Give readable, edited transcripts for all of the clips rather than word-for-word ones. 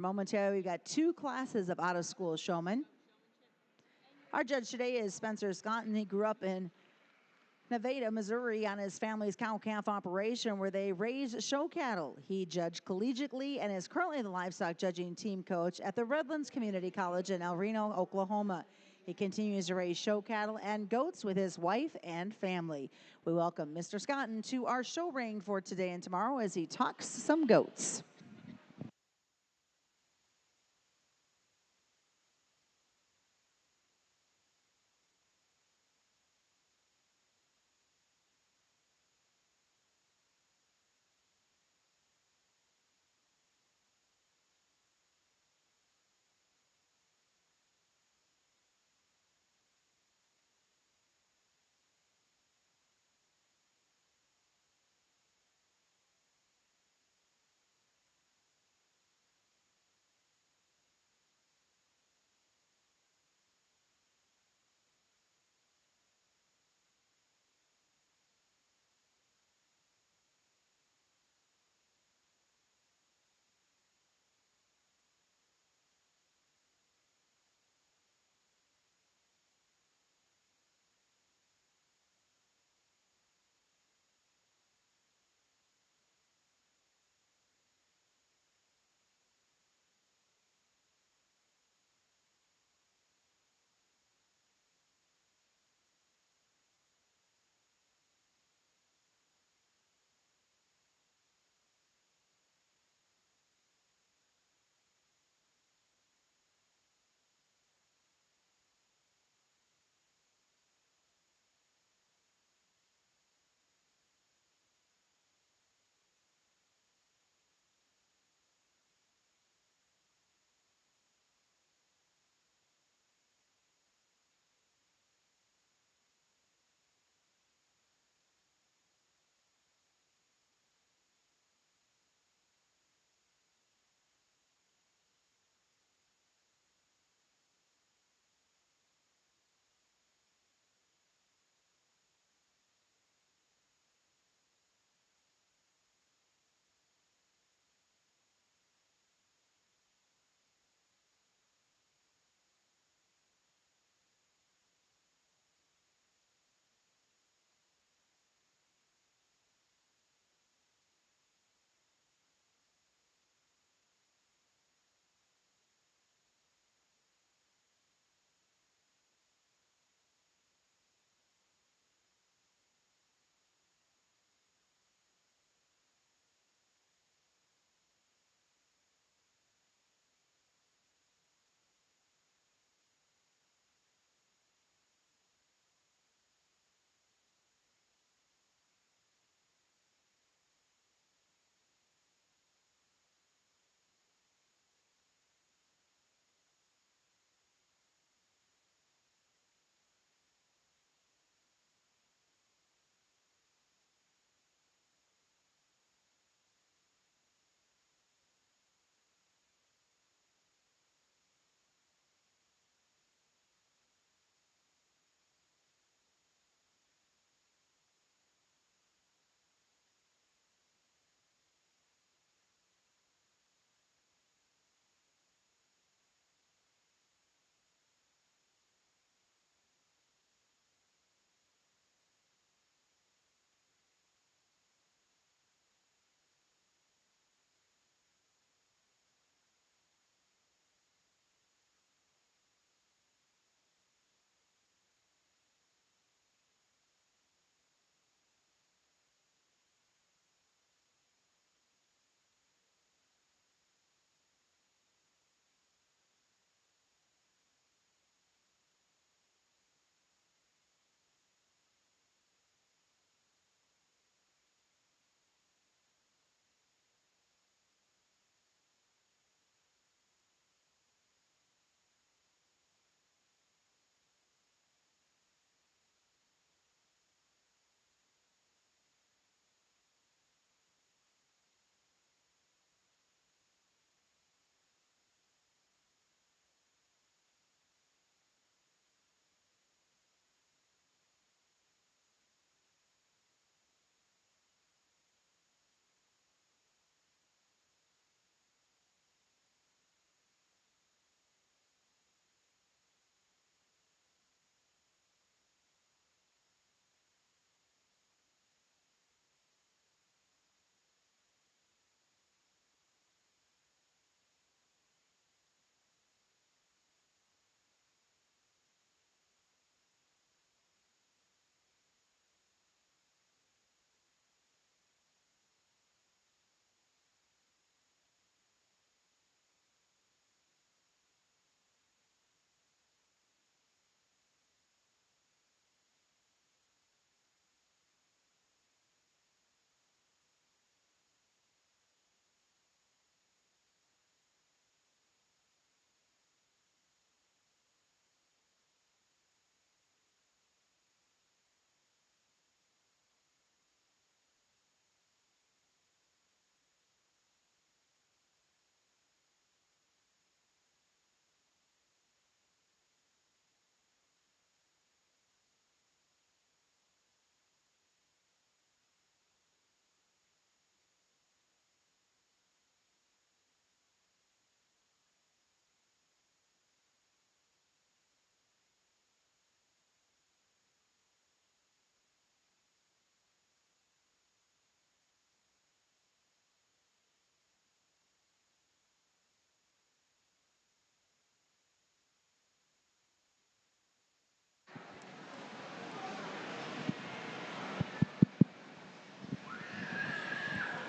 Momentarily, we've got two classes of out-of-school showmen. Our judge today is Spencer Scott, and he grew up in Nevada, Missouri, on his family's cow calf operation where they raise show cattle. He judged collegiately and is currently the livestock judging team coach at the Redlands Community College in El Reno, Oklahoma. He continues to raise show cattle and goats with his wife and family. We welcome Mr. Scotton to our show ring for today and tomorrow as he talks some goats.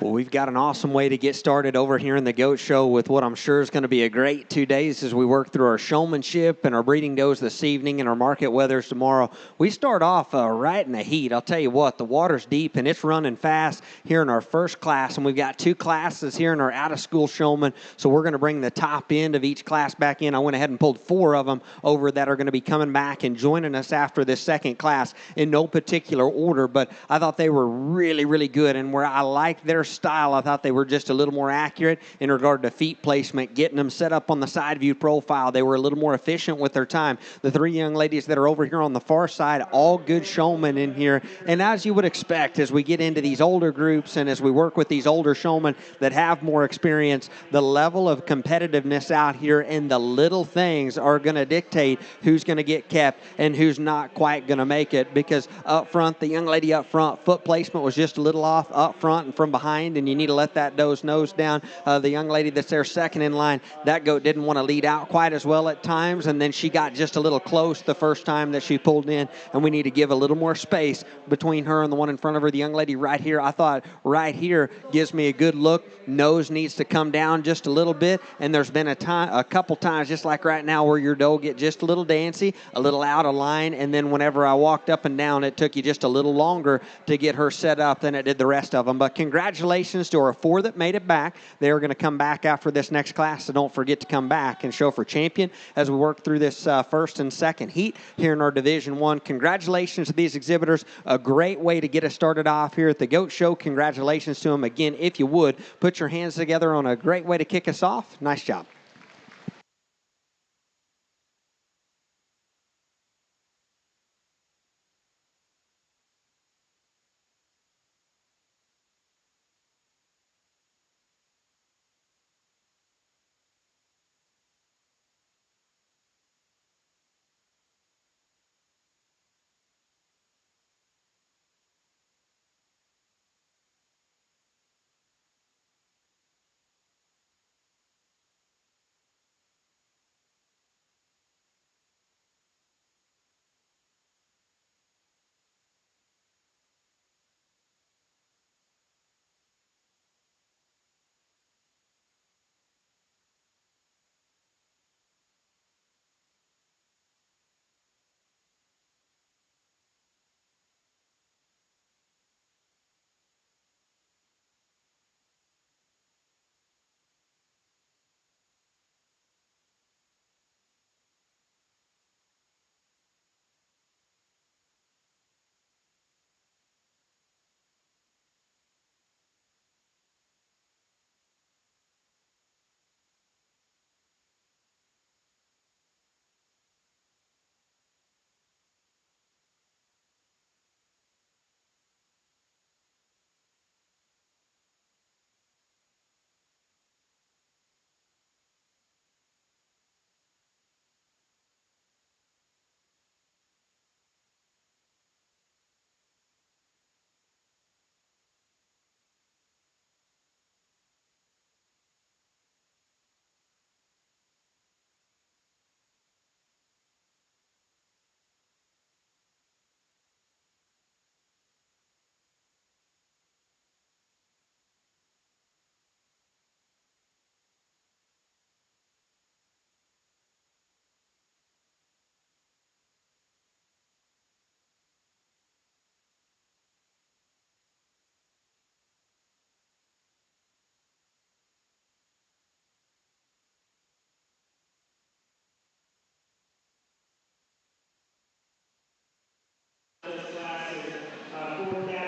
Well, we've got an awesome way to get started over here in the Goat Show with what I'm sure is going to be a great 2 days as we work through our showmanship and our breeding does this evening and our market weathers tomorrow. We start off right in the heat. I'll tell you what, the water's deep and it's running fast here in our first class, and we've got 2 classes here in our out-of-school showman, so we're going to bring the top end of each class back in. I went ahead and pulled 4 of them over that are going to be coming back and joining us after this second class in no particular order, but I thought they were really, really good, and where I like their style, I thought they were just a little more accurate in regard to feet placement, getting them set up on the side view profile. They were a little more efficient with their time. The 3 young ladies that are over here on the far side, all good showmen in here. And as you would expect, as we get into these older groups and as we work with these older showmen that have more experience, the level of competitiveness out here and the little things are going to dictate who's going to get kept and who's not quite going to make it, because up front, the young lady up front, foot placement was just a little off up front and from behind, and you need to let that doe's nose down. The young lady that's there second in line, that goat didn't want to lead out quite as well at times, and then she got just a little close the first time that she pulled in, and we need to give a little more space between her and the one in front of her. The young lady right here, I thought right here gives me a good look. Nose needs to come down just a little bit, and there's been a couple times, just like right now, where your doe get just a little dancy, a little out of line, and then whenever I walked up and down, it took you just a little longer to get her set up than it did the rest of them. But congratulations to our 4 that made it back. They are going to come back after this next class, so don't forget to come back and show for champion as we work through this first and second heat here in our Division 1. Congratulations to these exhibitors. A great way to get us started off here at the Goat Show. Congratulations to them. Again, if you would, put your hands together on a great way to kick us off. Nice job.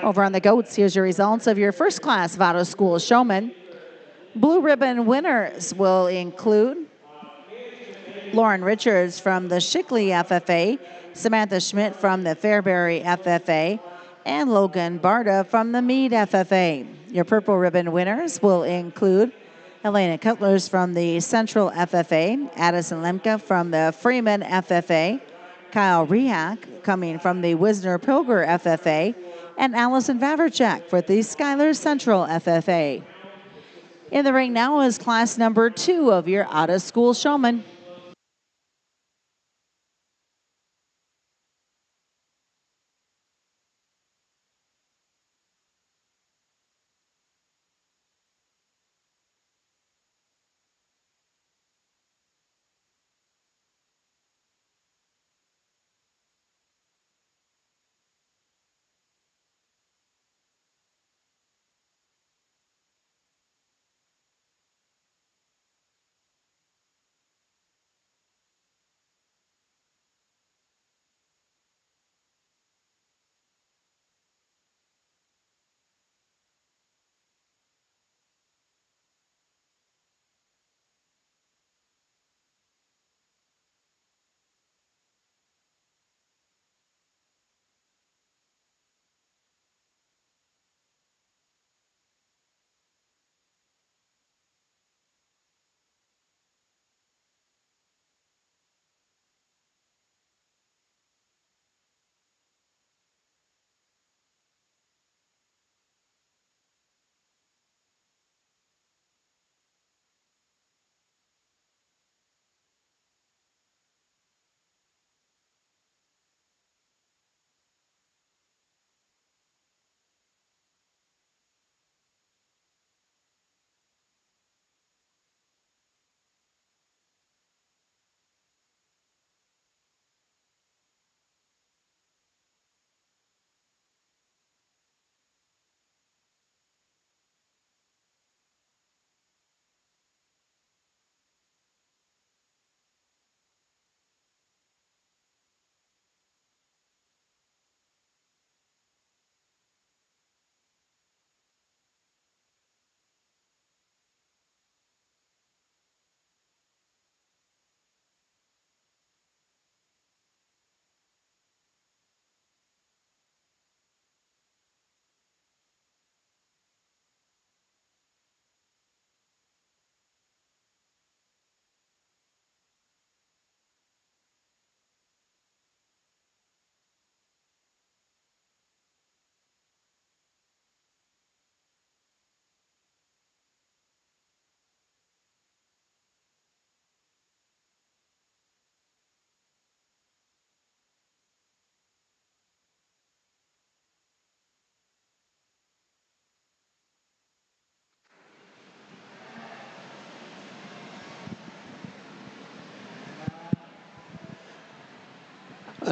Over on the goats, here's your results of your first class of out-of-school showmen. Blue ribbon winners will include Lauren Richards from the Shickley FFA, Samantha Schmidt from the Fairbury FFA, and Logan Barda from the Meade FFA. Your purple ribbon winners will include Elena Cutlers from the Central FFA, Addison Lemke from the Freeman FFA, Kyle Rehak coming from the Wisner-Pilger FFA, and Allison Vavrchak for the Schuyler Central FFA. In the ring now is class number 2 of your out-of-school showman.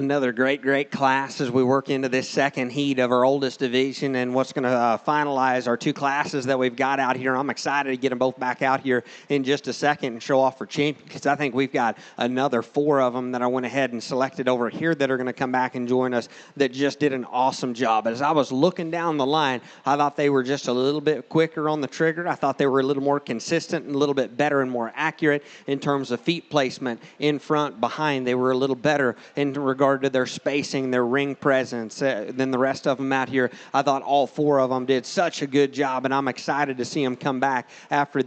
Another great class as we work into this second heat of our oldest division and what's going to finalize our two classes that we've got out here. I'm excited to get them both back out here in just a second and show off for champion, because I think we've got another 4 of them that I went ahead and selected over here that are going to come back and join us that just did an awesome job. As I was looking down the line, I thought they were just a little bit quicker on the trigger. I thought they were a little more consistent and a little bit better and more accurate in terms of feet placement in front, behind. They were a little better in regard to their spacing, their ring presence than the rest of them out here. I thought all 4 of them did such a good job, and I'm excited to see them come back after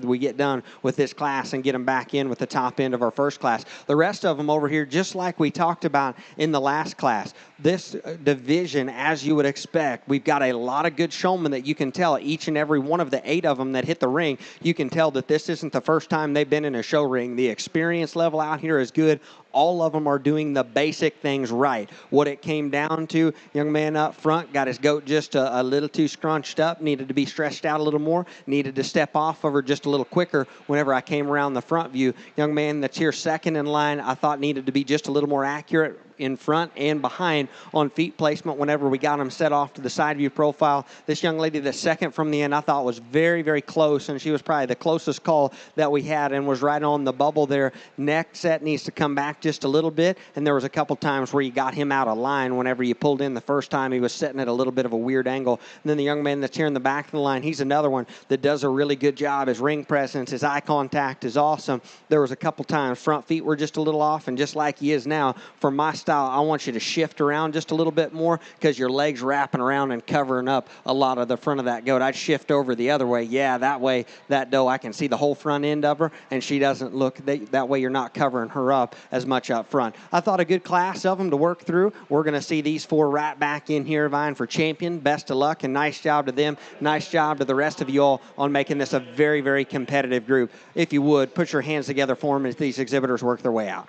we get done with this class and get them back in with the top end of our first class. The rest of them over here, just like we talked about in the last class, this division, as you would expect, we've got a lot of good showmen that you can tell each and every one of the 8 of them that hit the ring. You can tell that this isn't the first time they've been in a show ring. The experience level out here is good. All of them are doing the basic things right. What it came down to, young man up front got his goat just a little too scrunched up, needed to be stretched out a little more, needed to step off of her just a little quicker whenever I came around the front view. Young man that's here second in line, I thought needed to be just a little more accurate in front and behind on feet placement whenever we got them set off to the side view profile. This young lady, the second from the end, I thought was very close, and she was probably the closest call that we had and was right on the bubble there. Neck set needs to come back just a little bit, and there was a couple times where you got him out of line whenever you pulled in the first time. He was sitting at a little bit of a weird angle. And then the young man that's here in the back of the line, he's another one that does a really good job. His ring presence, his eye contact is awesome. There was a couple times front feet were just a little off, and just like he is now, for my style, I want you to shift around just a little bit more because your legs wrapping around and covering up a lot of the front of that goat. I'd shift over the other way. Yeah, that way, that doe, I can see the whole front end of her, and she doesn't look, that way you're not covering her up as much up front. I thought a good class of them to work through. We're going to see these 4 right back in here vying for champion. Best of luck, and nice job to them. Nice job to the rest of you all on making this a very competitive group. If you would, put your hands together for them as these exhibitors work their way out.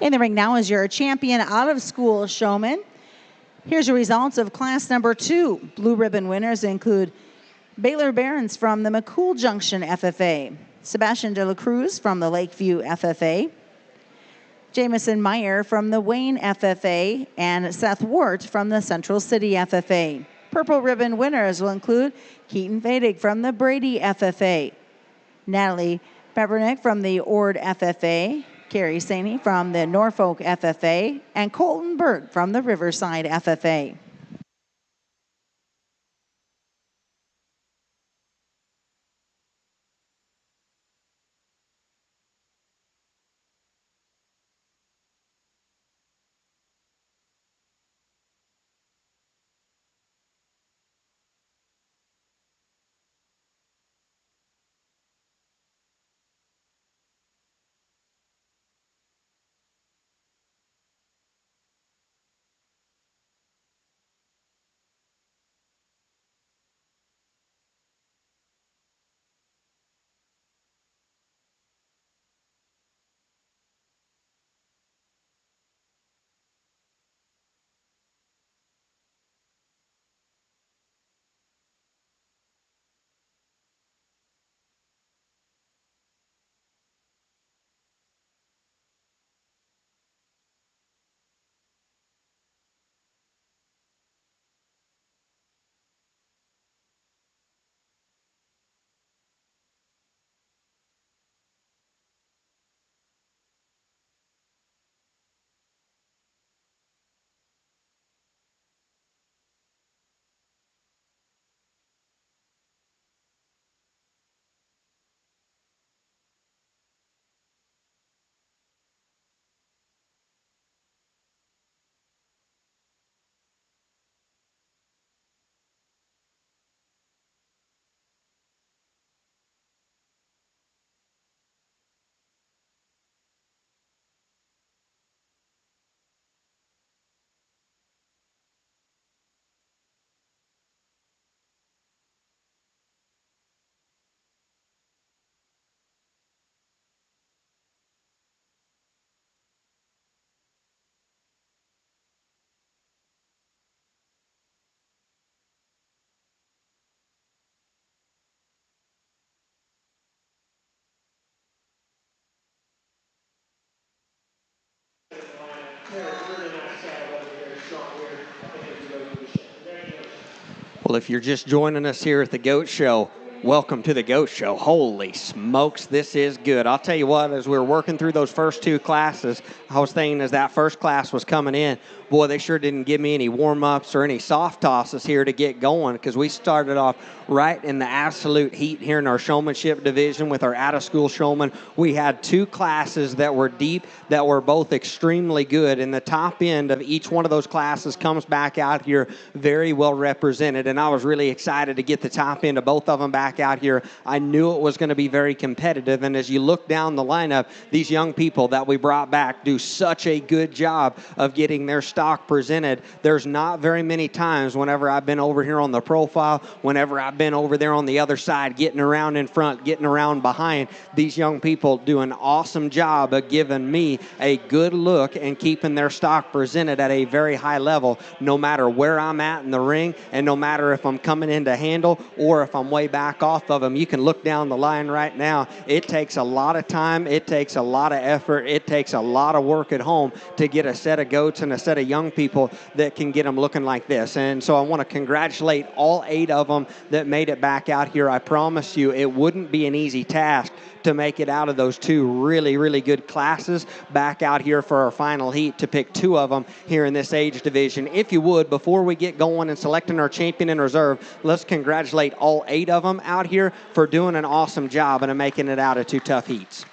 In the ring now is your champion out-of-school showman. Here's your results of class number 2. Blue ribbon winners include Baylor Barons from the McCool Junction FFA, Sebastian De La Cruz from the Lakeview FFA, Jamison Meyer from the Wayne FFA, and Seth Wart from the Central City FFA. Purple ribbon winners will include Keaton Vadig from the Brady FFA, Natalie Peppernick from the Ord FFA, Carrie Saney from the Norfolk FFA, and Colton Berg from the Riverside FFA. Well, if you're just joining us here at the Goat Show, welcome to the Goat Show. Holy smokes, this is good. I'll tell you what, as we were working through those first 2 classes, I was thinking as that first class was coming in, boy, they sure didn't give me any warm-ups or any soft tosses here to get going, because we started off right in the absolute heat here in our showmanship division with our out-of-school showman. We had 2 classes that were deep, that were both extremely good, and the top end of each one of those classes comes back out here very well represented, and I was really excited to get the top end of both of them back out here. I knew it was going to be very competitive, and as you look down the lineup, these young people that we brought back do such a good job of getting their stock presented. There's not very many times whenever I've been over here on the profile, whenever I've been over there on the other side, getting around in front, getting around behind, these young people do an awesome job of giving me a good look and keeping their stock presented at a very high level, no matter where I'm at in the ring, and no matter if I'm coming in to handle or if I'm way back off of them. You can look down the line right now. It takes a lot of time. It takes a lot of effort. It takes a lot of work at home to get a set of goats and a set of young people that can get them looking like this. And so I want to congratulate all 8 of them that made it back out here. I promise you it wouldn't be an easy task to make it out of those 2 really, really good classes back out here for our final heat, to pick 2 of them here in this age division. If you would, before we get going and selecting our champion in reserve, let's congratulate all 8 of them out here for doing an awesome job and making it out of 2 tough heats.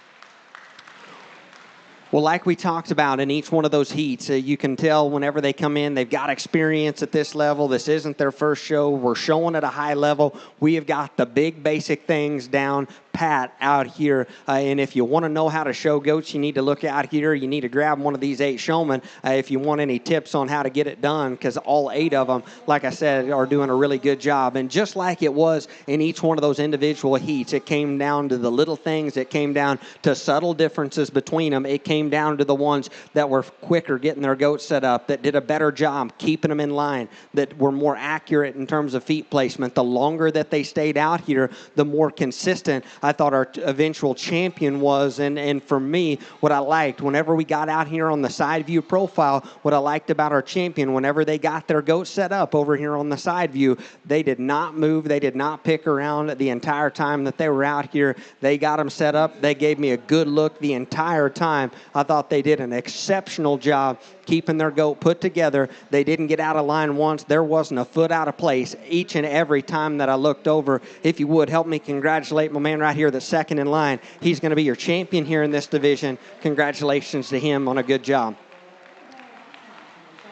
Well, like we talked about in each one of those heats, you can tell whenever they come in, they've got experience at this level. This isn't their first show. We're showing at a high level. We have got the big basic things down pat out here. And if you want to know how to show goats, you need to look out here. You need to grab one of these 8 showmen if you want any tips on how to get it done, because all 8 of them, like I said, are doing a really good job. And just like it was in each one of those individual heats, it came down to the little things. It came down to subtle differences between them. It came down to the ones that were quicker getting their goats set up, that did a better job keeping them in line, that were more accurate in terms of feet placement. The longer that they stayed out here, the more consistent I thought our eventual champion was. And for me, what I liked, whenever we got out here on the side view profile, what I liked about our champion, whenever they got their goat set up over here on the side view, they did not move. They did not pick around the entire time that they were out here. They got them set up. They gave me a good look the entire time. I thought they did an exceptional job keeping their goat put together. They didn't get out of line once. There wasn't a foot out of place each and every time that I looked over. If you would, help me congratulate my man right here, the second in line. He's going to be your champion here in this division. Congratulations to him on a good job.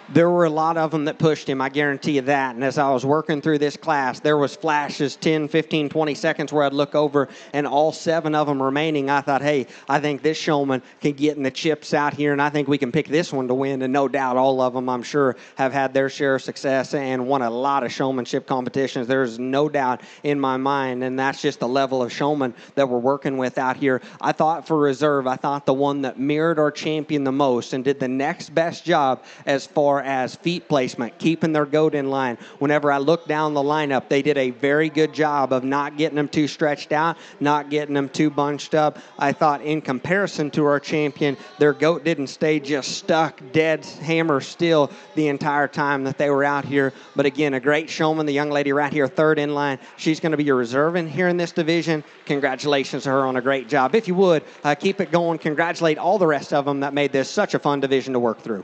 There were a lot of them that pushed him, I guarantee you that. And as I was working through this class, there was flashes, 10, 15, 20 seconds where I'd look over, and all 7 of them remaining, I thought, hey, I think this showman can get in the chips out here, and I think we can pick this one to win. And no doubt all of them, I'm sure, have had their share of success and won a lot of showmanship competitions. There's no doubt in my mind, and that's just the level of showman that we're working with out here. I thought for reserve, I thought the one that mirrored our champion the most and did the next best job as far as feet placement, keeping their goat in line. Whenever I looked down the lineup, they did a very good job of not getting them too stretched out, not getting them too bunched up. I thought in comparison to our champion, their goat didn't stay just stuck, dead, hammer still the entire time that they were out here. But again, a great showman, the young lady right here, third in line. She's going to be your reserve in here in this division. Congratulations to her on a great job. If you would, keep it going. Congratulate all the rest of them that made this such a fun division to work through.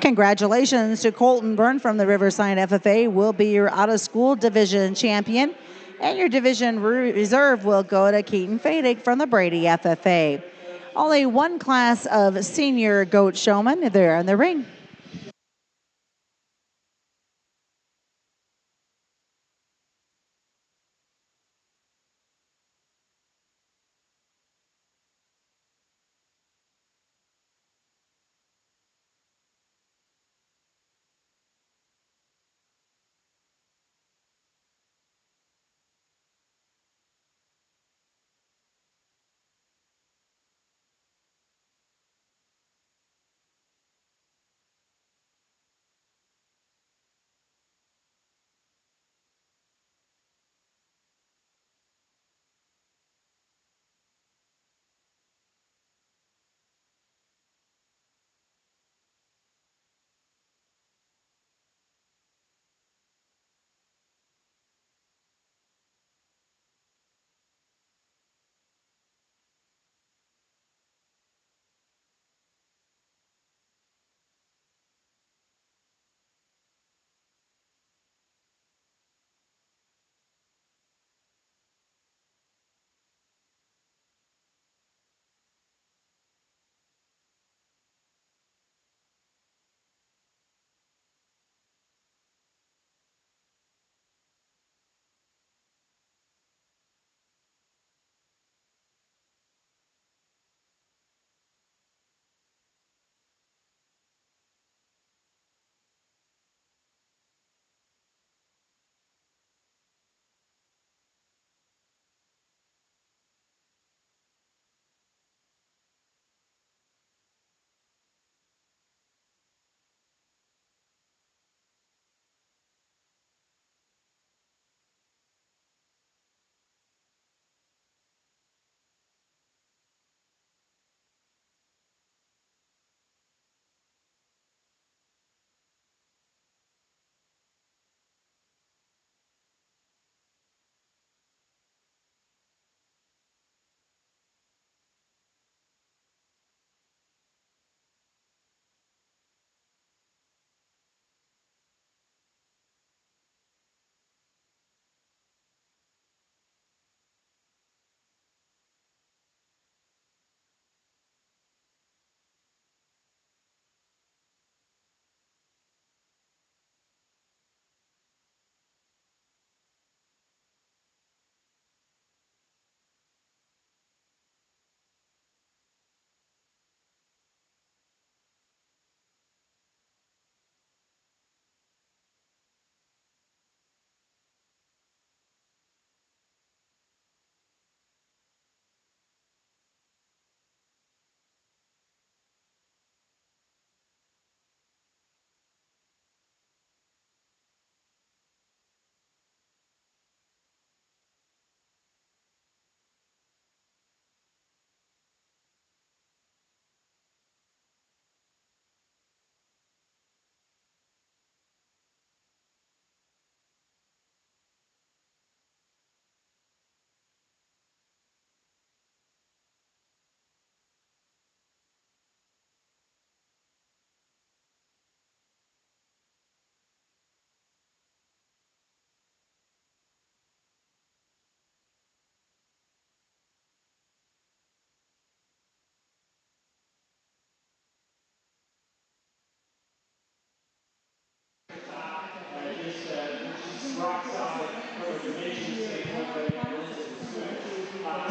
Congratulations to Colton Byrne from the Riverside FFA, will be your out-of-school division champion. And your division reserve will go to Keaton Fadick from the Brady FFA. Only one class of senior goat showmen there in the ring.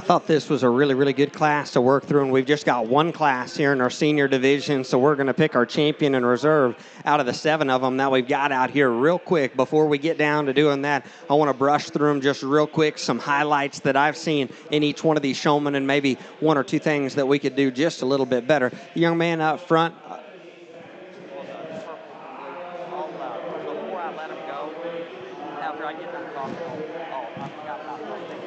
thought this was a really, really good class to work through, and we've just got one class here in our senior division, so we're going to pick our champion and reserve out of the 7 of them that we've got out here real quick. Before we get down to doing that, I want to brush through them just real quick, some highlights that I've seen in each one of these showmen and maybe 1 or 2 things that we could do just a little bit better. The young man up front, before I let him go, after I get done talking, I forgot about one thing.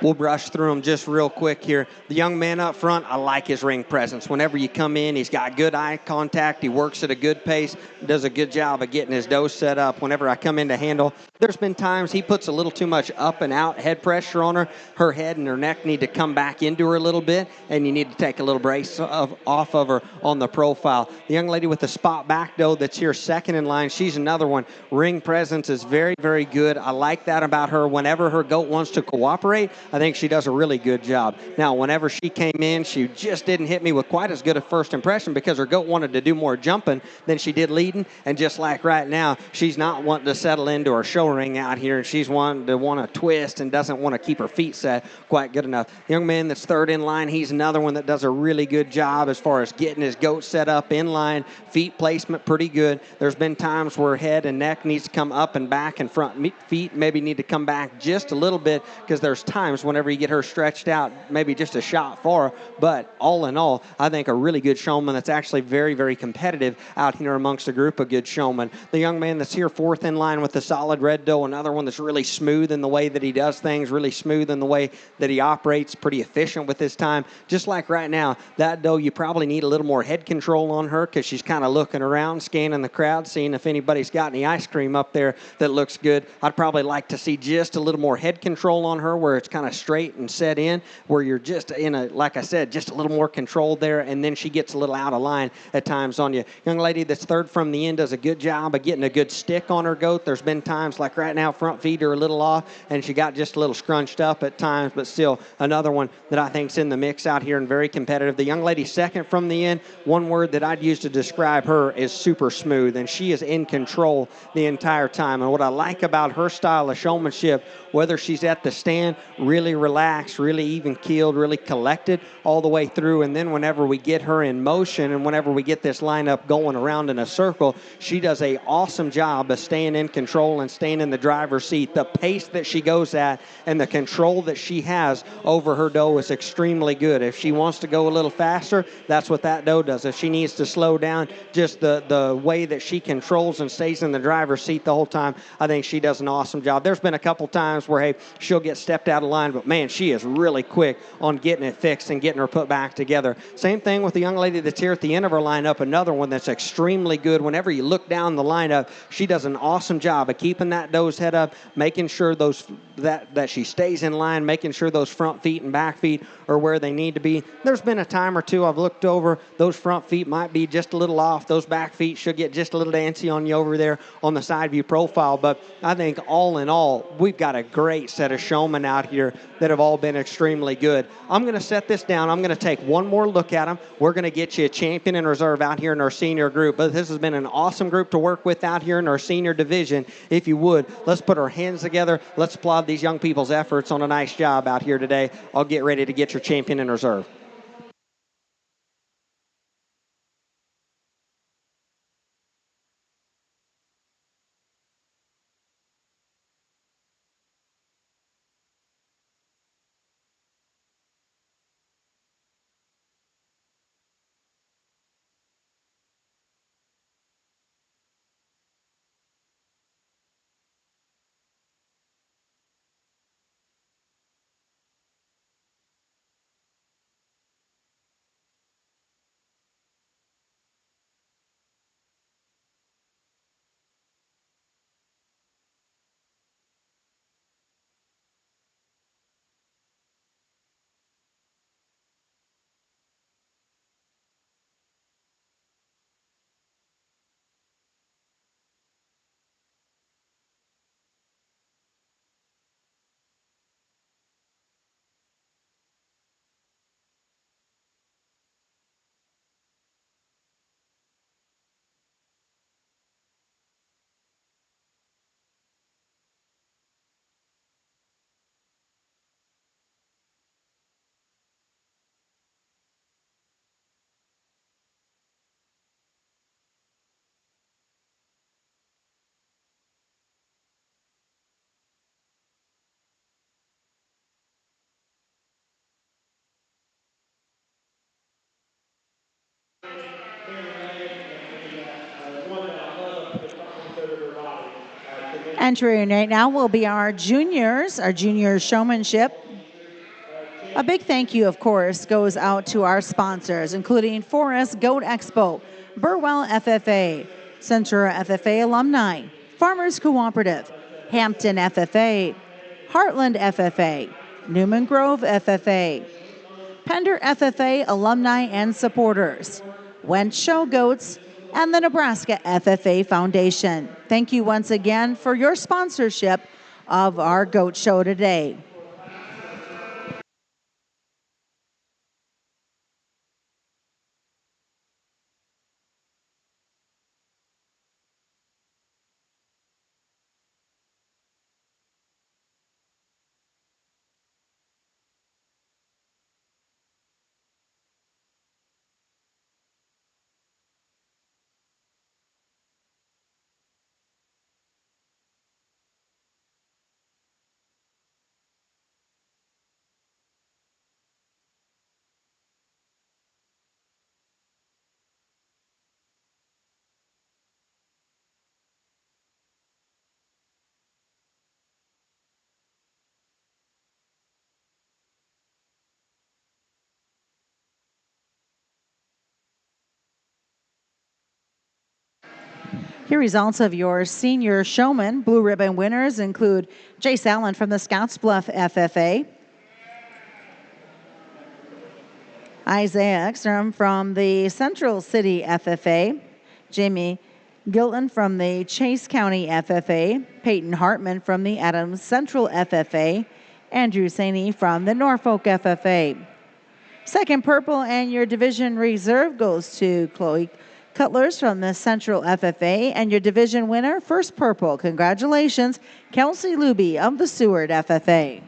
We'll brush through them just real quick here. The young man up front, I like his ring presence. Whenever you come in, he's got good eye contact. He works at a good pace, does a good job of getting his dose set up. Whenever I come in to handle, there's been times he puts a little too much up and out head pressure on her. Her head and her neck need to come back into her a little bit, and you need to take a little brace off of her on the profile. The young lady with the spot back doe that's here second in line, she's another one. Ring presence is very, very good. I like that about her. Whenever her goat wants to cooperate, I think she does a really good job. Now, whenever she came in, she just didn't hit me with quite as good a first impression because her goat wanted to do more jumping than she did leading. And just like right now, she's not wanting to settle into her show ring out here, and she's wanting to twist and doesn't want to keep her feet set quite good enough. The young man that's third in line, he's another one that does a really good job as far as getting his goat set up in line, feet placement pretty good. There's been times where head and neck needs to come up and back, and front feet maybe need to come back just a little bit because there's times whenever you get her stretched out, maybe just a shot far. But all in all, I think a really good showman that's actually very, very competitive out here amongst a group of good showmen. The young man that's here fourth in line with the solid red doe, another one that's really smooth in the way that he does things, really smooth in the way that he operates, pretty efficient with his time. Just like right now, that doe, you probably need a little more head control on her because she's kind of looking around, scanning the crowd, seeing if anybody's got any ice cream up there that looks good. I'd probably like to see just a little more head control on her where it's kind of straight and set in, where you're just in a, like I said, just a little more control there, and then she gets a little out of line at times on you. Young lady that's third from the end does a good job of getting a good stick on her goat. There's been times like right now, front feet are a little off, and she got just a little scrunched up at times, but still another one that I think's in the mix out here and very competitive. The young lady second from the end, one word that I'd use to describe her is super smooth, and she is in control the entire time. And what I like about her style of showmanship, whether she's at the stand, really relaxed, really even keeled, really collected all the way through, and then whenever we get her in motion and whenever we get this lineup going around in a circle, she does a awesome job of staying in control and staying in the driver's seat. The pace that she goes at and the control that she has over her doe is extremely good. If she wants to go a little faster, that's what that doe does. If she needs to slow down, just the way that she controls and stays in the driver's seat the whole time, I think she does an awesome job. There's been a couple times where, hey, she'll get stepped out of line, but man, she is really quick on getting it fixed and getting her put back together. Same thing with the young lady that's here at the end of her lineup, another one that's extremely good. Whenever you look down the lineup, she does an awesome job of keeping that doe's head up, making sure that she stays in line, making sure those front feet and back feet are where they need to be. There's been a time or two I've looked over, those front feet might be just a little off, those back feet should get just a little dancy on you over there on the side view profile, but I think all in all, we've got a great set of showmen out here that have all been extremely good. I'm going to set this down. I'm going to take one more look at them. We're going to get you a champion in reserve out here in our senior group, but this has been an awesome group to work with out here in our senior division. If you would, let's put our hands together. Let's applaud these young people's efforts on a nice job out here today. I'll get ready to get your champion in reserve. Entering right now will be our junior showmanship. A big thank you, of course, goes out to our sponsors, including Forest Goat Expo, Burwell FFA, Centura FFA Alumni, Farmers Cooperative, Hampton FFA, Heartland FFA, Newman Grove FFA, Pender FFA alumni and supporters, Wentz Show Goats, and the Nebraska FFA Foundation. Thank you once again for your sponsorship of our Goat Show today. Here, results of your senior showman blue ribbon winners include Jace Allen from the Scottsbluff FFA, Isaiah Ekstrom from the Central City FFA, Jamie Gilton from the Chase County FFA, Peyton Hartman from the Adams Central FFA, Andrew Saney from the Norfolk FFA. Second purple and your division reserve goes to Chloe Cutlers from the Central FFA, and your division winner, first purple. Congratulations, Kelsey Luby of the Seward FFA.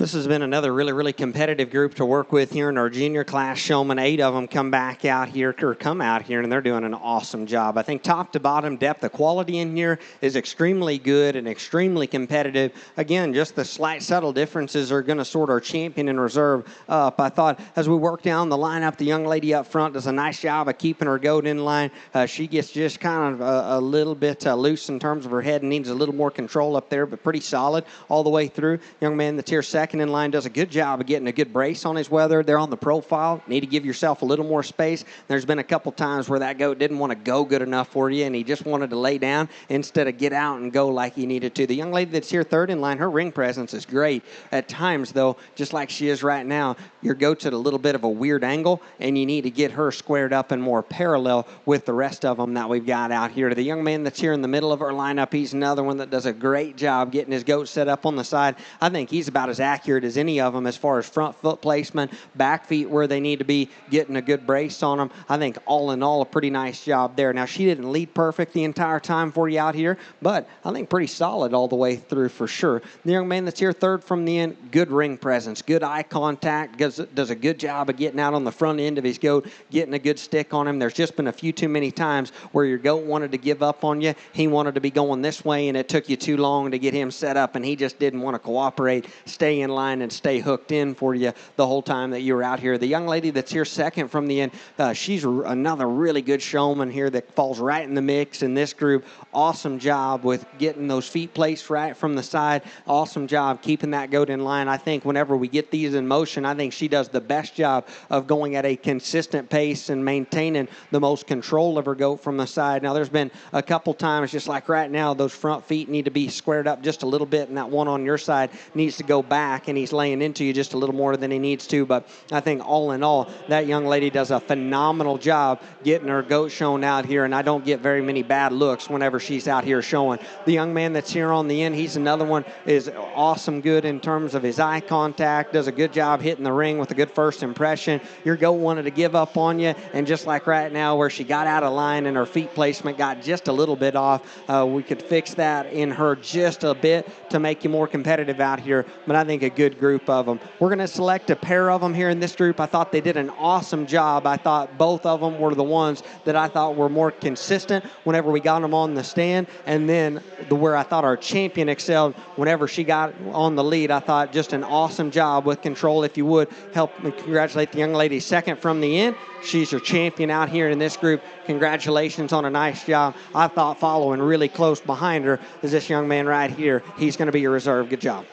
This has been another really, really competitive group to work with here in our junior class. Showman, 8 of them come out here, and they're doing an awesome job. I think top to bottom depth, the quality in here is extremely good and extremely competitive. Again, just the slight subtle differences are going to sort our champion and reserve up. I thought as we work down the lineup, the young lady up front does a nice job of keeping her goat in line. She gets just kind of a little bit loose in terms of her head and needs a little more control up there, but pretty solid all the way through. Young man that's here second in line does a good job of getting a good brace on his weather. They're on the profile. Need to give yourself a little more space. There's been a couple times where that goat didn't want to go good enough for you, and he just wanted to lay down instead of get out and go like he needed to. The young lady that's here third in line, her ring presence is great. At times, though, just like she is right now, your goat's at a little bit of a weird angle, and you need to get her squared up and more parallel with the rest of them that we've got out here. The young man that's here in the middle of our lineup, he's another one that does a great job getting his goat set up on the side. I think he's about as accurate as any of them as far as front foot placement, back feet where they need to be, getting a good brace on them. I think all in all, a pretty nice job there. Now, she didn't lead perfect the entire time for you out here, but I think pretty solid all the way through for sure. The young man that's here third from the end, good ring presence, good eye contact, does a good job of getting out on the front end of his goat, getting a good stick on him. There's just been a few too many times where your goat wanted to give up on you. He wanted to be going this way, and it took you too long to get him set up, and he just didn't want to cooperate, stay in line, and stay hooked in for you the whole time that you were out here. The young lady that's here second from the end, she's another really good showman here that falls right in the mix in this group. Awesome job with getting those feet placed right from the side. Awesome job keeping that goat in line. I think whenever we get these in motion, I think she does the best job of going at a consistent pace and maintaining the most control of her goat from the side. Now, there's been a couple times, just like right now, those front feet need to be squared up just a little bit, and that one on your side needs to go back, and he's laying into you just a little more than he needs to. But I think all in all, that young lady does a phenomenal job getting her goat shown out here, and I don't get very many bad looks whenever she's out here showing. The young man that's here on the end, he's another one, is awesome good in terms of his eye contact, does a good job hitting the ring with a good first impression. Your goat wanted to give up on you, and just like right now where she got out of line and her feet placement got just a little bit off, we could fix that in her just a bit to make you more competitive out here. But I think a good group of them. We're going to select a pair of them here in this group. I thought they did an awesome job. I thought both of them were the ones that I thought were more consistent whenever we got them on the stand, and then where I thought our champion excelled whenever she got on the lead. I thought just an awesome job with control. If you would help me congratulate the young lady second from the end. She's your champion out here in this group. Congratulations on a nice job. I thought following really close behind her is this young man right here. He's going to be your reserve. Good job.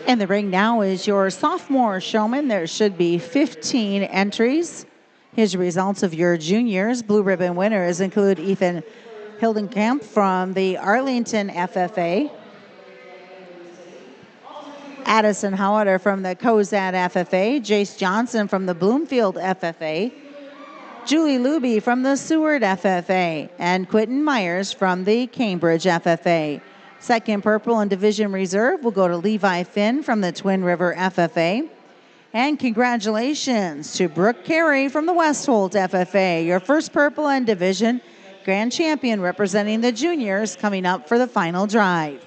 In the ring now is your sophomore showman. There should be 15 entries. Here's the results of your juniors. Blue ribbon winners include Ethan Hildenkamp from the Arlington FFA, Addison Howard from the Cozad FFA, Jace Johnson from the Bloomfield FFA, Julie Luby from the Seward FFA, and Quentin Myers from the Cambridge FFA. Second purple and division reserve will go to Levi Finn from the Twin River FFA. And congratulations to Brooke Carey from the Westholt FFA, your first purple and division grand champion representing the juniors coming up for the final drive.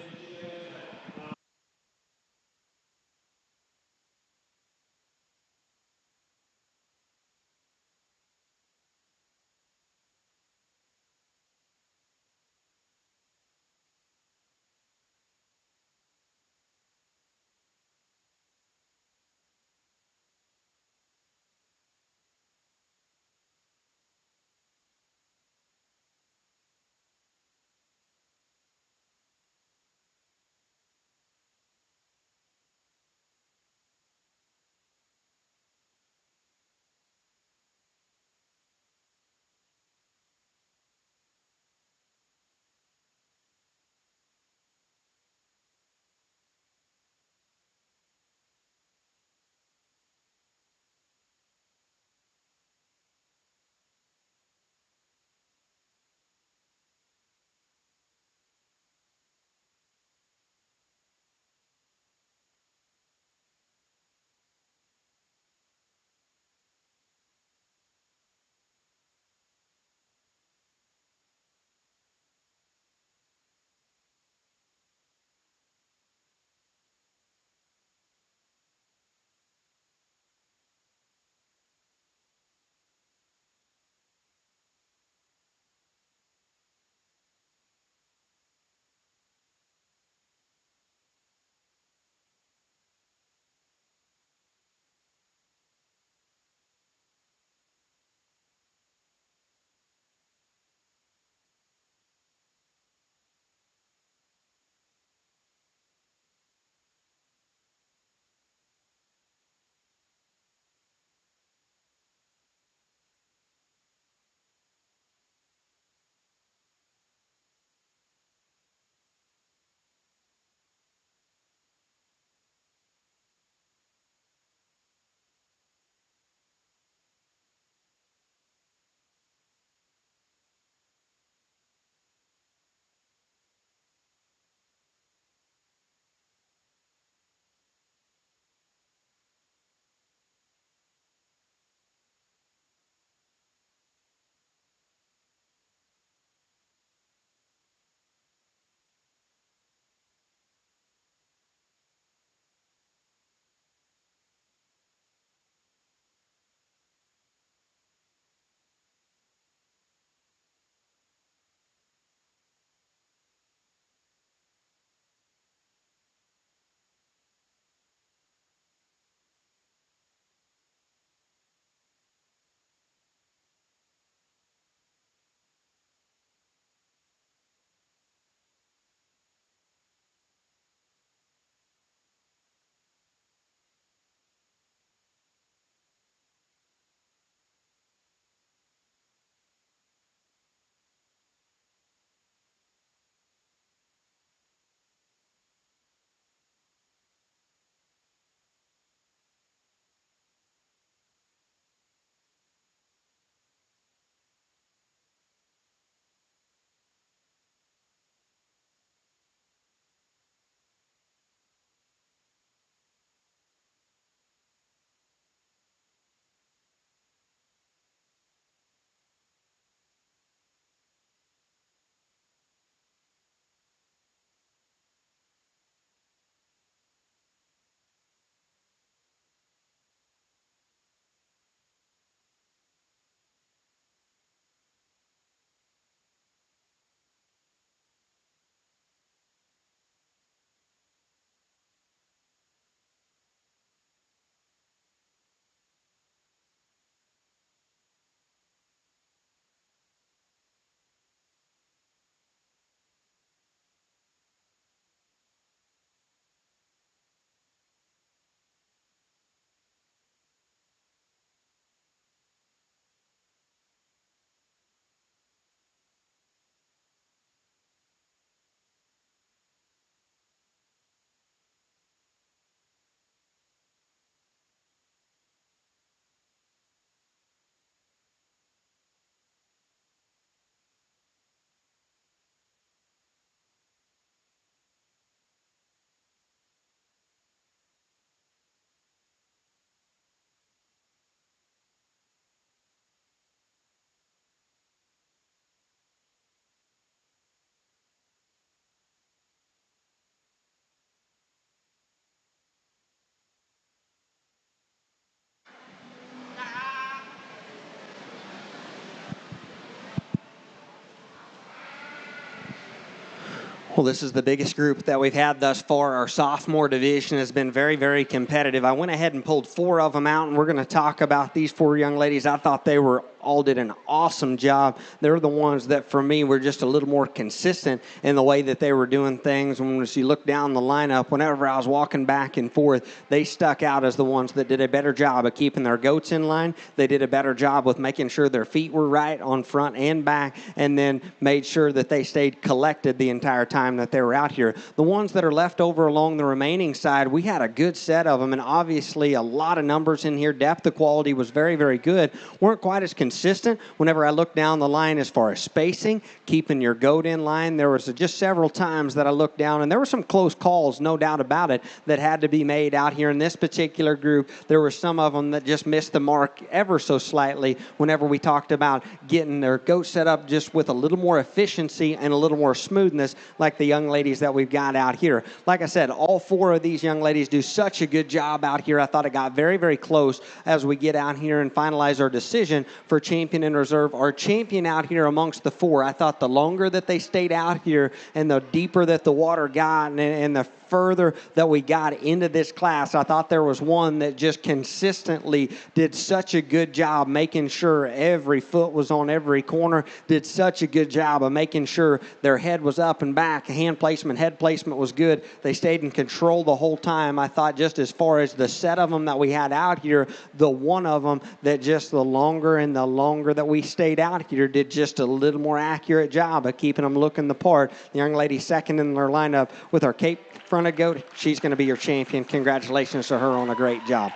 Well, this is the biggest group that we've had thus far. Our sophomore division has been very, very competitive. I went ahead and pulled 4 of them out, and we're going to talk about these 4 young ladies. I thought they all did an awesome job. They're the ones that, for me, were just a little more consistent in the way that they were doing things. When you look down the lineup, whenever I was walking back and forth, they stuck out as the ones that did a better job of keeping their goats in line. They did a better job with making sure their feet were right on front and back, and then made sure that they stayed collected the entire time that they were out here. The ones that are left over along the remaining side, we had a good set of them, and obviously a lot of numbers in here. Depth of quality was very, very good. Weren't quite as consistent whenever I looked down the line as far as spacing, keeping your goat in line. There was just several times that I looked down, and there were some close calls, no doubt about it, that had to be made out here in this particular group. There were some of them that just missed the mark ever so slightly whenever we talked about getting their goat set up just with a little more efficiency and a little more smoothness, like the young ladies that we've got out here. Like I said, all 4 of these young ladies do such a good job out here. I thought it got very, very close as we get out here and finalize our decision for champion and reserve. Our champion out here amongst the 4, I thought the longer that they stayed out here and the deeper that the water got and the further that we got into this class, I thought there was one that just consistently did such a good job making sure every foot was on every corner, did such a good job of making sure their head was up and back, hand placement, head placement was good. They stayed in control the whole time. I thought just as far as the set of them that we had out here, the one of them that just the longer that we stayed out here did just a little more accurate job of keeping them looking the part. The young lady second in their lineup with our Cape fronted goat, she's going to be your champion. Congratulations to her on a great job.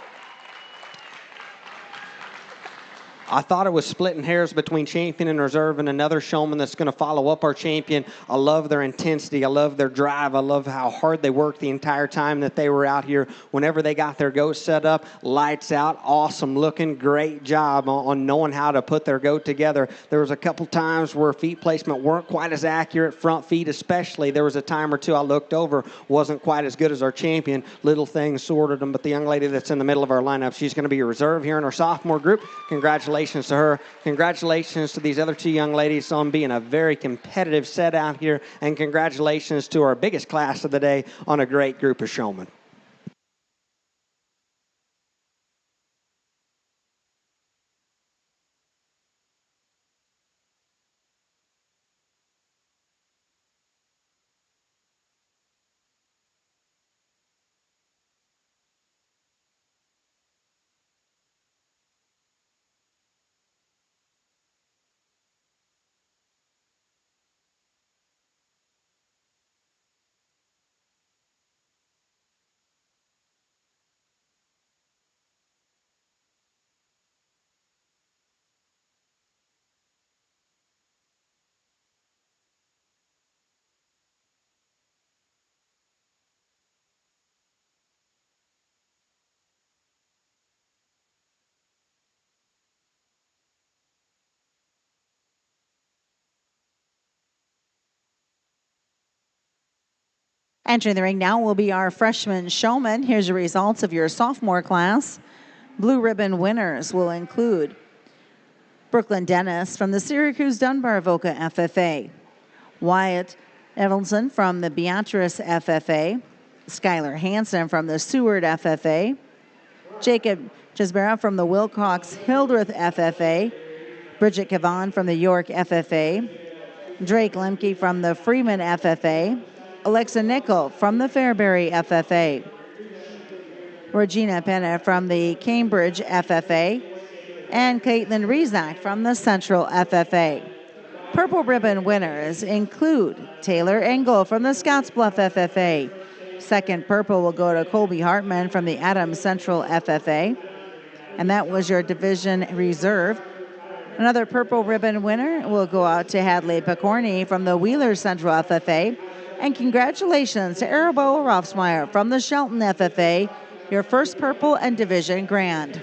I thought it was splitting hairs between champion and reserve and another showman that's going to follow up our champion. I love their intensity. I love their drive. I love how hard they worked the entire time that they were out here. Whenever they got their goat set up, lights out, awesome looking, great job on knowing how to put their goat together. There was a couple times where feet placement weren't quite as accurate, front feet especially. There was a time or two I looked over, wasn't quite as good as our champion. Little things sorted them, but the young lady that's in the middle of our lineup, she's going to be a reserve here in our sophomore group. Congratulations to her. Congratulations to these other 2 young ladies on being a very competitive set out here. And congratulations to our biggest class of the day on a great group of showmen. Entering the ring now will be our freshman showman. Here's the results of your sophomore class. Blue ribbon winners will include Brooklyn Dennis from the Syracuse Dunbar Voca FFA, Wyatt Evelson from the Beatrice FFA, Skylar Hansen from the Seward FFA, Jacob Chisbera from the Wilcox Hildreth FFA, Bridget Cavan from the York FFA, Drake Lemke from the Freeman FFA, Alexa Nickel from the Fairbury FFA, Regina Pena from the Cambridge FFA, and Caitlin Rezac from the Central FFA. Purple ribbon winners include Taylor Engel from the Scottsbluff FFA. Second purple will go to Colby Hartman from the Adams Central FFA. And that was your division reserve. Another purple ribbon winner will go out to Hadley Picorni from the Wheeler Central FFA. And congratulations to Arabella Rothsmeyer from the Shelton FFA, your first purple and division grand.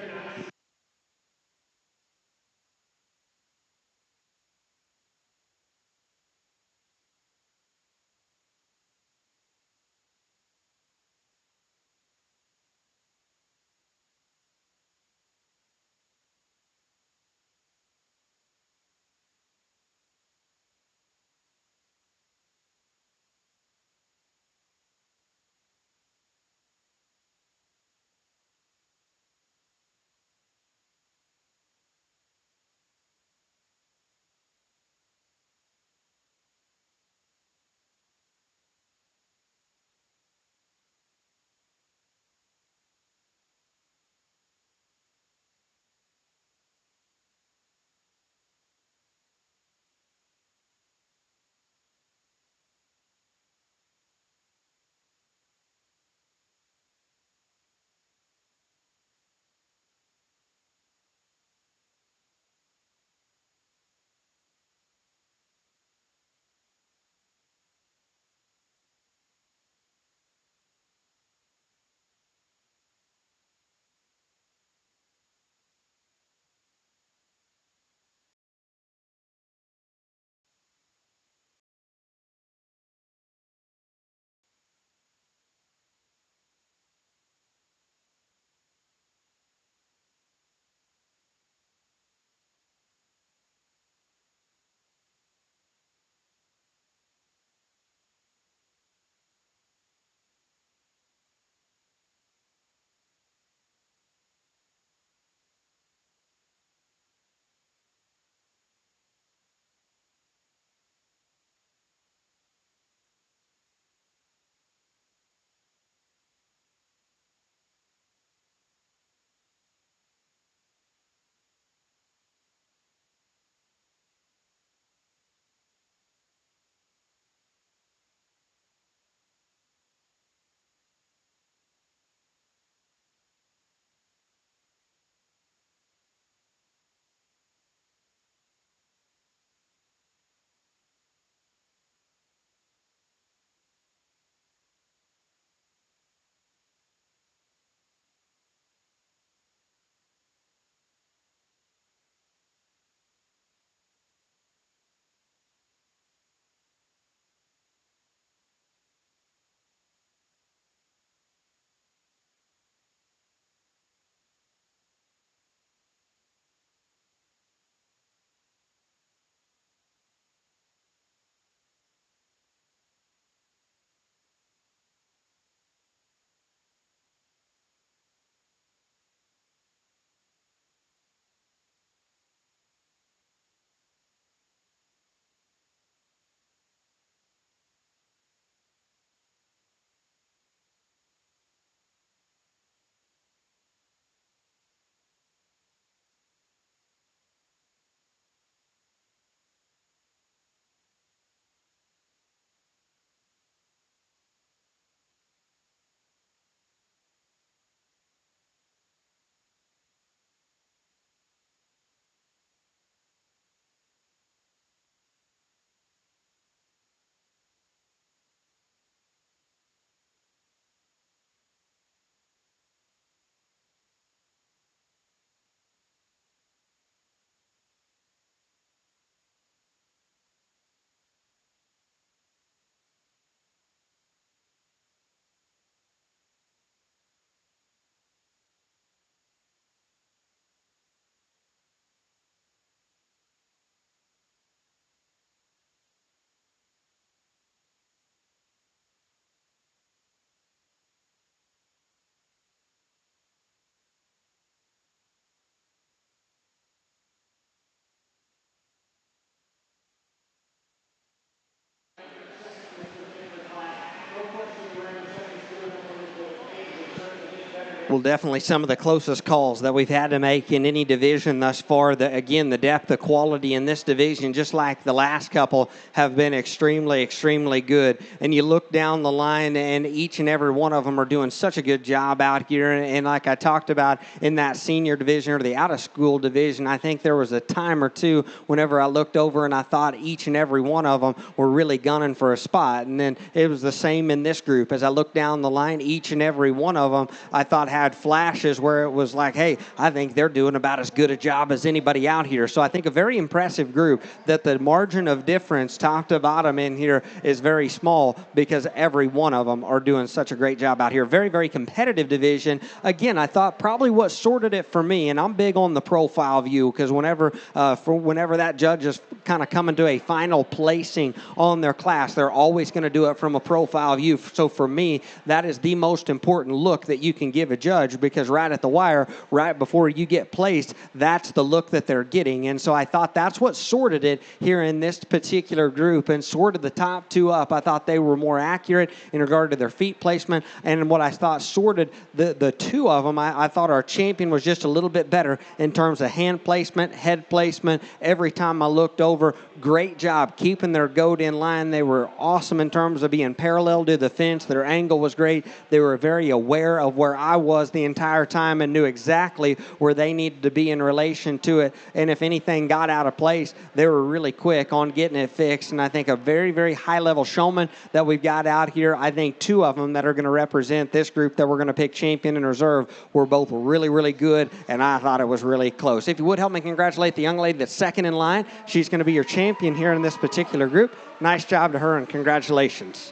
Well, definitely some of the closest calls that we've had to make in any division thus far. Again, the depth, the quality in this division, just like the last couple, have been extremely, extremely good. And you look down the line, and each and every one of them are doing such a good job out here. And like I talked about in that senior division or the out-of-school division, I think there was a time or two whenever I looked over and I thought each and every one of them were really gunning for a spot. And then it was the same in this group. As I looked down the line, each and every one of them, I thought had flashes where it was like, hey, I think they're doing about as good a job as anybody out here. So I think a very impressive group that the margin of difference top to bottom in here is very small because every one of them are doing such a great job out here. Very, very competitive division. Again, I thought probably what sorted it for me, and I'm big on the profile view because whenever that judge is kind of coming to a final placing on their class, they're always going to do it from a profile view. So for me, that is the most important look that you can give a judge, because right at the wire, right before you get placed, that's the look that they're getting. And so I thought that's what sorted it here in this particular group and sorted the top two up. I thought they were more accurate in regard to their feet placement. And what I thought sorted the two of them, I thought our champion was just a little bit better in terms of hand placement, head placement. Every time I looked over, great job keeping their goat in line. They were awesome in terms of being parallel to the fence. Their angle was great. They were very aware of where I was the entire time and knew exactly where they needed to be in relation to it. And if anything got out of place, they were really quick on getting it fixed. And I think a very, very high-level showman that we've got out here, I think two of them that are going to represent this group that we're going to pick champion and reserve were both really, really good, and I thought it was really close. If you would help me congratulate the young lady that's second in line. She's going to be your champion here in this particular group. Nice job to her, and congratulations.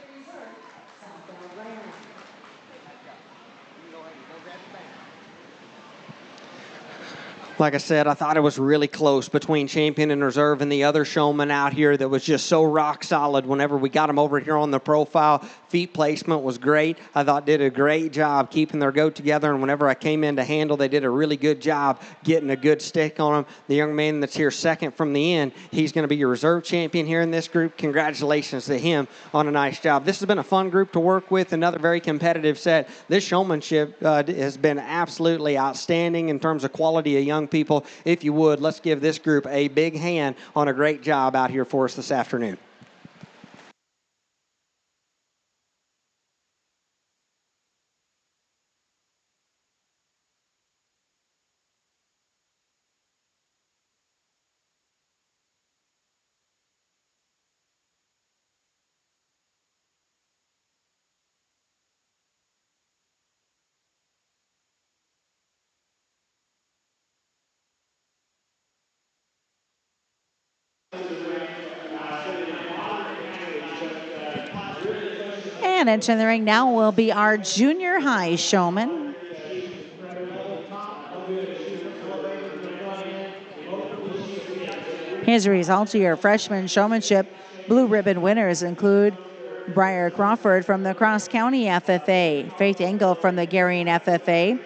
Like I said, I thought it was really close between champion and reserve and the other showman out here that was just so rock solid whenever we got him over here on the profile. Feet placement was great. I thought did a great job keeping their goat together, and whenever I came in to handle, they did a really good job getting a good stick on them. The young man that's here second from the end, he's going to be your reserve champion here in this group. Congratulations to him on a nice job. This has been a fun group to work with, another very competitive set. This showmanship has been absolutely outstanding in terms of quality of young people. If you would, let's give this group a big hand on a great job out here for us this afternoon. And entering the ring now will be our junior high showman. Here's the results of your freshman showmanship. Blue ribbon winners include Briar Crawford from the Cross County FFA, Faith Engel from the Garrion FFA,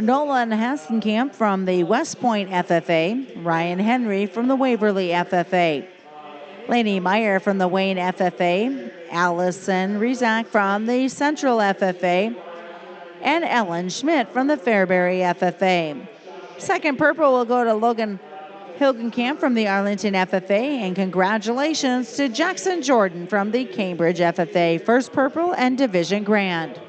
Nolan Hastenkamp from the West Point FFA, Ryan Henry from the Waverly FFA, Lainey Meyer from the Wayne FFA, Allison Rizak from the Central FFA, and Ellen Schmidt from the Fairbury FFA. Second purple will go to Logan Hilgenkamp from the Arlington FFA, and congratulations to Jackson Jordan from the Cambridge FFA. First purple and division grand.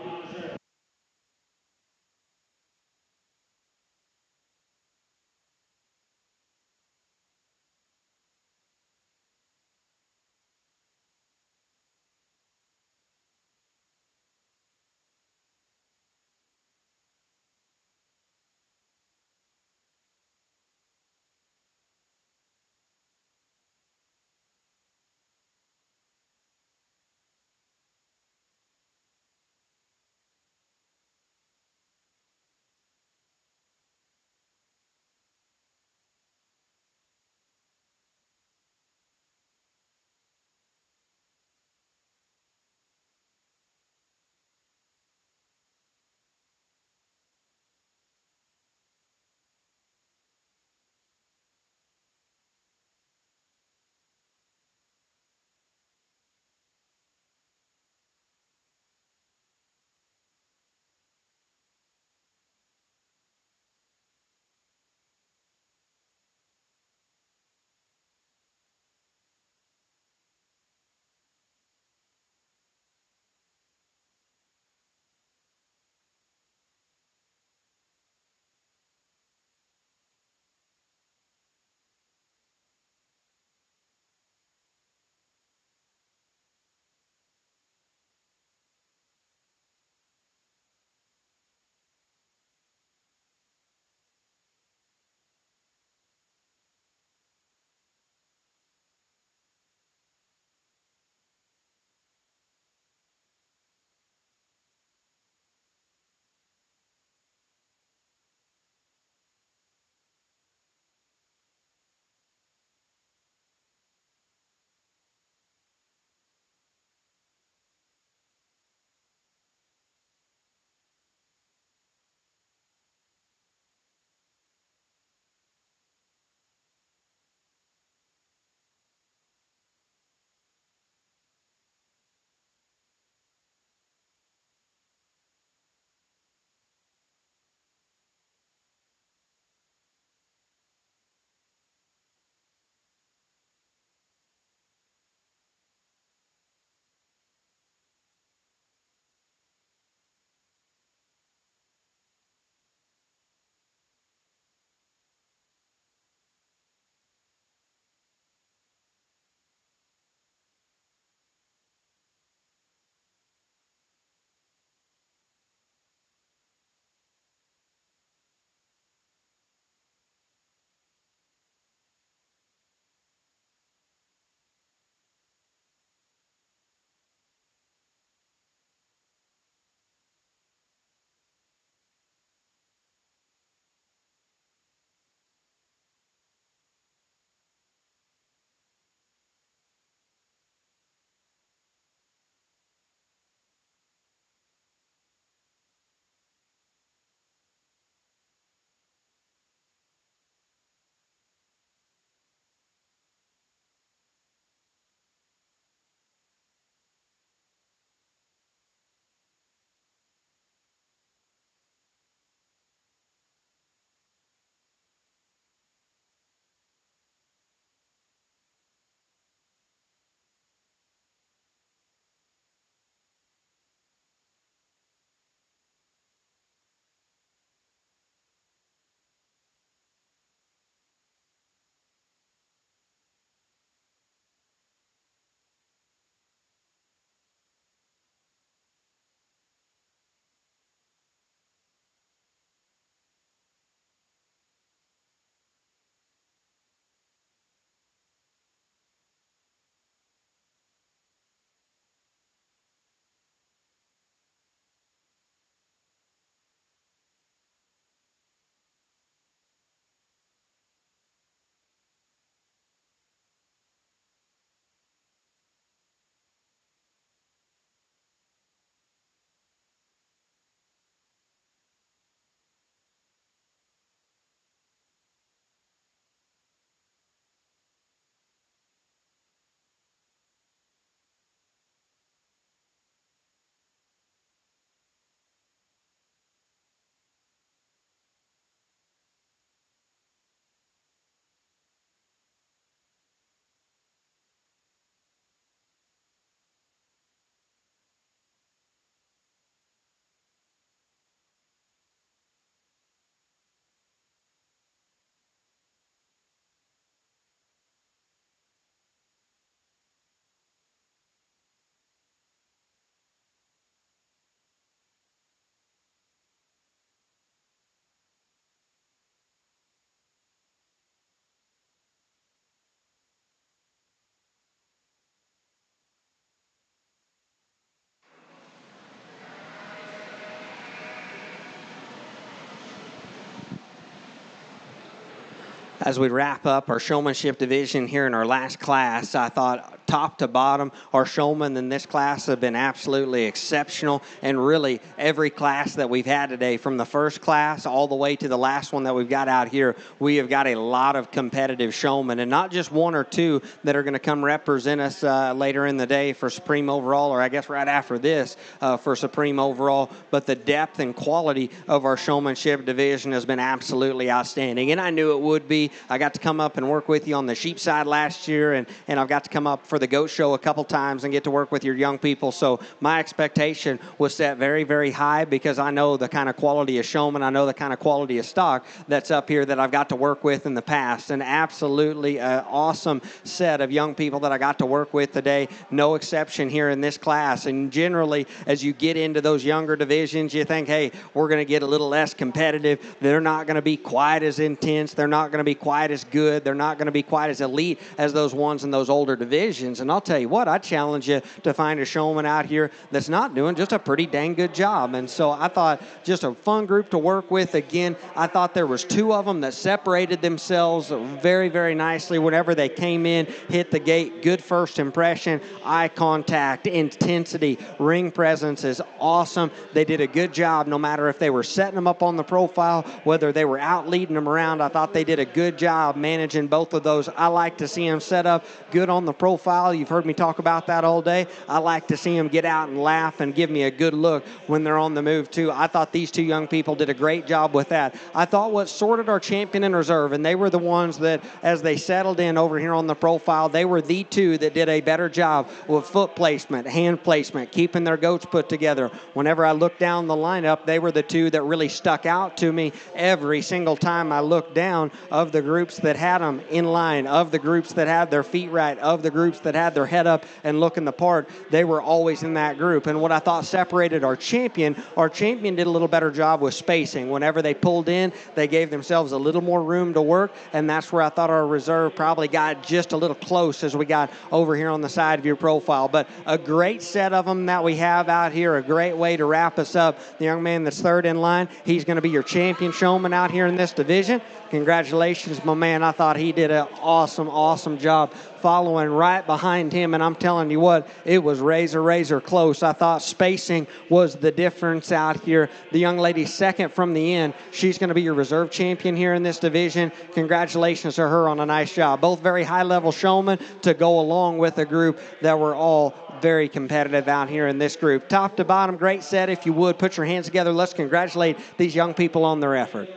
As we wrap up our showmanship division here in our last class, I thought top to bottom, our showmen in this class have been absolutely exceptional. And really, every class that we've had today, from the first class all the way to the last one that we've got out here, we have got a lot of competitive showmen, and not just one or two that are going to come represent us later in the day for Supreme Overall, or I guess right after this for Supreme Overall, but the depth and quality of our showmanship division has been absolutely outstanding. And I knew it would be. I got to come up and work with you on the sheep side last year, and I've got to come up for the goat show a couple times and get to work with your young people. So my expectation was set very, very high, because I know the kind of quality of showman, I know the kind of quality of stock that's up here that I've got to work with in the past. An absolutely awesome set of young people that I got to work with today, no exception here in this class. And generally, as you get into those younger divisions, you think, hey, we're going to get a little less competitive. They're not going to be quite as intense. They're not going to be quite as good. They're not going to be quite as elite as those ones in those older divisions. And I'll tell you what, I challenge you to find a showman out here that's not doing just a pretty dang good job. And so I thought just a fun group to work with. Again, I thought there was two of them that separated themselves very, very nicely whenever they came in, hit the gate. Good first impression, eye contact, intensity, ring presence is awesome. They did a good job no matter if they were setting them up on the profile, whether they were out leading them around. I thought they did a good job managing both of those. I like to see them set up good on the profile. You've heard me talk about that all day. I like to see them get out and laugh and give me a good look when they're on the move too. I thought these two young people did a great job with that. I thought what sorted our champion and reserve, and they were the ones that, as they settled in over here on the profile, they were the two that did a better job with foot placement, hand placement, keeping their goats put together. Whenever I looked down the lineup, they were the two that really stuck out to me every single time I looked down, of the groups that had them in line, of the groups that had their feet right, of the groups that had their head up and looking the part. They were always in that group. And what I thought separated our champion did a little better job with spacing. Whenever they pulled in, they gave themselves a little more room to work, and that's where I thought our reserve probably got just a little close as we got over here on the side of your profile. But a great set of them that we have out here, a great way to wrap us up. The young man that's third in line, he's going to be your champion showman out here in this division. Congratulations, my man. I thought he did an awesome, awesome job following right behind him, and I'm telling you what, it was razor, razor close. I thought spacing was the difference out here. The young lady second from the end, she's going to be your reserve champion here in this division. Congratulations to her on a nice job. Both very high-level showmen to go along with a group that were all very competitive out here in this group. Top to bottom, great set. If you would, put your hands together. Let's congratulate these young people on their effort.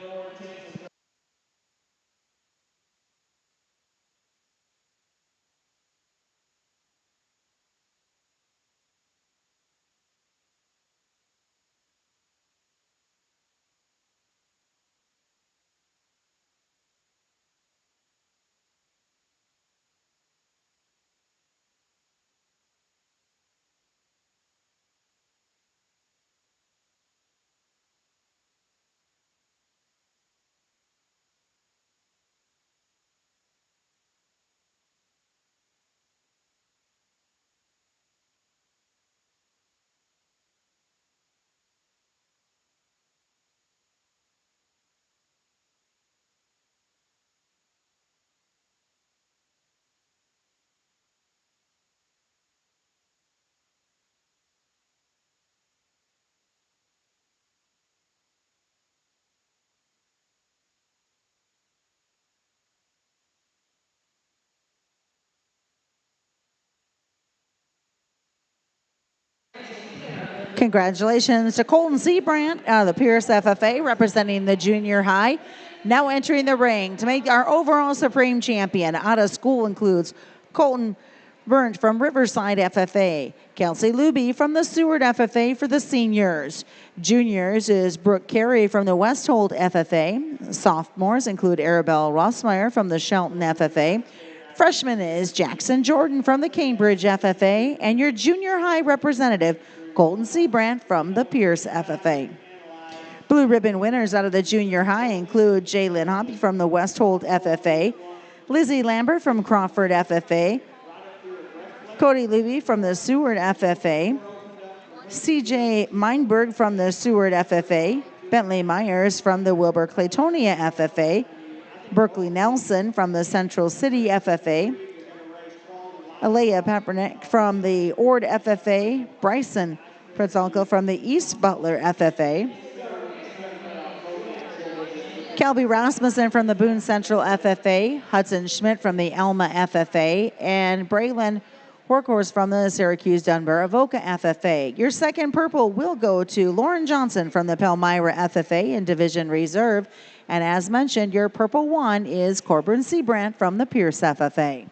Congratulations to Colton Seabrandt out of the Pierce FFA, representing the junior high. Now entering the ring to make our overall Supreme champion out of school includes Colton Burnt from Riverside FFA, Kelsey Luby from the Seward FFA for the seniors. Juniors is Brooke Carey from the Westhold FFA. Sophomores include Arabelle Rossmeyer from the Shelton FFA. Freshman is Jackson Jordan from the Cambridge FFA, and your junior high representative, Colton Seabrandt from the Pierce FFA. Blue ribbon winners out of the junior high include Jalen Hoppy from the Westhold FFA, Lizzie Lambert from Crawford FFA, Cody Levy from the Seward FFA, CJ Meinberg from the Seward FFA, Bentley Myers from the Wilbur Claytonia FFA, Berkeley Nelson from the Central City FFA, Alea Papernick from the Ord FFA, Bryson Pretzalko from the East Butler FFA, Kelby Rasmussen from the Boone Central FFA, Hudson Schmidt from the Alma FFA, and Braylon Workhorse from the Syracuse Dunbar Avoca FFA. Your second purple will go to Lauren Johnson from the Palmyra FFA in Division Reserve. And as mentioned, your purple one is Corbin Seabrandt from the Pierce FFA.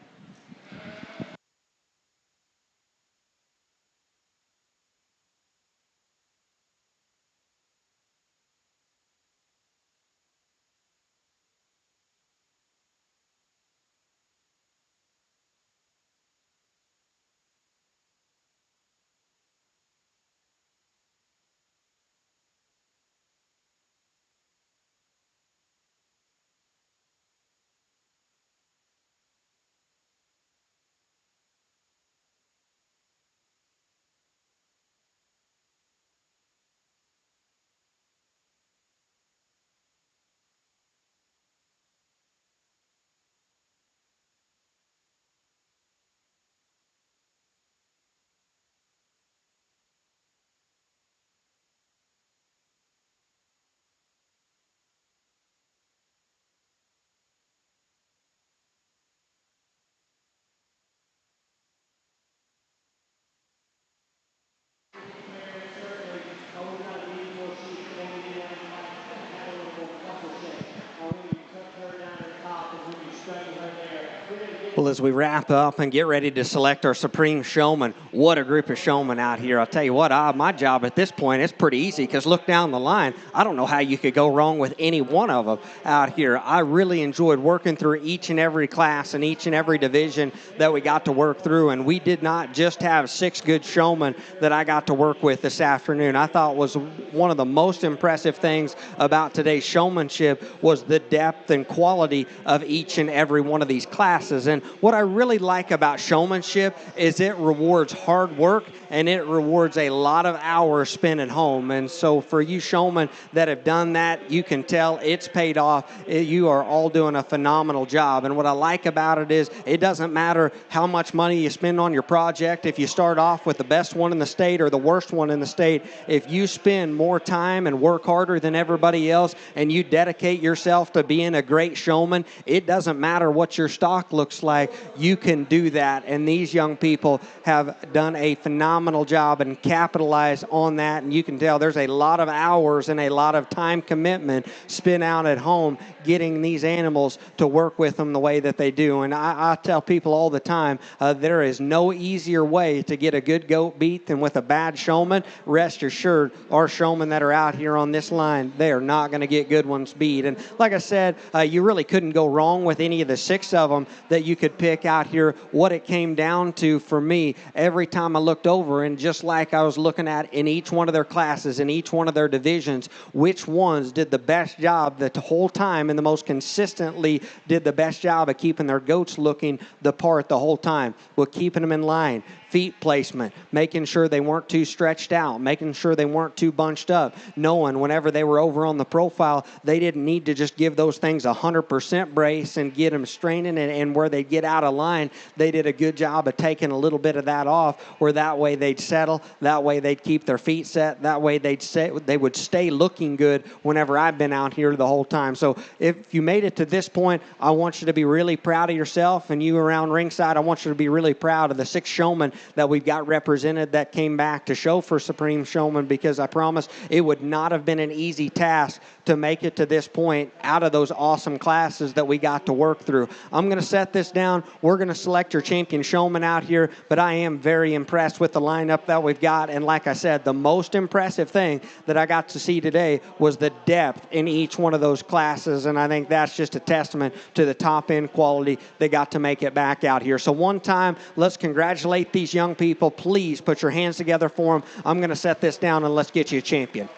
Well, as we wrap up and get ready to select our Supreme Showman, what a group of showmen out here. I'll tell you what, my job at this point is pretty easy because look down the line. I don't know how you could go wrong with any one of them out here. I really enjoyed working through each and every class and each and every division that we got to work through. And we did not just have 6 good showmen that I got to work with this afternoon. I thought was one of the most impressive things about today's showmanship was the depth and quality of each and every one of these classes. And what I really like about showmanship is it rewards hard work and it rewards a lot of hours spent at home. And so for you showmen that have done that, you can tell it's paid off. You are all doing a phenomenal job. And what I like about it is it doesn't matter how much money you spend on your project. If you start off with the best one in the state or the worst one in the state, if you spend more time and work harder than everybody else and you dedicate yourself to being a great showman, it doesn't matter what your stock looks like. You can do that. And these young people have done a phenomenal job and capitalized on that. And you can tell there's a lot of hours and a lot of time commitment spent out at home getting these animals to work with them the way that they do. And I tell people all the time, there is no easier way to get a good goat beat than with a bad showman. Rest assured, our showmen that are out here on this line, they are not going to get good ones beat. And like I said, you really couldn't go wrong with any of the 6 of them that you could pick out here. What it came down to for me, every time I looked over, and just like I was looking at in each one of their classes, in each one of their divisions, which ones did the best job the whole time and the most consistently did the best job of keeping their goats looking the part the whole time, with keeping them in line, feet placement, making sure they weren't too stretched out, making sure they weren't too bunched up, knowing whenever they were over on the profile, they didn't need to just give those things 100% brace and get them straining, and where they get out of line, they did a good job of taking a little bit of that off, where that way they'd settle, that way they'd keep their feet set, that way they would stay looking good whenever I've been out here the whole time. So if you made it to this point, I want you to be really proud of yourself, and you around ringside, I want you to be really proud of the 6 showmen that we've got represented that came back to show for Supreme Showman, because I promise it would not have been an easy task to make it to this point out of those awesome classes that we got to work through. I'm going to set this down. We're going to select your champion showman out here, but I am very impressed with the lineup that we've got. And like I said, the most impressive thing that I got to see today was the depth in each one of those classes. And I think that's just a testament to the top end quality they got to make it back out here. So one time, let's congratulate these young people. Please put your hands together for them. I'm going to set this down and let's get you a champion.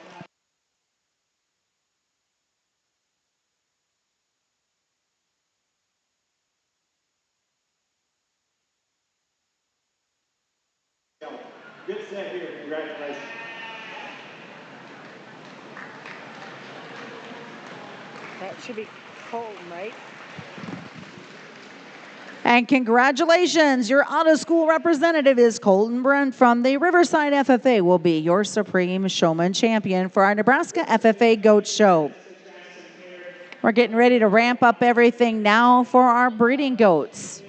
Good set here. Congratulations. That should be Colton, right? And congratulations, your out-of-school representative is Colton Brent from the Riverside FFA, will be your Supreme Showman champion for our Nebraska FFA Goat Show. We're getting ready to ramp up everything now for our breeding goats.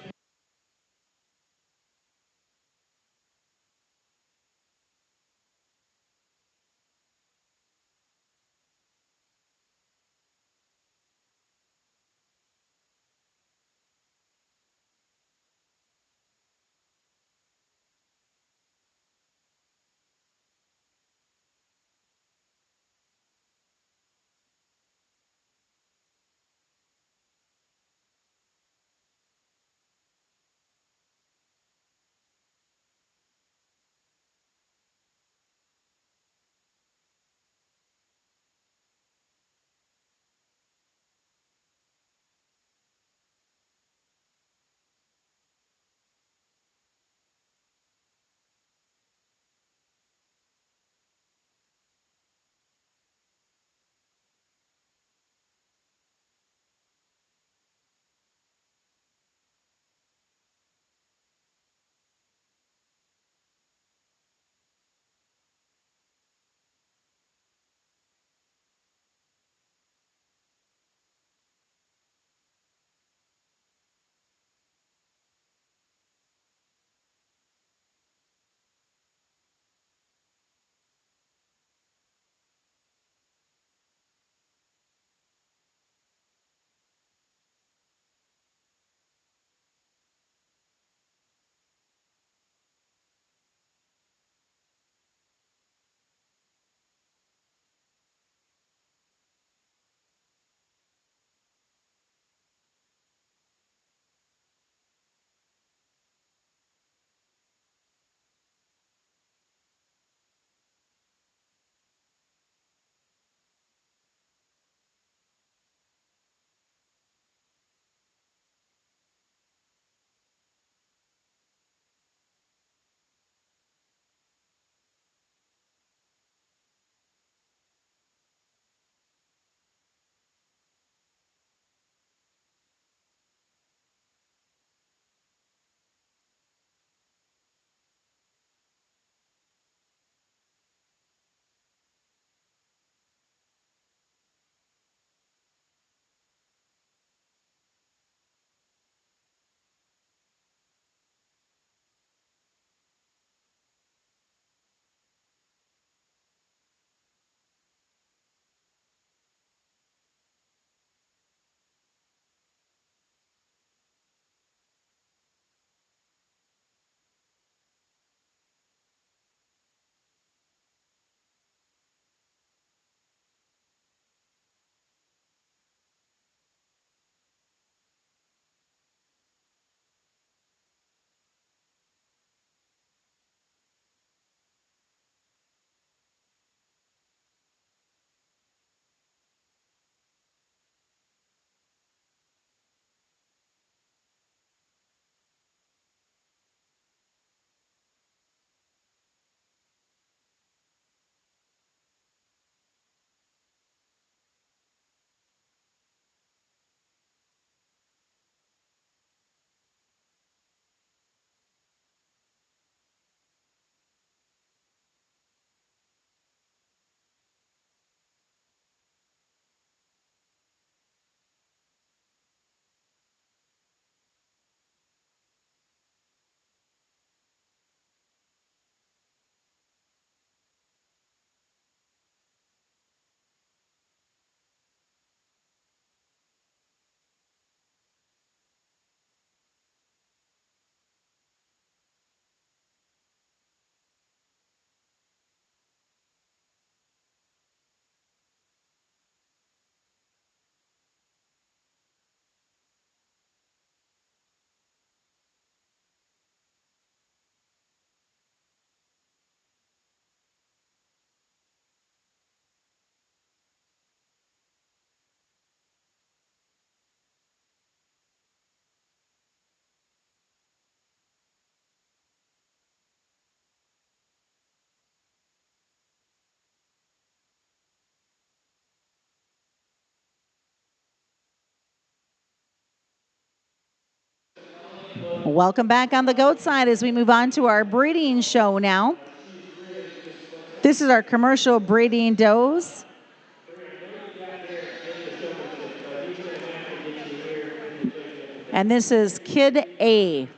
Welcome back on the goat side as we move on to our breeding show now. This is our commercial breeding does. And this is Kid A.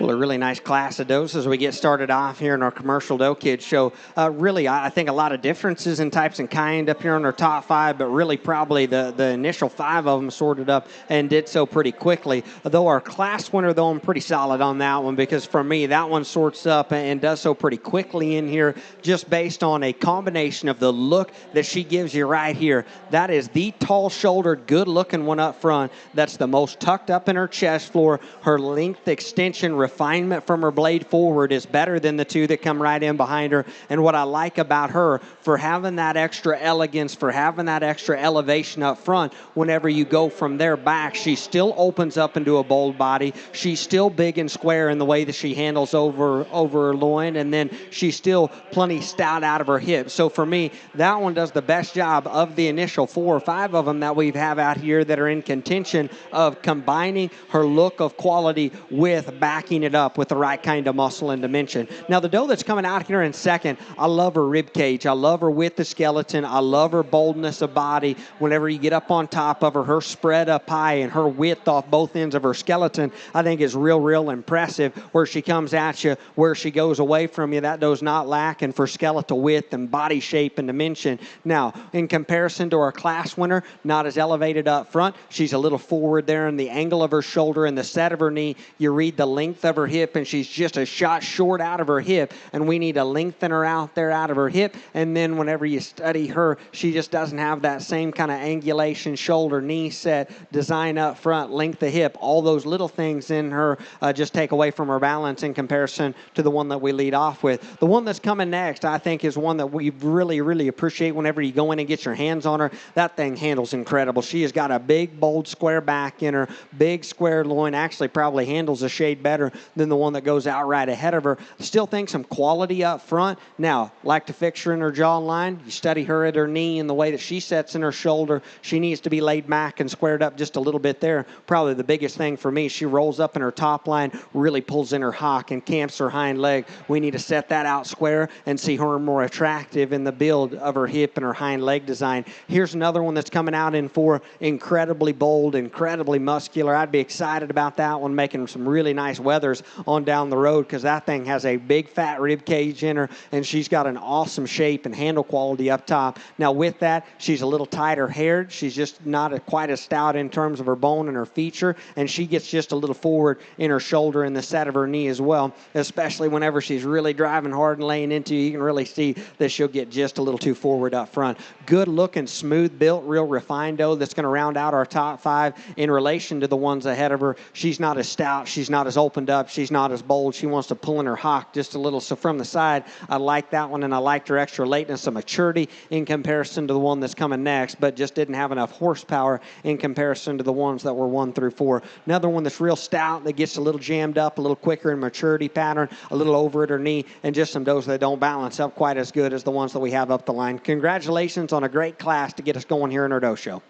a really nice class of does as we get started off here in our commercial doe kids show. Really, I think a lot of differences in types and kind up here in our top 5, but really probably the initial 5 of them sorted up and did so pretty quickly. Though our class winner, though, I'm pretty solid on that one, because for me, that one sorts up and does so pretty quickly in here, just based on a combination of the look that she gives you right here. That is the tall-shouldered, good-looking one up front. That's the most tucked up in her chest floor. Her length, extension, refinement from her blade forward is better than the 2 that come right in behind her. And what I like about her, for having that extra elegance, for having that extra elevation up front, whenever you go from there back, she still opens up into a bold body. She's still big and square in the way that she handles over her loin, and then she's still plenty stout out of her hips. So for me, that one does the best job of the initial 4 or 5 of them that we have out here that are in contention of combining her look of quality with backing it up with the right kind of muscle and dimension. Now, the doe that's coming out here in second, I love her rib cage. I love her with the skeleton. I love her boldness of body. Whenever you get up on top of her, her spread up high and her width off both ends of her skeleton, I think is real impressive. Where she comes at you, where she goes away from you, that does not lack and for skeletal width and body shape and dimension. Now, in comparison to our class winner, not as elevated up front. She's a little forward there in the angle of her shoulder and the set of her knee. You read the length of her hip, and she's just a shot short out of her hip, and we need to lengthen her out there out of her hip. And then whenever you study her, she just doesn't have that same kind of angulation, shoulder, knee set, design up front, length of hip. All those little things in her just take away from her balance in comparison to the one that we lead off with. The one that's coming next, I think, is one that we really appreciate whenever you go in and get your hands on her. That thing handles incredible. She has got a big, bold, square back in her, big, square loin. Actually, probably handles a shade better than the one that goes out right ahead of her. Still think some quality up front. Now, like to fix her in her jaw line. You study her at her knee and the way that she sets in her shoulder. She needs to be laid back and squared up just a little bit there. Probably the biggest thing for me, she rolls up in her top line, really pulls in her hock and camps her hind leg. We need to set that out square and see her more attractive in the build of her hip and her hind leg design. Here's another one that's coming out in 4, incredibly bold, incredibly muscular. I'd be excited about that one, making some really nice weathers on down the road, because that thing has a big fat rib cage in her, and she's got an awesome shape and handle quality up top. Now with that, she's a little tighter haired. She's just not quite as stout in terms of her bone and her feature, and she gets just a little forward in her shoulder and the set of her knee as well, especially whenever she's really driving hard and laying into you. You can really see that she'll get just a little too forward up front. Good looking, smooth built, real refined doe that's going to round out our top 5 in relation to the ones ahead of her. She's not as stout. She's not as opened up. She's not as bold. She wants to pull in her hock just a little. So from the side, I like that one, and I liked her extra lateness of maturity in comparison to the one that's coming next, but just didn't have enough horsepower in comparison to the ones that were 1 through 4. Another one that's real stout that gets a little jammed up, a little quicker in maturity pattern, a little over at her knee, and just some does that don't balance up quite as good as the ones that we have up the line. Congratulations on a great class to get us going here in our doe show.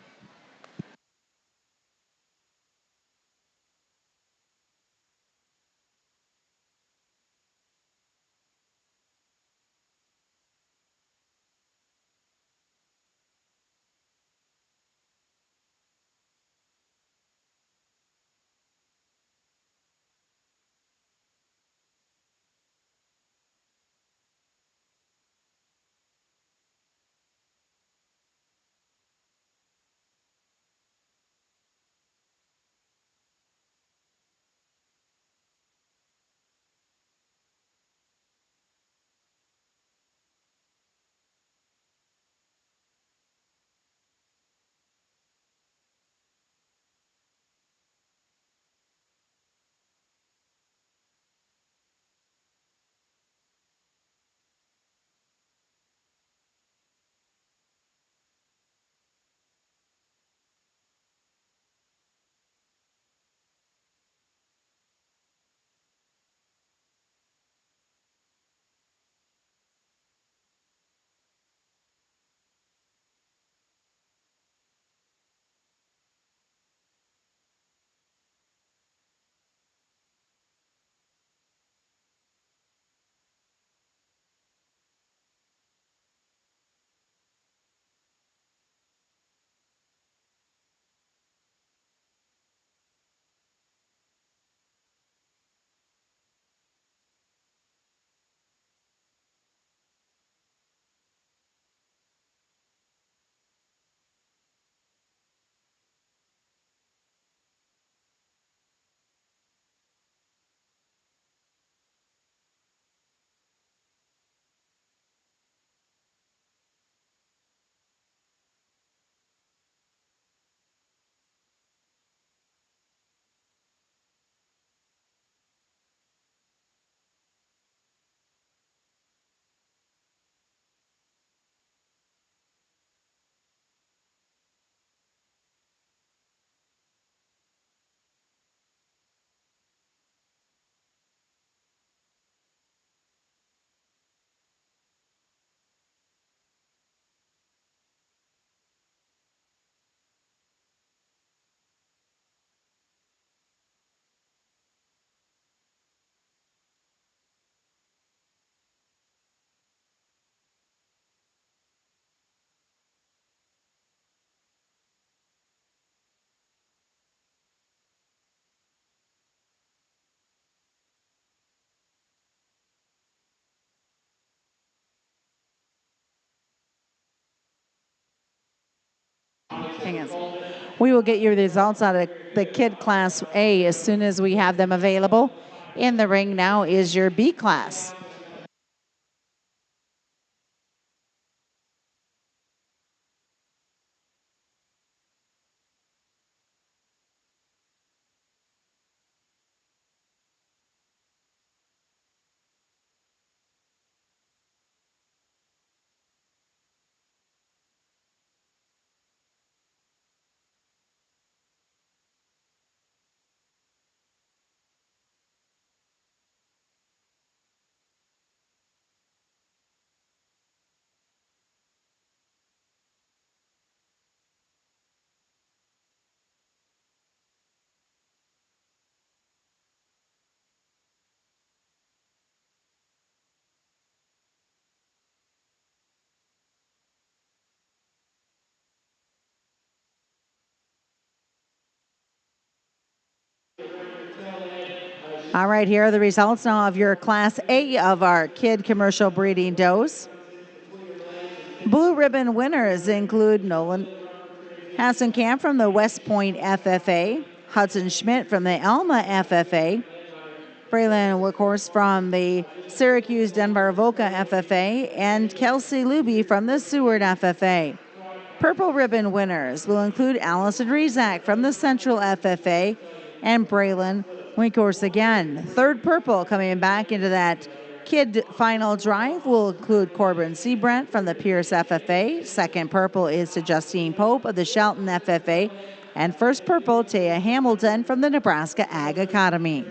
Hang on. We will get you the results out of the kid class A as soon as we have them available. In the ring now is your B class. All right, here are the results now of your Class A of our kid commercial breeding does. Blue ribbon winners include Nolan Hassenkamp from the West Point FFA, Hudson Schmidt from the Alma FFA, Braylon Wickhorse from the Syracuse Denver Voca FFA, and Kelsey Luby from the Seward FFA. Purple ribbon winners will include Allison Rezak from the Central FFA and Braylon Winkhorse again. Third purple coming back into that kid final drive will include Corbin Seabrant from the Pierce FFA. Second purple is to Justine Pope of the Shelton FFA. And first purple, Taya Hamilton from the Nebraska Ag Academy.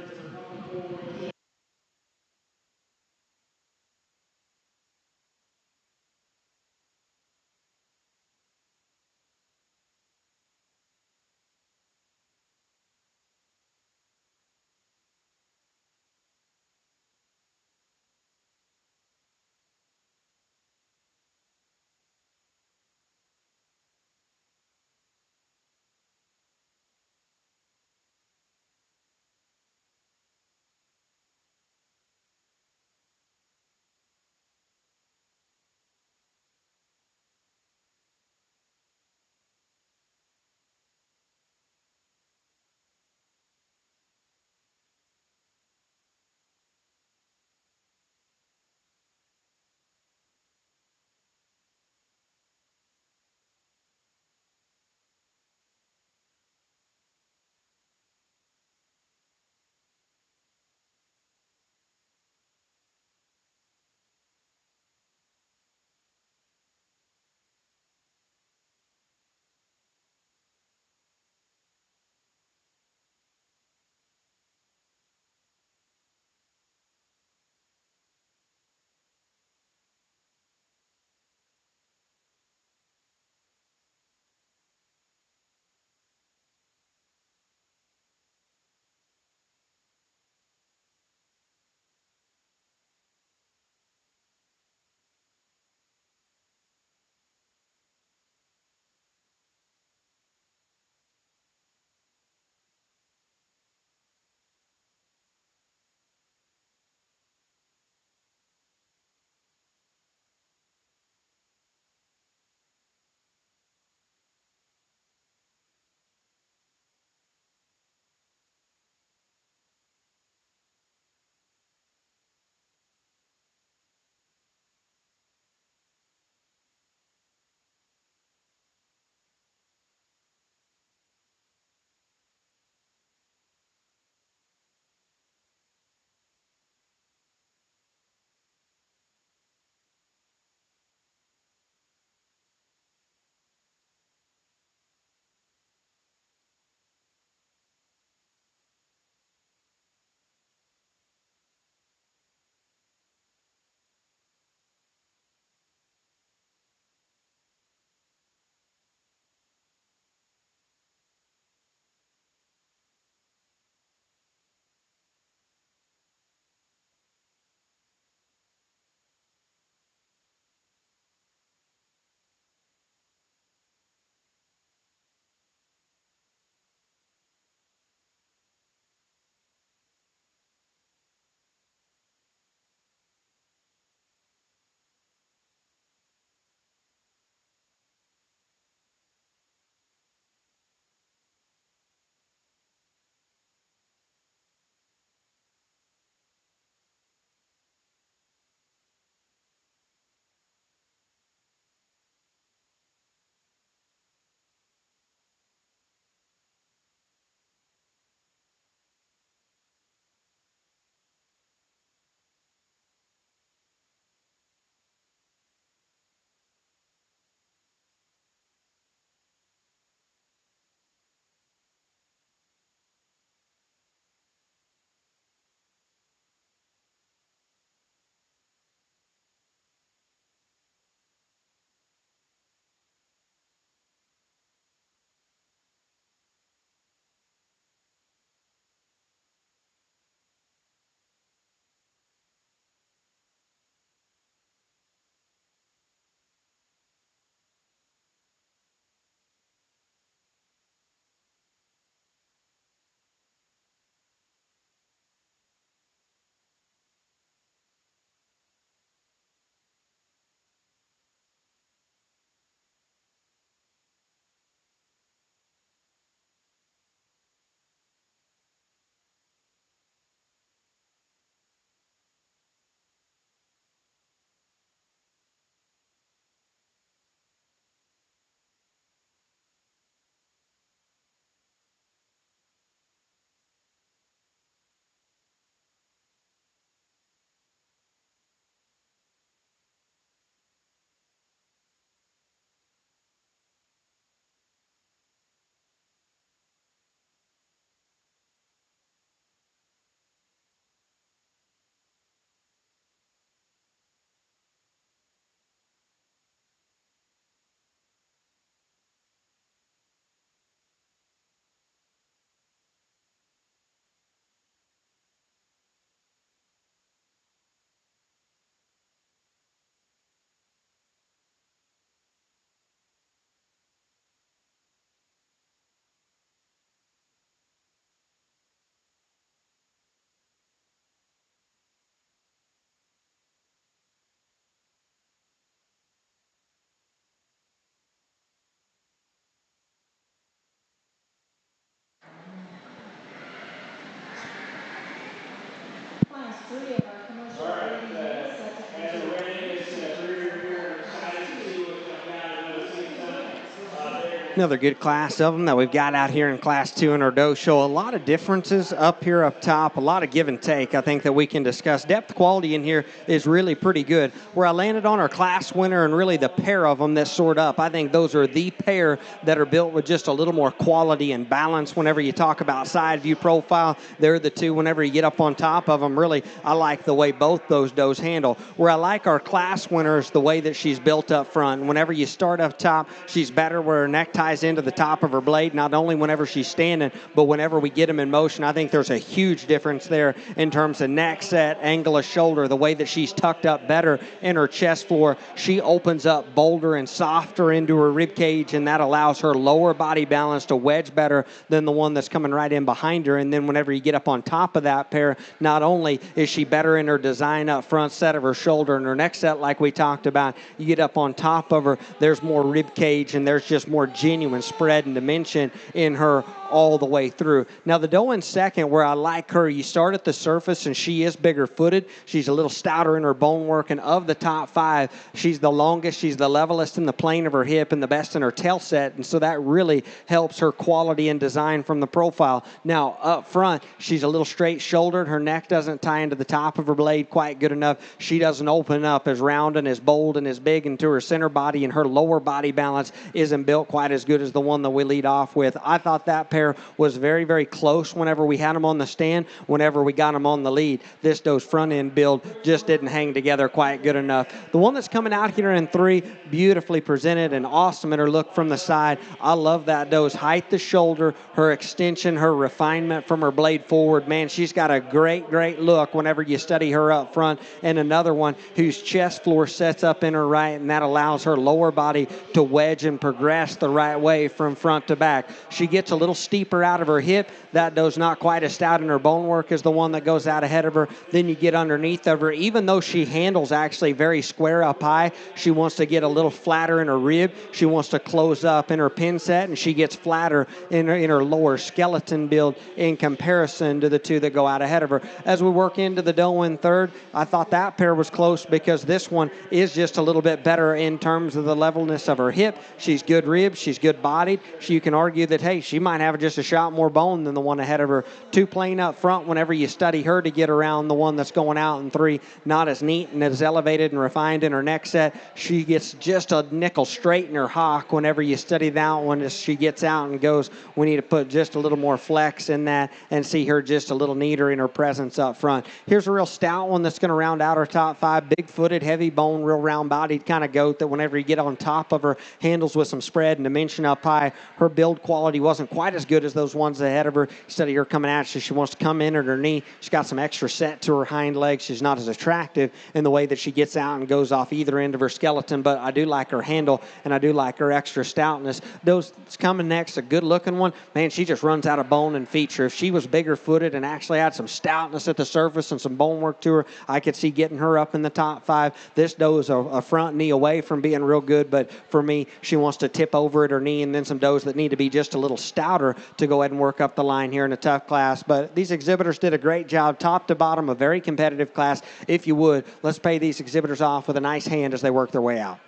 Another good class of them that we've got out here in Class 2 in our dough show. A lot of differences up here up top, a lot of give and take I think that we can discuss. Depth quality in here is really pretty good. Where I landed on our class winner and really the pair of them that sort up, I think those are the pair that are built with just a little more quality and balance. Whenever you talk about side view profile, they're the two. Whenever you get up on top of them, really, I like the way both those does handle. Where I like our class winners, the way that she's built up front. Whenever you start up top, she's better where her neck ties into the top of her blade, not only whenever she's standing, but whenever we get them in motion. I think there's a huge difference there in terms of neck set, angle of shoulder, the way that she's tucked up better in her chest floor. She opens up bolder and softer into her rib cage, and that allows her lower body balance to wedge better than the one that's coming right in behind her. And then whenever you get up on top of that pair, not only is she better in her design up front set of her shoulder and her neck set like we talked about, you get up on top of her, there's more rib cage and there's just more genuine spread and dimension in her all the way through. Now the doe in second, where I like her, you start at the surface and she is bigger footed. She's a little stouter in her bone work, and of the top five, she's the longest, she's the levelest in the plane of her hip and the best in her tail set, and so that really helps her quality and design from the profile. Now up front, she's a little straight shouldered. Her neck doesn't tie into the top of her blade quite good enough. She doesn't open up as round and as bold and as big into her center body, and her lower body balance isn't built quite as good as the one that we lead off with. I thought that pair was very, very close whenever we had them on the stand, whenever we got them on the lead. This doe's front end build just didn't hang together quite good enough. The one that's coming out here in 3, beautifully presented and awesome in her look from the side. I love that doe's height, the shoulder, her extension, her refinement from her blade forward. Man, she's got a great, great look whenever you study her up front. And another one whose chest floor sets up in her right, and that allows her lower body to wedge and progress the right way from front to back. She gets a little steeper out of her hip. That does not quite as stout in her bone work as the one that goes out ahead of her. Then you get underneath of her. Even though she handles actually very square up high, she wants to get a little flatter in her rib. She wants to close up in her pin set, and she gets flatter in her lower skeleton build in comparison to the two that go out ahead of her. As we work into the doe in third, I thought that pair was close because this one is just a little bit better in terms of the levelness of her hip. She's good ribs. She's good bodied. You can argue that, hey, she might have just a shot more bone than the one ahead of her. 2 plain up front whenever you study her to get around the one that's going out in 3. Not as neat and as elevated and refined in her neck set. She gets just a nickel straight in her hock whenever you study that one. As she gets out and goes, we need to put just a little more flex in that and see her just a little neater in her presence up front. Here's a real stout one that's going to round out her top 5. Big-footed, heavy bone, real round-bodied kind of goat that whenever you get on top of her, handles with some spread and dimension up high. Her build quality wasn't quite as good as those ones ahead of her. Instead of her coming at you, she wants to come in at her knee. She's got some extra set to her hind legs. She's not as attractive in the way that she gets out and goes off either end of her skeleton, but I do like her handle, and I do like her extra stoutness. Those coming next, a good-looking one, man, she just runs out of bone and feature. If she was bigger-footed and actually had some stoutness at the surface and some bone work to her, I could see getting her up in the top 5. This doe is a front knee away from being real good, but for me, she wants to tip over at her knee, and then some does that need to be just a little stouter to go ahead and work up the line here in a tough class. But these exhibitors did a great job, top to bottom, a very competitive class. If you would, let's pay these exhibitors off with a nice hand as they work their way out.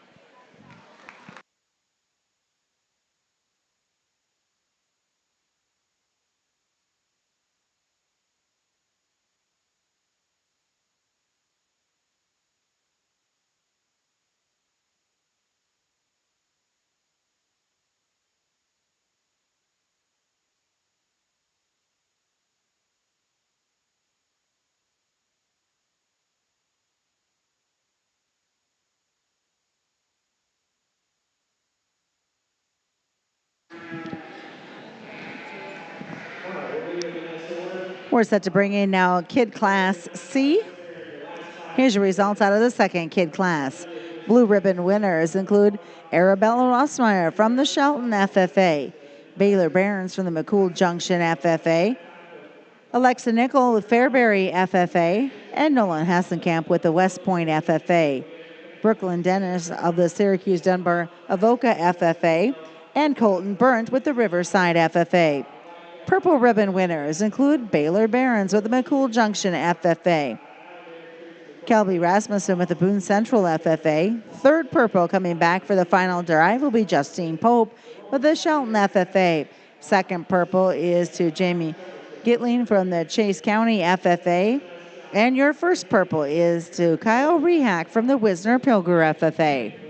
We're set to bring in now Kid Class C. Here's your results out of the second Kid Class. Blue ribbon winners include Arabella Rossmeyer from the Shelton FFA, Baylor Barons from the McCool Junction FFA, Alexa Nickel with Fairbury FFA, and Nolan Hassenkamp with the West Point FFA. Brooklyn Dennis of the Syracuse Dunbar Avoca FFA, and Colton Burnt with the Riverside FFA. Purple ribbon winners include Baylor Barons with the McCool Junction FFA, Kelby Rasmussen with the Boone Central FFA. Third purple coming back for the final drive will be Justine Pope with the Shelton FFA. Second purple is to Jamie Gitling from the Chase County FFA. And your first purple is to Kyle Rehack from the Wisner Pilger FFA.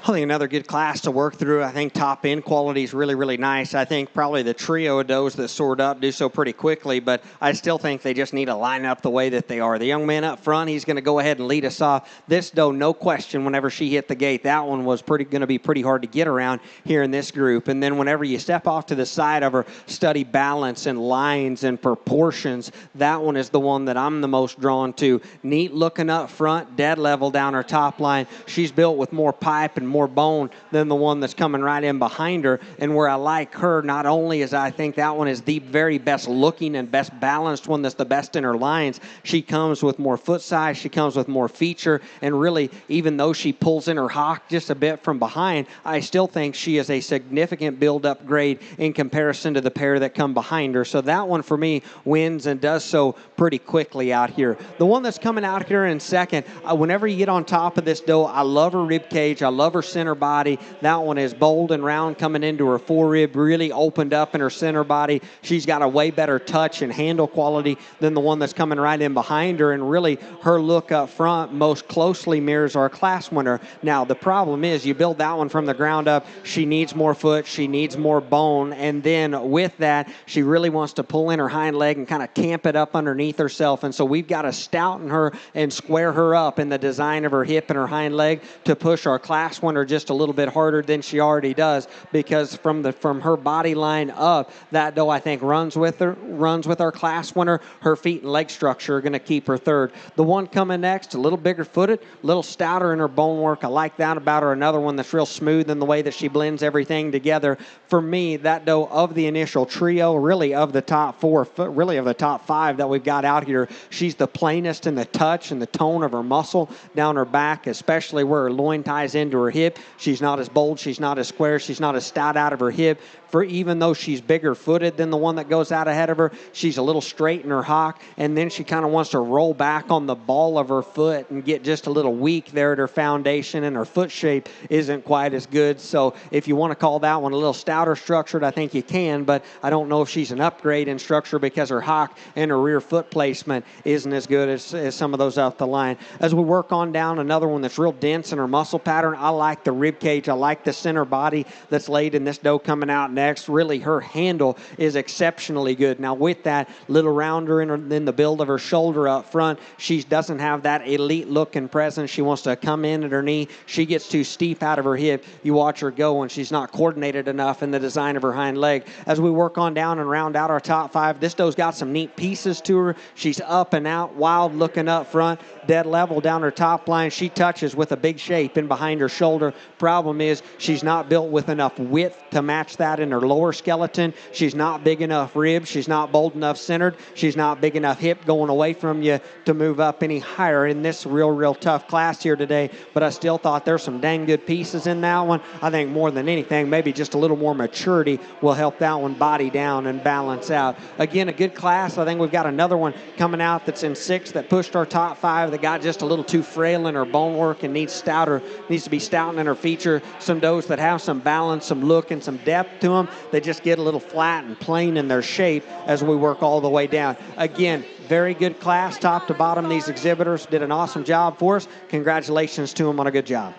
I think another good class to work through. I think top end quality is really, really nice. I think probably the trio of does that soared up do so pretty quickly, but I still think they just need to line up the way that they are. The young man up front, he's going to go ahead and lead us off. This doe, no question, whenever she hit the gate, that one was going to be pretty hard to get around here in this group. And then whenever you step off to the side of her, study balance and lines and proportions, that one is the one that I'm the most drawn to. Neat looking up front, dead level down her top line. She's built with more pipe and more bone than the one that's coming right in behind her. And where I like her, not only is I think that one is the very best looking and best balanced one that's the best in her lines, she comes with more foot size, she comes with more feature, and really, even though she pulls in her hock just a bit from behind, I still think she is a significant build upgrade in comparison to the pair that come behind her. So that one for me wins and does so pretty quickly out here. The one that's coming out here in second, whenever you get on top of this doe, I love her rib cage, I love her center body. That one is bold and round coming into her forerib, really opened up in her center body. She's got a way better touch and handle quality than the one that's coming right in behind her, and really her look up front most closely mirrors our class winner. Now, the problem is you build that one from the ground up, she needs more foot, she needs more bone, and then with that, she really wants to pull in her hind leg and kind of camp it up underneath herself, and so we've got to stouten her and square her up in the design of her hip and her hind leg to push our class winner just a little bit harder than she already does, because from her body line up, that doe I think runs with our class winner. Her feet and leg structure are going to keep her third. The one coming next, a little bigger footed, a little stouter in her bone work. I like that about her. Another one that's real smooth in the way that she blends everything together. For me, that doe of the initial trio, really of the top four, really of the top five that we've got out here, she's the plainest in the touch and the tone of her muscle down her back, especially where her loin ties into her hip. She's not as bold, she's not as square, she's not as stout out of her hip. For even though she's bigger footed than the one that goes out ahead of her, she's a little straight in her hock, and then she kind of wants to roll back on the ball of her foot and get just a little weak there at her foundation, and her foot shape isn't quite as good. So if you want to call that one a little stouter structured, I think you can, but I don't know if she's an upgrade in structure because her hock and her rear foot placement isn't as good as some of those off the line. As we work on down, another one that's real dense in her muscle pattern. I like the rib cage. I like the center body that's laid in this doe coming out next. Really, her handle is exceptionally good. Now, with that little rounder in the build of her shoulder up front, she doesn't have that elite look and presence. She wants to come in at her knee. She gets too steep out of her hip. You watch her go, and she's not coordinated enough in the design of her hind leg. As we work on down and round out our top five, this doe's got some neat pieces to her. She's up and out, wild looking up front, dead level down her top line. She touches with a big shape in behind her shoulder. Problem is, she's not built with enough width to match that in her lower skeleton. She's not big enough ribs. She's not bold enough centered. She's not big enough hip going away from you to move up any higher in this real tough class here today. But I still thought there's some dang good pieces in that one. I think more than anything, maybe just a little more maturity will help that one body down and balance out. Again, a good class. I think we've got another one coming out that's in sixth that pushed our top five, that got just a little too frail in her bone work and needs to be stouting in her feature. Some does that have some balance, some look, and some depth to them. They just get a little flat and plain in their shape as we work all the way down. Again, very good class, top to bottom. These exhibitors did an awesome job for us. Congratulations to them on a good job.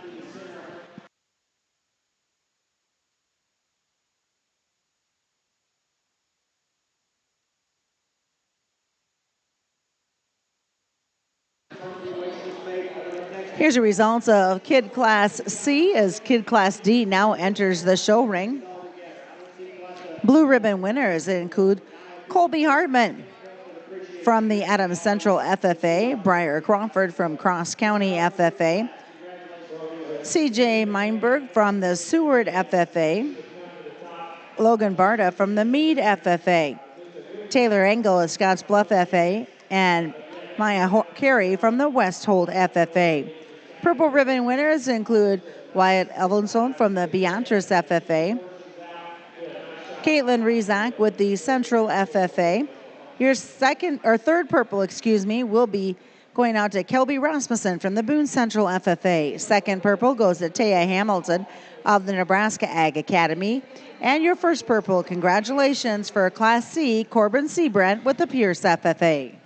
Here's the results of Kid Class C as Kid Class D now enters the show ring. Blue ribbon winners include Colby Hartman from the Adams Central FFA, Briar Crawford from Cross County FFA, CJ Meinberg from the Seward FFA, Logan Barta from the Meade FFA, Taylor Engel of Scotts Bluff FFA, and Maya Carey from the Westhold FFA. Purple ribbon winners include Wyatt Evanson from the Beatrice FFA, Caitlin Rezak with the Central FFA. Your third purple, will be going out to Kelby Rasmussen from the Boone Central FFA. Second purple goes to Taya Hamilton of the Nebraska Ag Academy. And your first purple, congratulations for Class C, Corbin Seabrent with the Pierce FFA.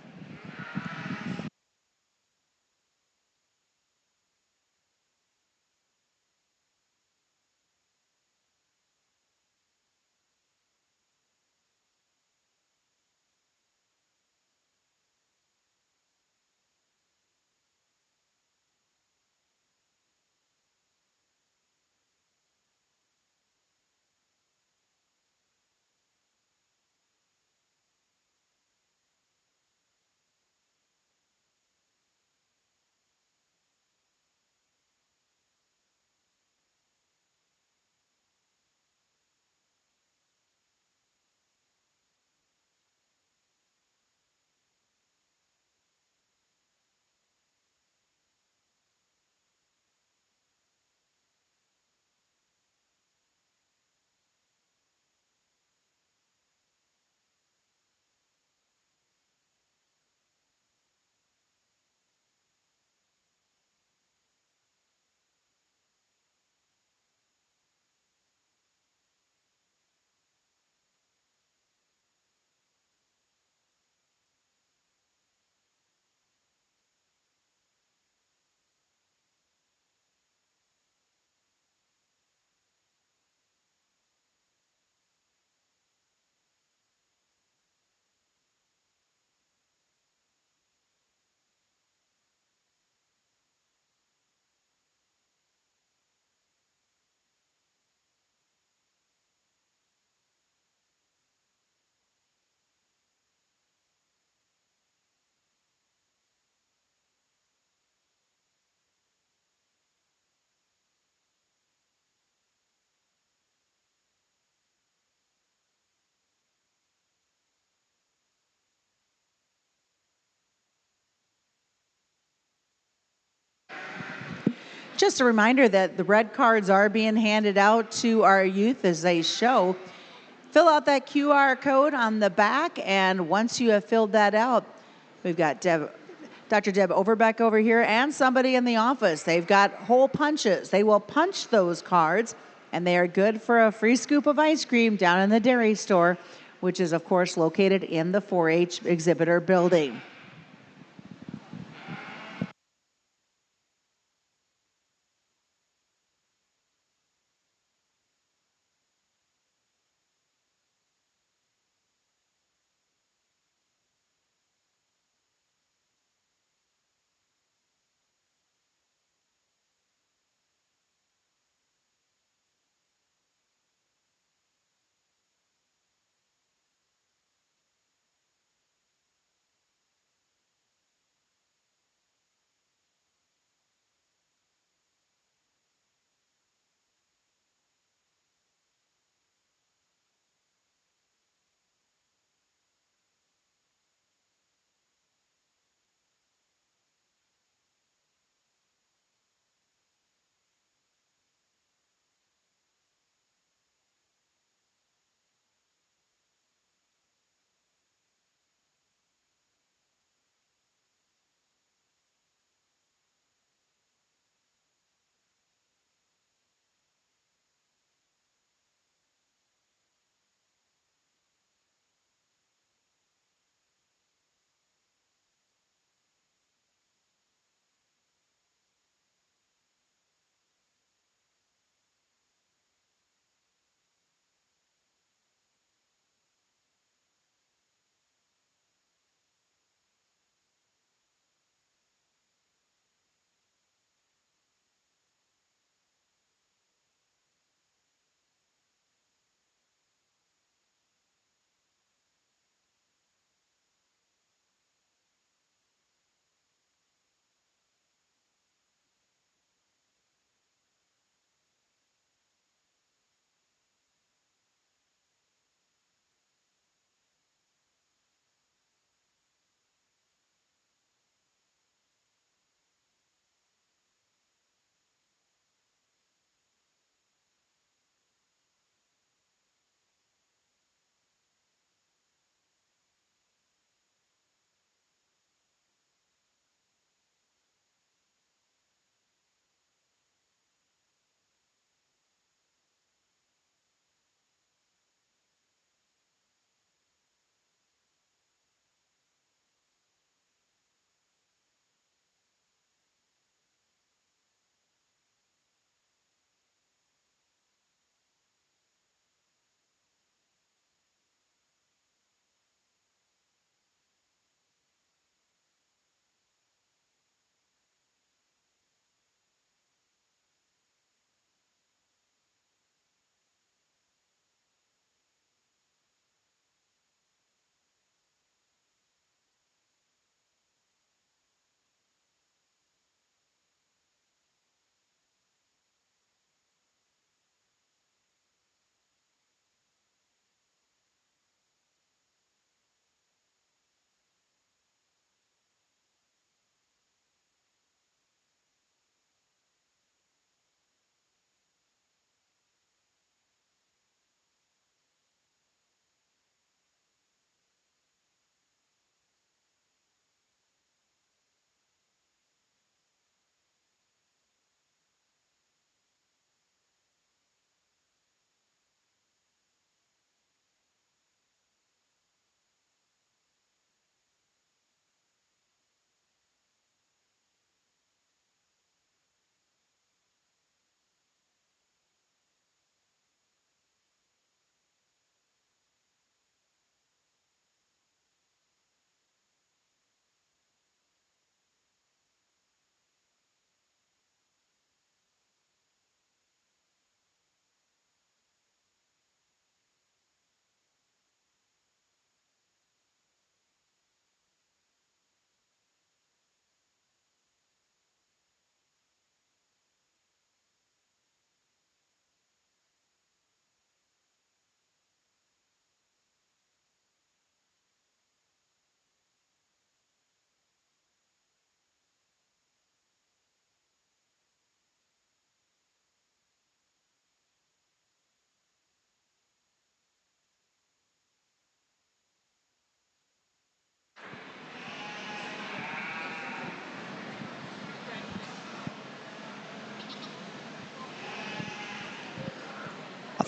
Just a reminder that the red cards are being handed out to our youth as they show. Fill out that QR code on the back, and once you have filled that out, we've got Dr. Deb Overbeck over here and somebody in the office. They've got hole punches. They will punch those cards, and they are good for a free scoop of ice cream down in the dairy store, which is, of course, located in the 4-H exhibitor building.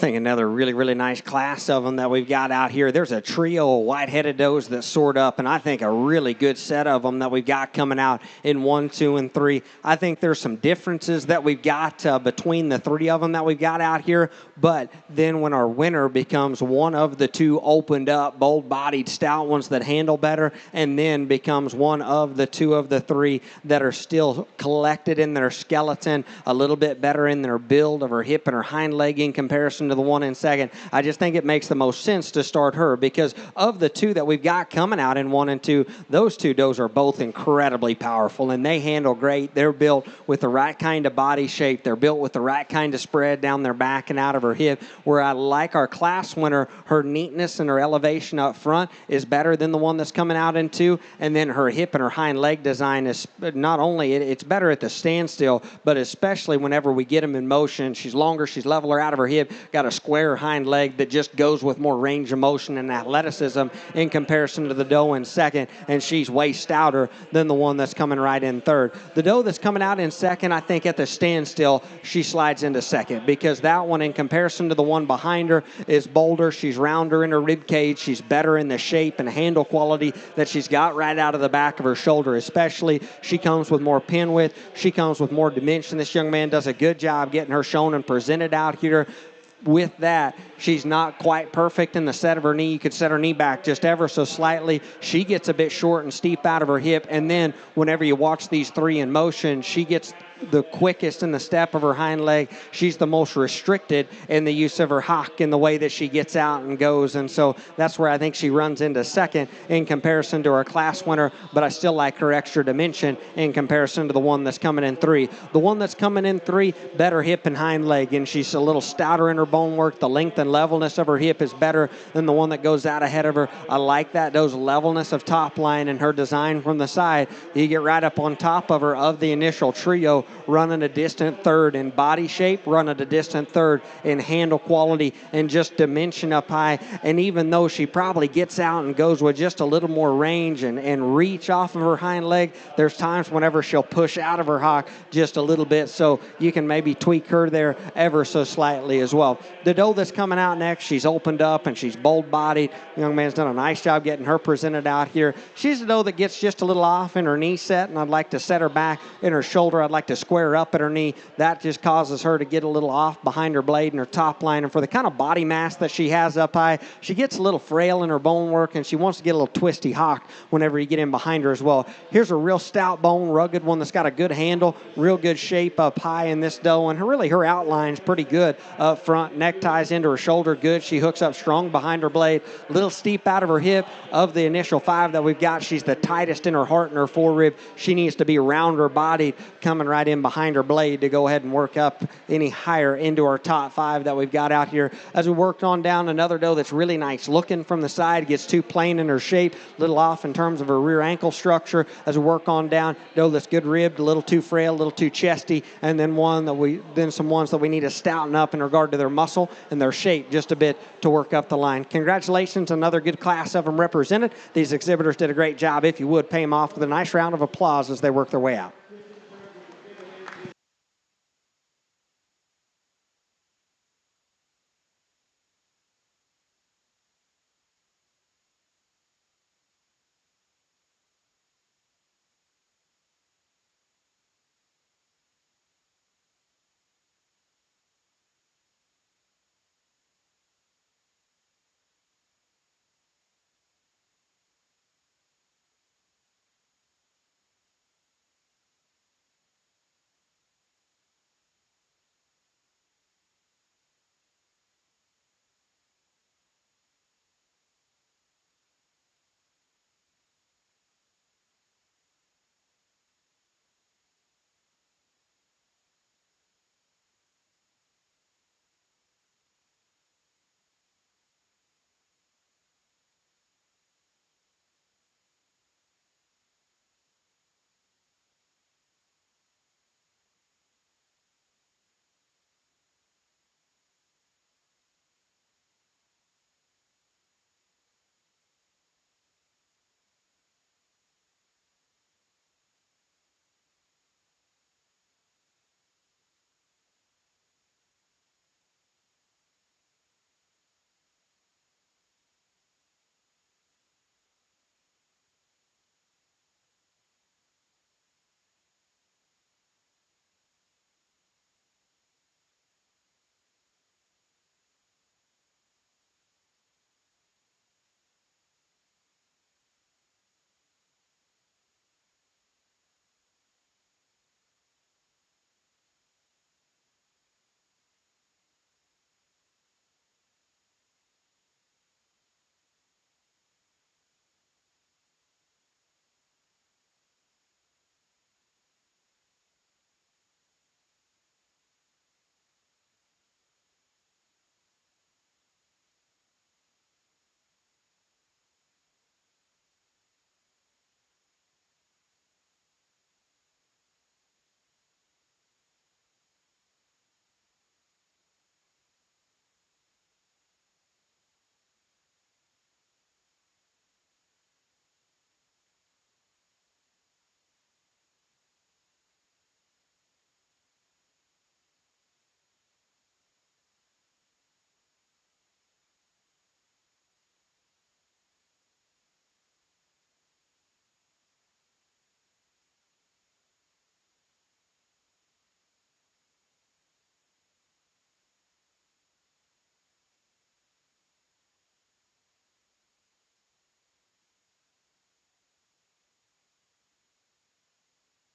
think another really, really nice class of them that we've got out here. There's a trio of white-headed does that sort up, and I think a really good set of them that we've got coming out in 1, 2, and 3. I think there's some differences that we've got between the three of them that we've got out here, but then when our winner becomes one of the two opened up, bold-bodied, stout ones that handle better, and then becomes one of the two of the three that are still collected in their skeleton, a little bit better in their build of her hip and her hind leg in comparison to the one in second. I just think it makes the most sense to start her because of the two that we've got coming out in 1 and 2, those two does are both incredibly powerful and they handle great. They're built with the right kind of body shape. They're built with the right kind of spread down their back and out of her hip. Where I like our class winner, her neatness and her elevation up front is better than the one that's coming out in 2. And then her hip and her hind leg design is not only, it's better at the standstill, but especially whenever we get them in motion. She's longer, she's leveler out of her hip, got a square hind leg that just goes with more range of motion and athleticism in comparison to the doe in second, and she's way stouter than the one that's coming right in third. The doe that's coming out in second, I think at the standstill, she slides into second because that one in comparison to the one behind her is bolder. She's rounder in her rib cage. She's better in the shape and handle quality that she's got right out of the back of her shoulder, especially. She comes with more pin width. She comes with more dimension. This young man does a good job getting her shown and presented out here. With that, she's not quite perfect in the set of her knee. You could set her knee back just ever so slightly. She gets a bit short and steep out of her hip. And then whenever you watch these three in motion, she gets the quickest in the step of her hind leg. She's the most restricted in the use of her hock in the way that she gets out and goes. And so that's where I think she runs into second in comparison to her class winner. But I still like her extra dimension in comparison to the one that's coming in 3. The one that's coming in 3, better hip and hind leg. And she's a little stouter in her bone work. The length and levelness of her hip is better than the one that goes out ahead of her. I like that. Those levelness of top line and her design from the side. You get right up on top of her of the initial trio, running a distant third in body shape, running a distant third in handle quality and just dimension up high. And even though she probably gets out and goes with just a little more range and reach off of her hind leg, there's times whenever she'll push out of her hock just a little bit, so you can maybe tweak her there ever so slightly as well. The doe that's coming out next, she's opened up and she's bold-bodied. The young man's done a nice job getting her presented out here. She's a doe that gets just a little off in her knee set, and I'd like to set her back in her shoulder. I'd like to square up at her knee. That just causes her to get a little off behind her blade and her top line. And for the kind of body mass that she has up high, she gets a little frail in her bone work, and she wants to get a little twisty hock whenever you get in behind her as well. Here's a real stout bone, rugged one that's got a good handle, real good shape up high in this doe, and her outline's pretty good up front. Neckties into her shoulder, good. She hooks up strong behind her blade, a little steep out of her hip. Of the initial 5 that we've got, she's the tightest in her heart and her forerib. She needs to be rounder bodied, coming right in behind her blade to go ahead and work up any higher into our top 5 that we've got out here. As we worked on down, another doe that's really nice looking from the side, gets too plain in her shape, a little off in terms of her rear ankle structure. As we work on down, doe that's good ribbed, a little too frail, a little too chesty, and then some ones that we need to stouten up in regard to their muscle and their shape just a bit to work up the line. Congratulations, another good class of them represented. These exhibitors did a great job. If you would, pay them off with a nice round of applause as they work their way out.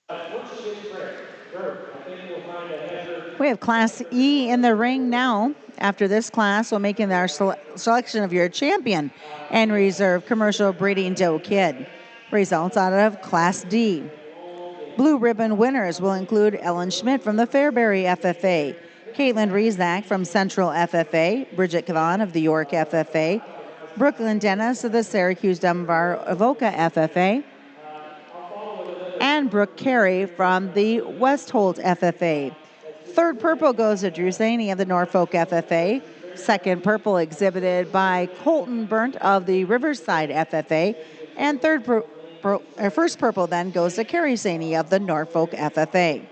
We have Class E in the ring now. After this class, we'll make our selection of your champion and reserve commercial breeding doe kid. Results out of Class D. Blue ribbon winners will include Ellen Schmidt from the Fairbury FFA, Caitlin Rezack from Central FFA, Bridget Kavan of the York FFA, Brooklyn Dennis of the Syracuse Dunbar Avoca FFA, and Brooke Carey from the Westholt FFA. Third purple goes to Drew Saney of the Norfolk FFA. Second purple exhibited by Colton Burnt of the Riverside FFA. And first purple then goes to Carrie Saney of the Norfolk FFA.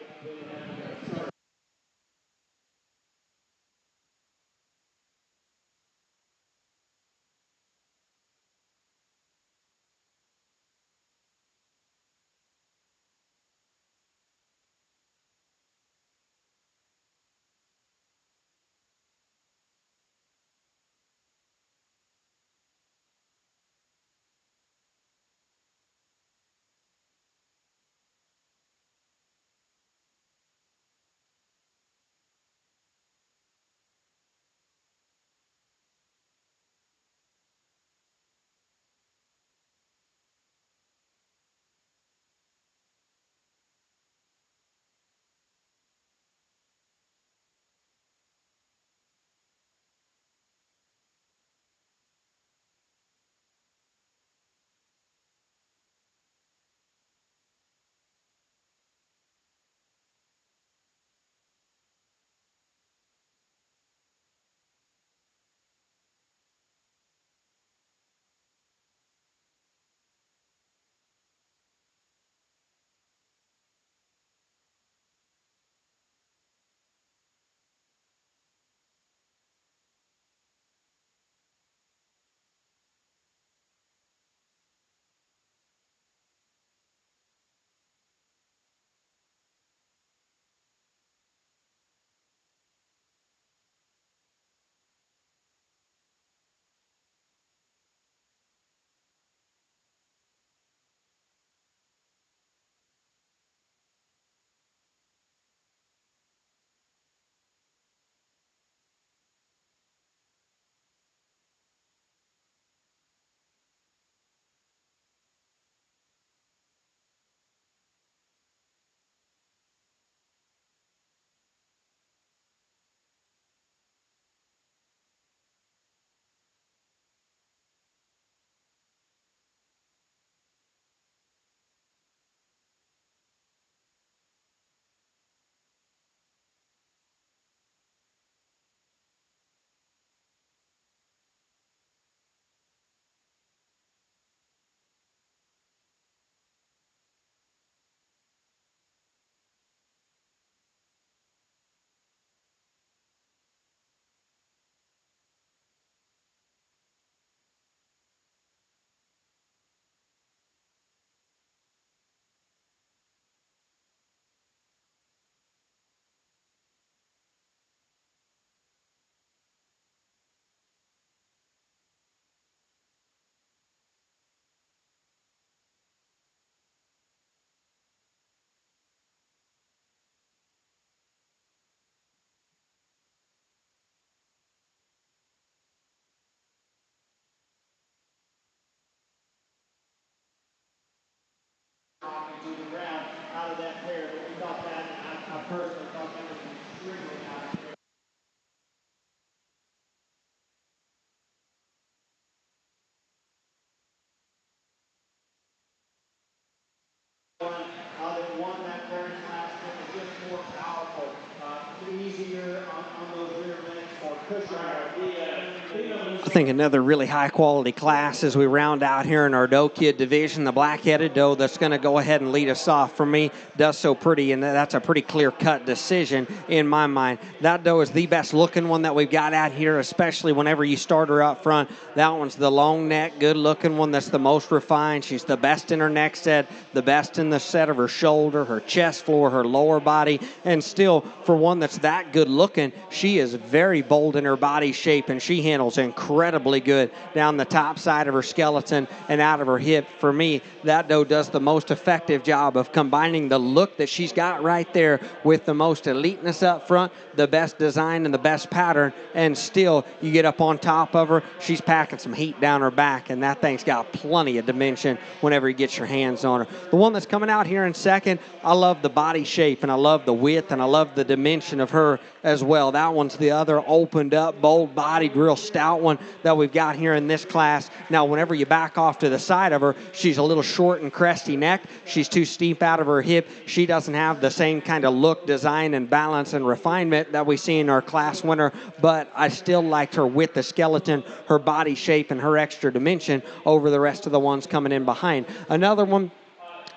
I think another really high quality class as we round out here in our doe kid division. The black-headed doe that's going to go ahead and lead us off for me does so pretty, and that's a pretty clear-cut decision in my mind. That doe is the best looking one that we've got out here, especially whenever you start her up front. That one's the long neck, good looking one that's the most refined. She's the best in her neck set, the best in the set of her shoulder, her chest floor, her lower body, and still for one that's that good looking, she is very bold in her body shape, and she handles incredible incredibly good down the top side of her skeleton and out of her hip. For me, that doe does the most effective job of combining the look that she's got right there with the most eliteness up front, the best design and the best pattern, and still you get up on top of her, she's packing some heat down her back, and that thing's got plenty of dimension whenever you get your hands on her. The one that's coming out here in second, I love the body shape, and I love the width, and I love the dimension of her as well. That one's the other opened up, bold-bodied, real stout one that we've got here in this class. Now, whenever you back off to the side of her, she's a little short and cresty neck. She's too steep out of her hip. She doesn't have the same kind of look, design, and balance and refinement that we see in our class winner, but I still liked her with the skeleton, her body shape, and her extra dimension over the rest of the ones coming in behind. Another one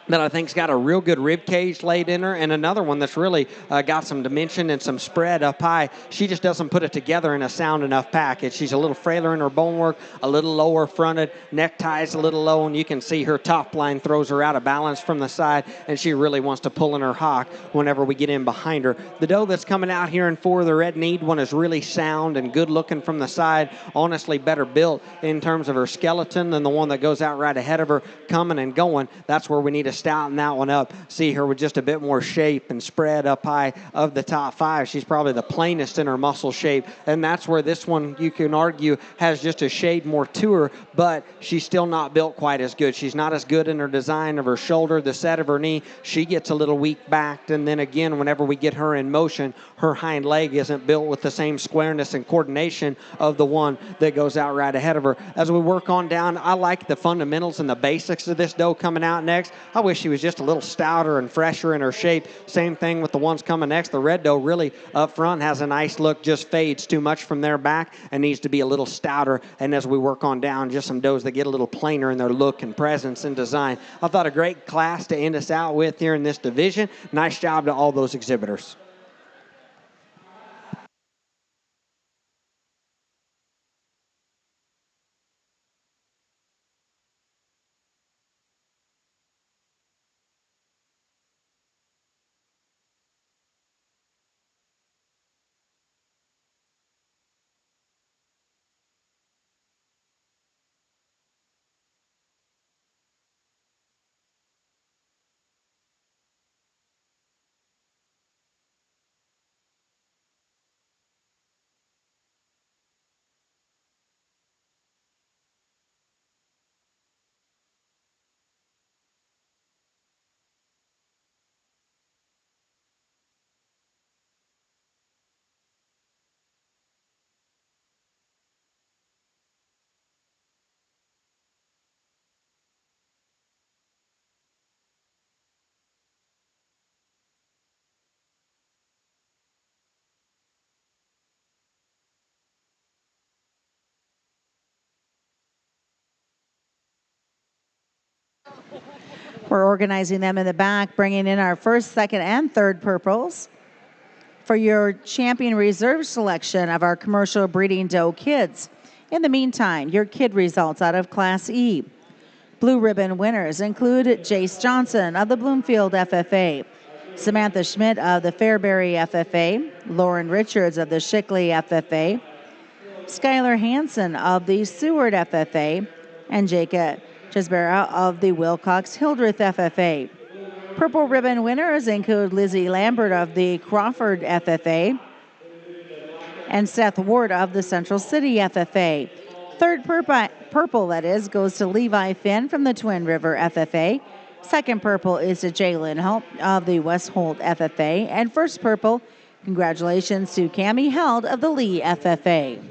that I think's got a real good rib cage laid in her, and another one that's really got some dimension and some spread up high. She just doesn't put it together in a sound enough package. She's a little frailer in her bone work, a little lower fronted, neckties a little low, and you can see her top line throws her out of balance from the side, and she really wants to pull in her hock whenever we get in behind her. The doe that's coming out here in four, the red kneed one, is really sound and good looking from the side, honestly better built in terms of her skeleton than the one that goes out right ahead of her coming and going. That's where we need to stouten that one up. See her with just a bit more shape and spread up high of the top five. She's probably the plainest in her muscle shape, and that's where this one, you can argue, has just a shade more to her, but she's still not built quite as good. She's not as good in her design of her shoulder, the set of her knee. She gets a little weak backed, and then again, whenever we get her in motion, her hind leg isn't built with the same squareness and coordination of the one that goes out right ahead of her. As we work on down, I like the fundamentals and the basics of this doe coming out next. I wish she was just a little stouter and fresher in her shape. Same thing with the ones coming next. The red doe really up front has a nice look, just fades too much from their back and needs to be a little stouter. And as we work on down, just some does that get a little plainer in their look and presence and design. I thought a great class to end us out with here in this division. Nice job to all those exhibitors. We're organizing them in the back, bringing in our first, second, and third purples for your champion reserve selection of our commercial breeding doe kids. In the meantime, your kid results out of Class E. Blue ribbon winners include Jace Johnson of the Bloomfield FFA, Samantha Schmidt of the Fairbury FFA, Lauren Richards of the Shickley FFA, Skylar Hansen of the Seward FFA, and Jacob Chesbera of the Wilcox Hildreth FFA. Purple ribbon winners include Lizzie Lambert of the Crawford FFA and Seth Ward of the Central City FFA. Third purple, that is, goes to Levi Finn from the Twin River FFA. Second purple is to Jalen Hope of the West Holt FFA. And first purple, congratulations to Cammie Held of the Lee FFA.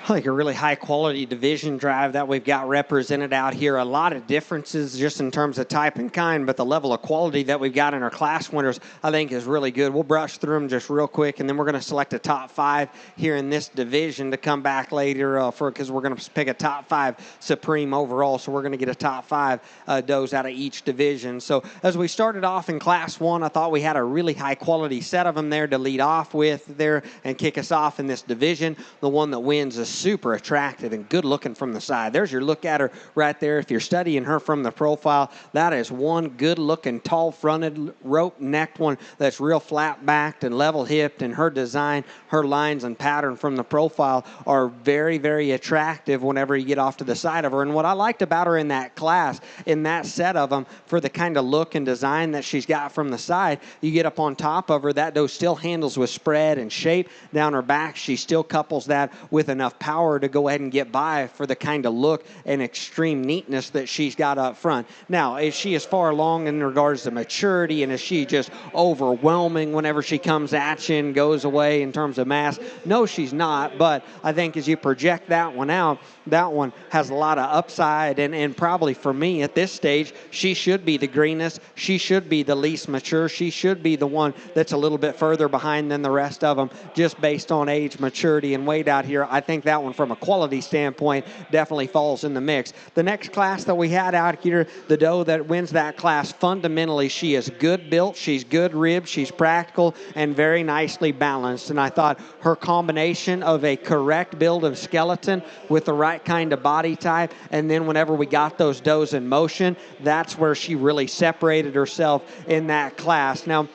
like a really high quality division drive that we've got represented out here. A lot of differences just in terms of type and kind, but the level of quality that we've got in our class winners, I think, is really good. We'll brush through them just real quick, and then we're going to select a top 5 here in this division to come back later because we're going to pick a top 5 supreme overall. So we're going to get a top 5 does out of each division. So as we started off in class 1, I thought we had a really high quality set of them there to lead off with there and kick us off in this division. The one that wins is super attractive and good looking from the side. There's your look at her right there. If you're studying her from the profile, that is one good looking tall fronted rope necked one that's real flat backed and level hipped, and her design, her lines and pattern from the profile are very, very attractive whenever you get off to the side of her. And what I liked about her in that class, in that set of them, for the kind of look and design that she's got from the side, you get up on top of her, that doe still handles with spread and shape down her back. She still couples that with enough power to go ahead and get by for the kind of look and extreme neatness that she's got up front. Now, is she as far along in regards to maturity, and is she just overwhelming whenever she comes at you and goes away in terms of mass? No, she's not, but I think as you project that one out, that one has a lot of upside, and probably for me at this stage, she should be the greenest. She should be the least mature. She should be the one that's a little bit further behind than the rest of them, just based on age, maturity, and weight out here. I think that one from a quality standpoint definitely falls in the mix. The next class that we had out here, the doe that wins that class, fundamentally she is good built, she's good ribbed, she's practical and very nicely balanced. And I thought her combination of a correct build of skeleton with the right kind of body type, and then whenever we got those does in motion, that's where she really separated herself in that class. Now,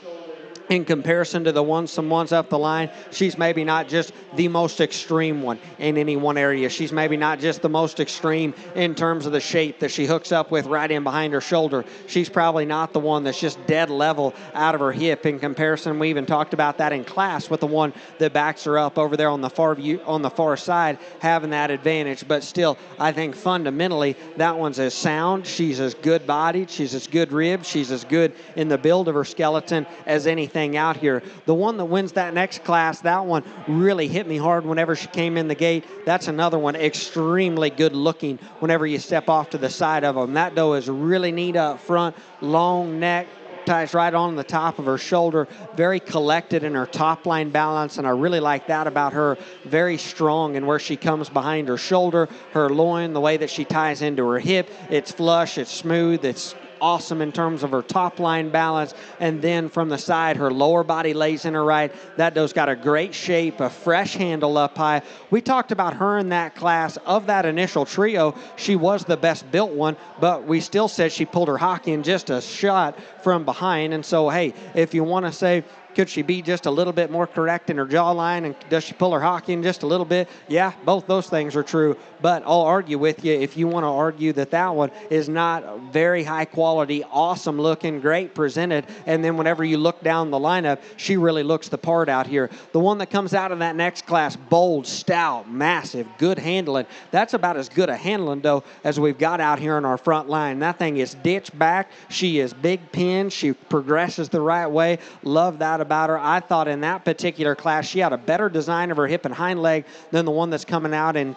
in comparison to some ones up the line, she's maybe not just the most extreme one in any one area. She's maybe not just the most extreme in terms of the shape that she hooks up with right in behind her shoulder. She's probably not the one that's just dead level out of her hip. In comparison, we even talked about that in class with the one that backs her up over there on the far side, having that advantage. But still, I think fundamentally that one's as sound. She's as good bodied. She's as good ribbed. She's as good in the build of her skeleton as anything out here. The one that wins that next class, that one really hit me hard whenever she came in the gate. That's another one extremely good looking whenever you step off to the side of them. That doe is really neat up front, long neck, ties right on the top of her shoulder, very collected in her top line balance, and I really like that about her. Very strong in where she comes behind her shoulder, her loin, the way that she ties into her hip. It's flush, it's smooth, it's awesome in terms of her top line balance, and then from the side her lower body lays in her right. That doe's got a great shape, a fresh handle up high. We talked about her in that class. Of that initial trio, she was the best built one, but we still said she pulled her hock in just a shot from behind. And so, hey, if you want to say, could she be just a little bit more correct in her jawline, and does she pull her hock in just a little bit? Yeah, both those things are true. But I'll argue with you if you want to argue that that one is not very high quality, awesome looking, great presented, and then whenever you look down the lineup, she really looks the part out here. The one that comes out of that next class, bold, stout, massive, good handling. That's about as good a handling doe as we've got out here in our front line. That thing is ditch back. She is big pin. She progresses the right way. Love that about her. I thought in that particular class she had a better design of her hip and hind leg than the one that's coming out in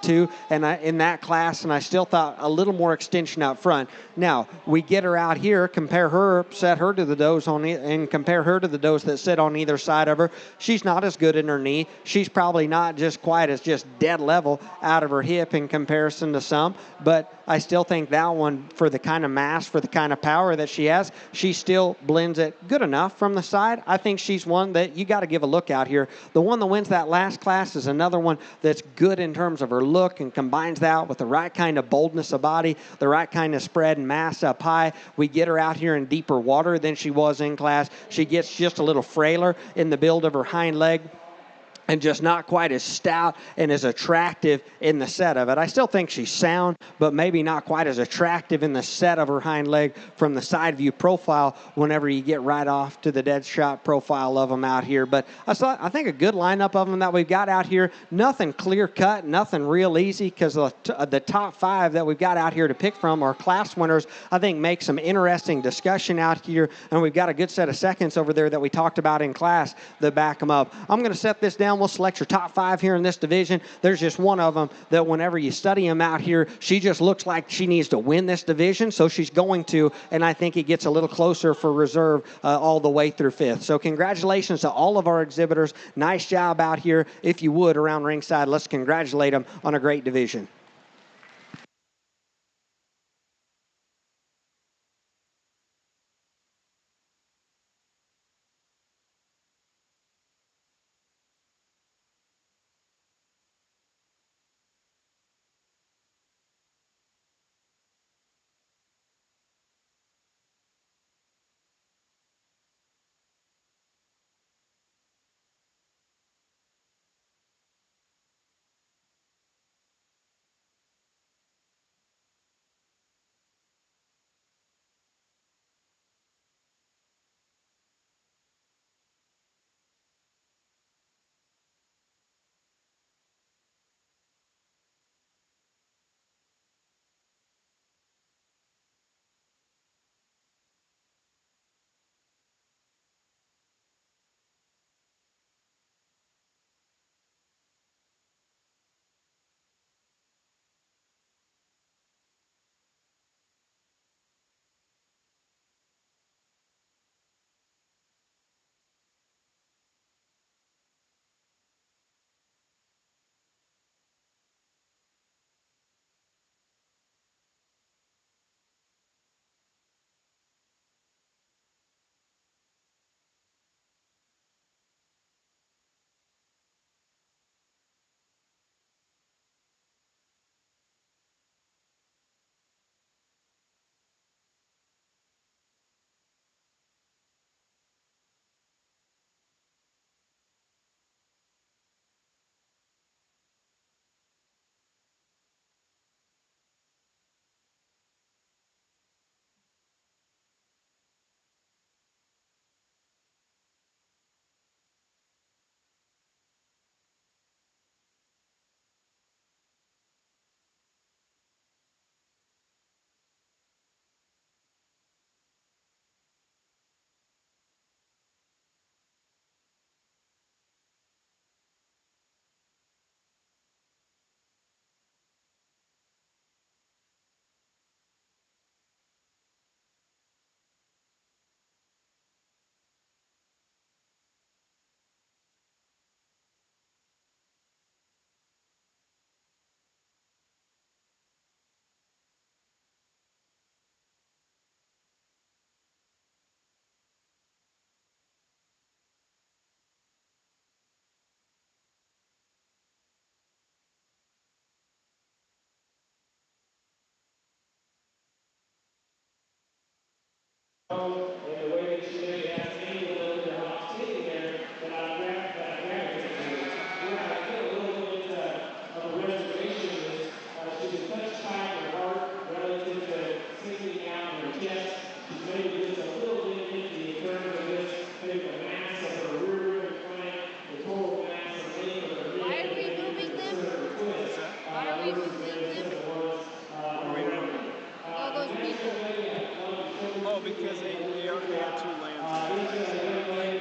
in that class, and I still thought a little more extension out front. Now we get her out here, compare her, set her to the does and compare her to the does that sit on either side of her. She's not as good in her knee. She's probably not just quite as just dead level out of her hip in comparison to some, but I still think that one, for the kind of mass, for the kind of power that she has, she still blends it good enough from the side. I think she's one that you got to give a look out here. The one that wins that last class is another one that's good in terms of her look and combines that with the right kind of boldness of body, the right kind of spread and mass up high. We get her out here in deeper water than she was in class. She gets just a little frailer in the build of her hind leg, and just not quite as stout and as attractive in the set of it. I still think she's sound, but maybe not quite as attractive in the set of her hind leg from the side view profile whenever you get right off to the dead shot profile of them out here. But I think a good lineup of them that we've got out here. Nothing clear cut, nothing real easy, because the top 5 that we've got out here to pick from are class winners. I think make some interesting discussion out here, and we've got a good set of seconds over there that we talked about in class that back them up. I'm going to set this down will select your top 5 here in this division. There's just one of them that whenever you study them out here, she just looks like she needs to win this division, so she's going to, and I think it gets a little closer for reserve all the way through 5th. So congratulations to all of our exhibitors. Nice job out here. If you would, around ringside, let's congratulate them on a great division.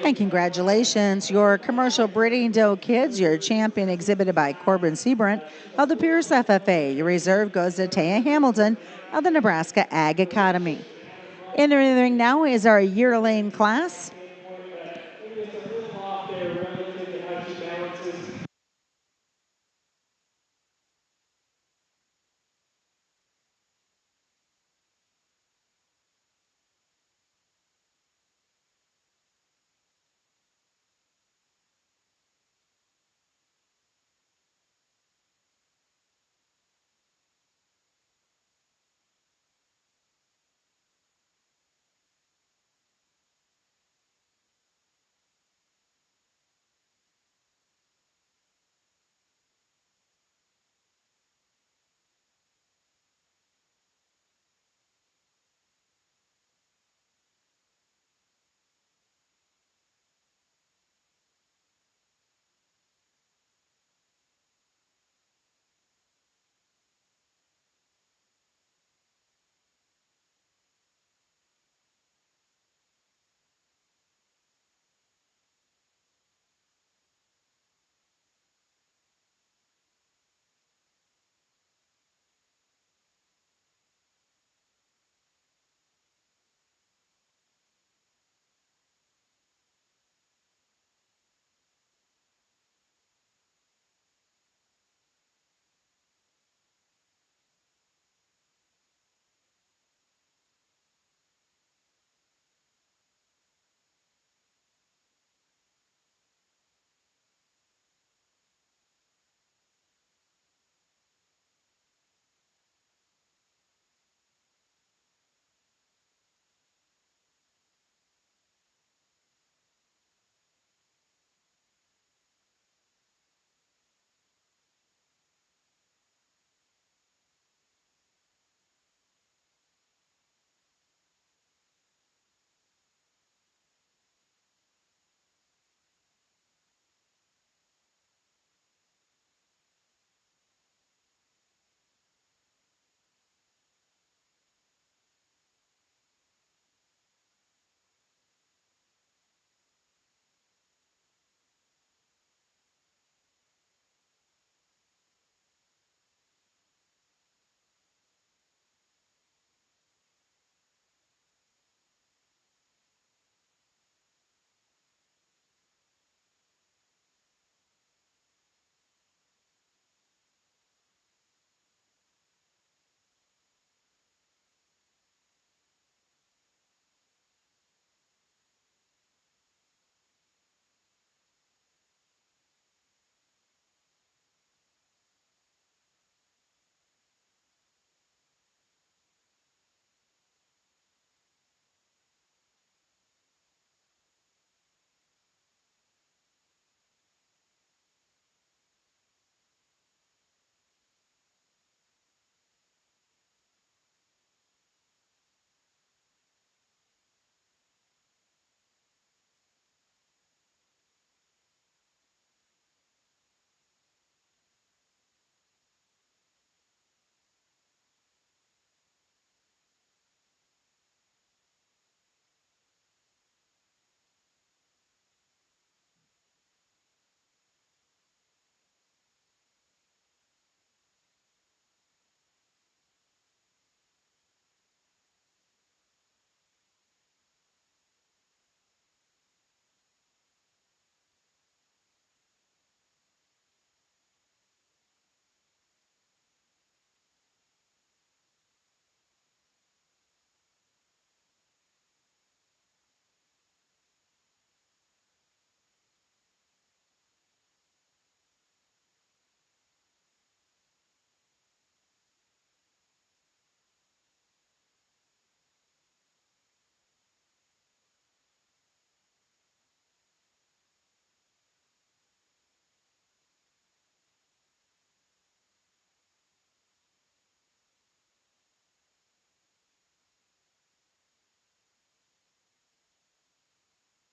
And congratulations, your commercial breeding doe kids, your champion exhibited by Corbin Seabrant of the Pierce FFA. Your reserve goes to Taya Hamilton of the Nebraska Ag Academy. Entering the ring now is our yearling class.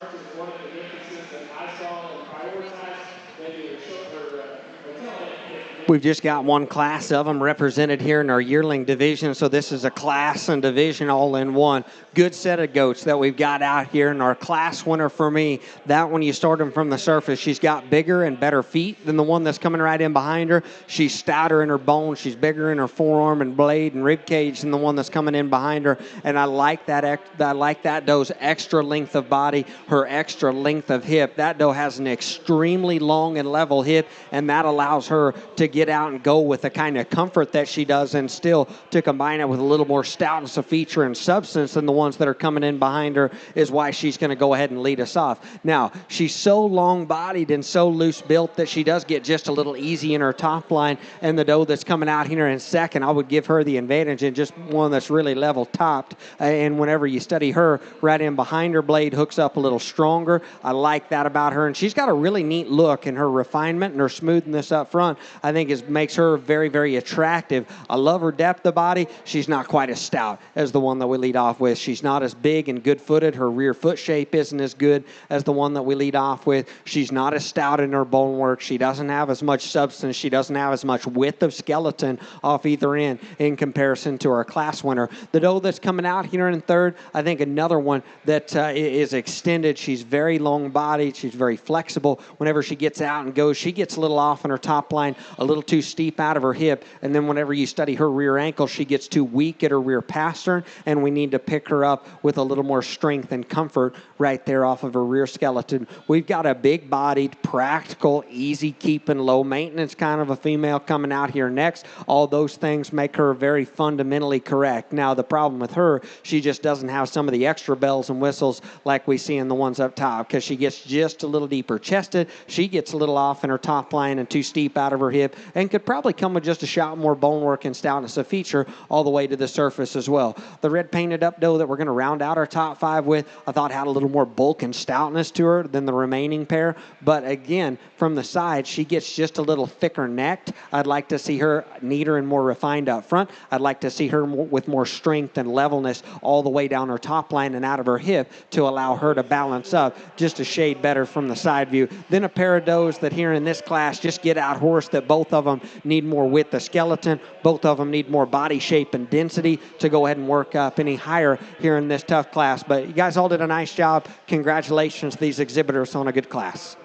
One of the differences that I saw and prioritized, maybe We've just got one class of them represented here in our yearling division, so this is a class and division all in one. Good set of goats that we've got out here, and our class winner for me, that one you start them from the surface. She's got bigger and better feet than the one that's coming right in behind her. She's stouter in her bones. She's bigger in her forearm and blade and rib cage than the one that's coming in behind her, and I like that doe's extra length of body, her extra length of hip. That doe has an extremely long and level hip, and that allows her to get out and go with the kind of comfort that she does, and still to combine it with a little more stoutness of feature and substance than the ones that are coming in behind her is why she's going to go ahead and lead us off. Now, she's so long-bodied and so loose-built that she does get just a little easy in her top line, and the doe that's coming out here in second, I would give her the advantage in just one that's really level-topped, and whenever you study her, right in behind her blade hooks up a little stronger. I like that about her, and she's got a really neat look, and her refinement and her smoothness up front I think makes her very, very attractive. I love her depth of body. She's not quite as stout as the one that we lead off with. She's not as big and good-footed. Her rear foot shape isn't as good as the one that we lead off with. She's not as stout in her bone work. She doesn't have as much substance. She doesn't have as much width of skeleton off either end in comparison to our class winner. The doe that's coming out here in third, I think another one that is extended. She's very long-bodied. She's very flexible. Whenever she gets out and goes, she gets a little off in her top line, a little too steep out of her hip, and then whenever you study her rear ankle, she gets too weak at her rear pastern, and we need to pick her up with a little more strength and comfort right there off of her rear skeleton. We've got a big-bodied, practical, easy-keeping, low-maintenance kind of a female coming out here next. All those things make her very fundamentally correct. Now, the problem with her, she just doesn't have some of the extra bells and whistles like we see in the ones up top, because she gets just a little deeper chested. She gets a little off in her top line and too steep out of her hip, and could probably come with just a shot more bone work and stoutness of feature all the way to the surface as well. The red painted up doe that we're going to round out our top five with, I thought had a little more bulk and stoutness to her than the remaining pair. But again, from the side, she gets just a little thicker necked. I'd like to see her neater and more refined up front. I'd like to see her with more strength and levelness all the way down her top line and out of her hip to allow her to balance up just a shade better from the side view. Then a pair of does that here in this class just get out horse, that both of them need more width of skeleton. Both of them need more body shape and density to go ahead and work up any higher here in this tough class. But you guys all did a nice job. Congratulations to these exhibitors on a good class.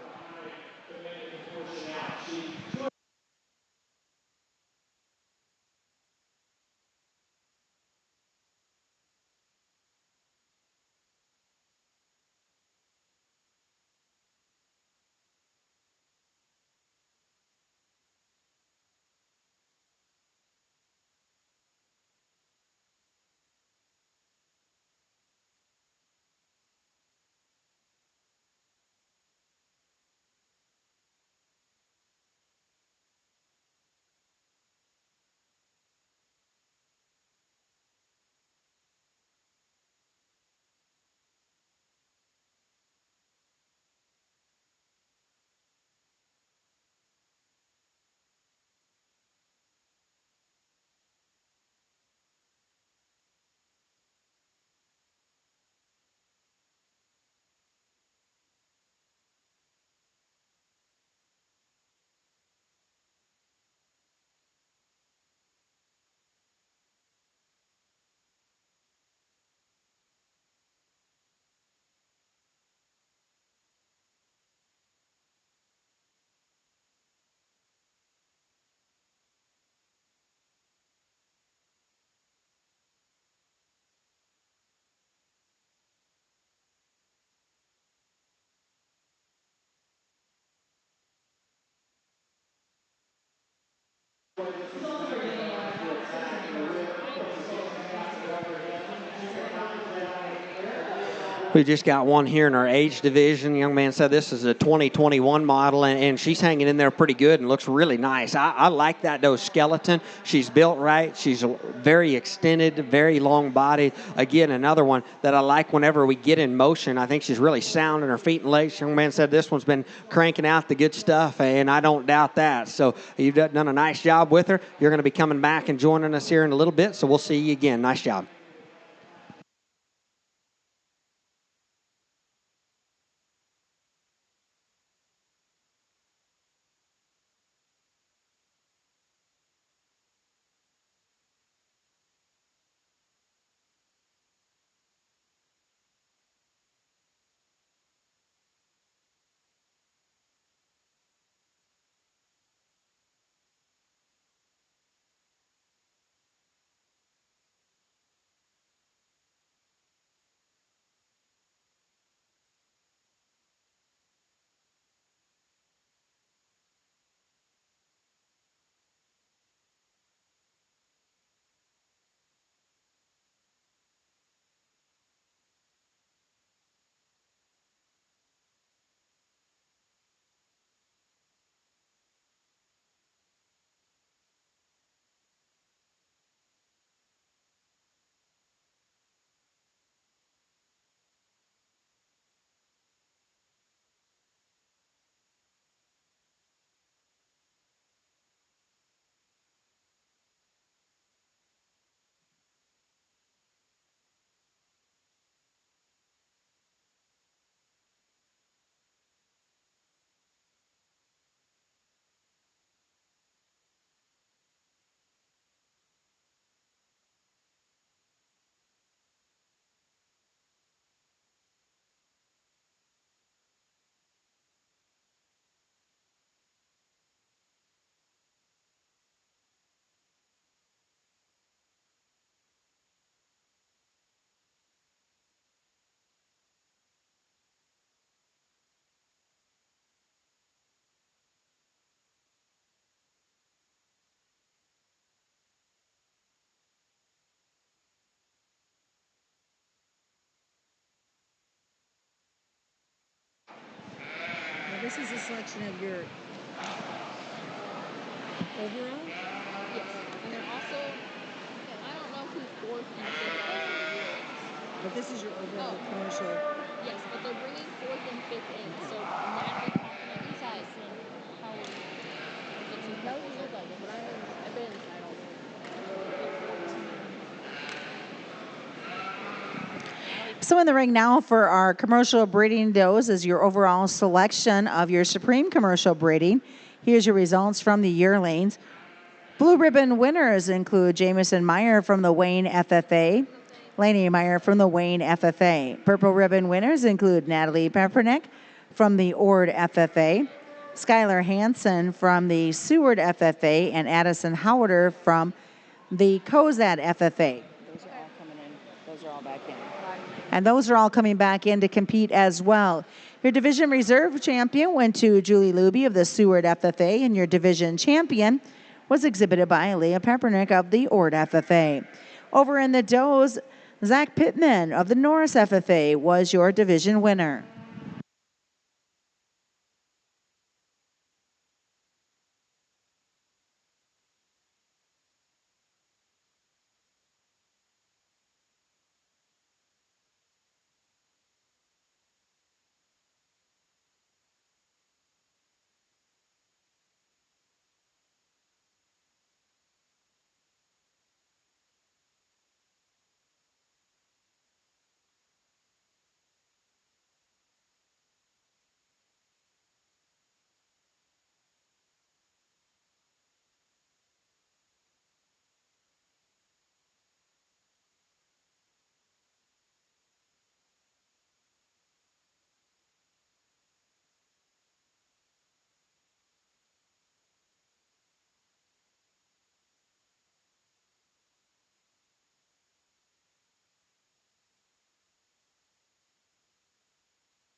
We just got one here in our age division. The young man said this is a 2021 model, and she's hanging in there pretty good and looks really nice. I like that doe skeleton. She's built right. She's very extended, very long body. Again, another one that I like whenever we get in motion. I think she's really sound in her feet and legs. The young man said this one's been cranking out the good stuff, and I don't doubt that. So you've done a nice job with her. You're going to be coming back and joining us here in a little bit, so we'll see you again. Nice job. This is a selection of your overall? Yes. And then also, I don't know who fourth and fifth are for the Yearlings. But this is your overall commercial. Yes, but they're bringing fourth and fifth in. So Natalie Kaepernick has Howard. The two couples look like it, but I've been inside all day. So in the ring now for our commercial breeding does is your overall selection of your Supreme commercial breeding. Here's your results from the yearlings. Blue ribbon winners include Jamison Meyer from the Wayne FFA, Laney Meyer from the Wayne FFA. Purple ribbon winners include Natalie Peppernick from the Ord FFA, Skylar Hansen from the Seward FFA, and Addison Howarder from the Cozad FFA. Those are all coming in. Those are all back in. And those are all coming back in to compete as well. Your division reserve champion went to Julie Luby of the Seward FFA, and your division champion was exhibited by Leah Peppernick of the Ord FFA. Over in the does, Zach Pittman of the Norris FFA was your division winner.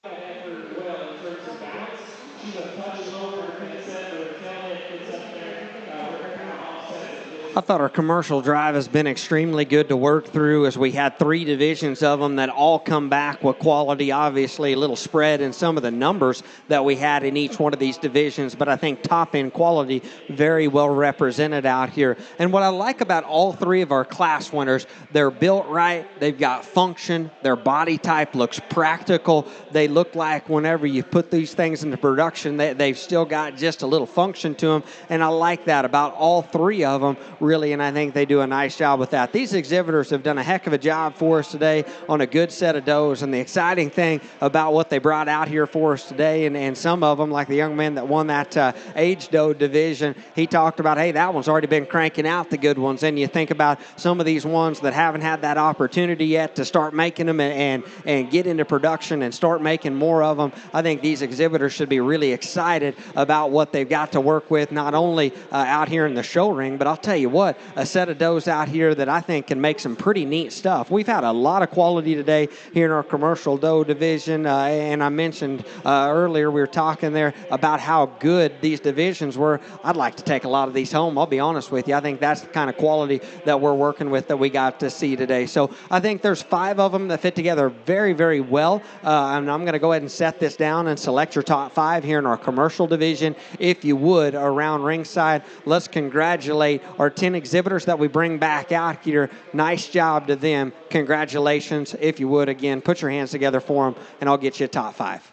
Effort well in terms of balance. She's a touch slower in her set, but her tail head gets up there. We're kind of offset. I thought our commercial drive has been extremely good to work through as we had three divisions of them that all come back with quality. Obviously, a little spread in some of the numbers that we had in each one of these divisions, but I think top-end quality very well represented out here. And what I like about all three of our class winners, they're built right, they've got function, their body type looks practical. They look like whenever you put these things into production, they've still got just a little function to them, and I like that about all three of them, really, and I think they do a nice job with that. These exhibitors have done a heck of a job for us today on a good set of does, and the exciting thing about what they brought out here for us today, and some of them, like the young man that won that age doe division, he talked about, hey, that one's already been cranking out the good ones, and you think about some of these ones that haven't had that opportunity yet to start making them and get into production and start making more of them. I think these exhibitors should be really excited about what they've got to work with, not only out here in the show ring, but I'll tell you what, a set of does out here that I think can make some pretty neat stuff. We've had a lot of quality today here in our commercial doe division, and I mentioned earlier we were talking there about how good these divisions were. I'd like to take a lot of these home. I'll be honest with you. I think that's the kind of quality that we're working with that we got to see today. So I think there's 5 of them that fit together very, very well, and I'm going to go ahead and set this down and select your top 5 here in our commercial division. If you would, around ringside, let's congratulate our 10 exhibitors that we bring back out here. Nice job to them. Congratulations. If you would, again, put your hands together for them, and I'll get you a top 5.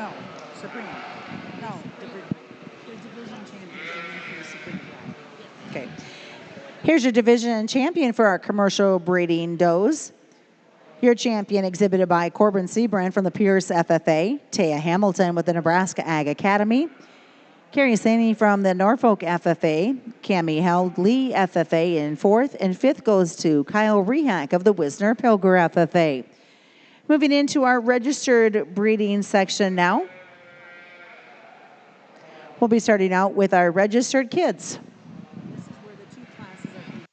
No, Supreme. No, the division champion for Supreme. Okay. Here's your division champion for our commercial breeding does. Your champion exhibited by Corbin Seabrand from the Pierce FFA, Taya Hamilton with the Nebraska Ag Academy, Carrie Saney from the Norfolk FFA, Cami Held Lee FFA in fourth, and fifth goes to Kyle Rehack of the Wisner Pilger FFA. Moving into our registered breeding section now. We'll be starting out with our registered kids. This is where the two classes are.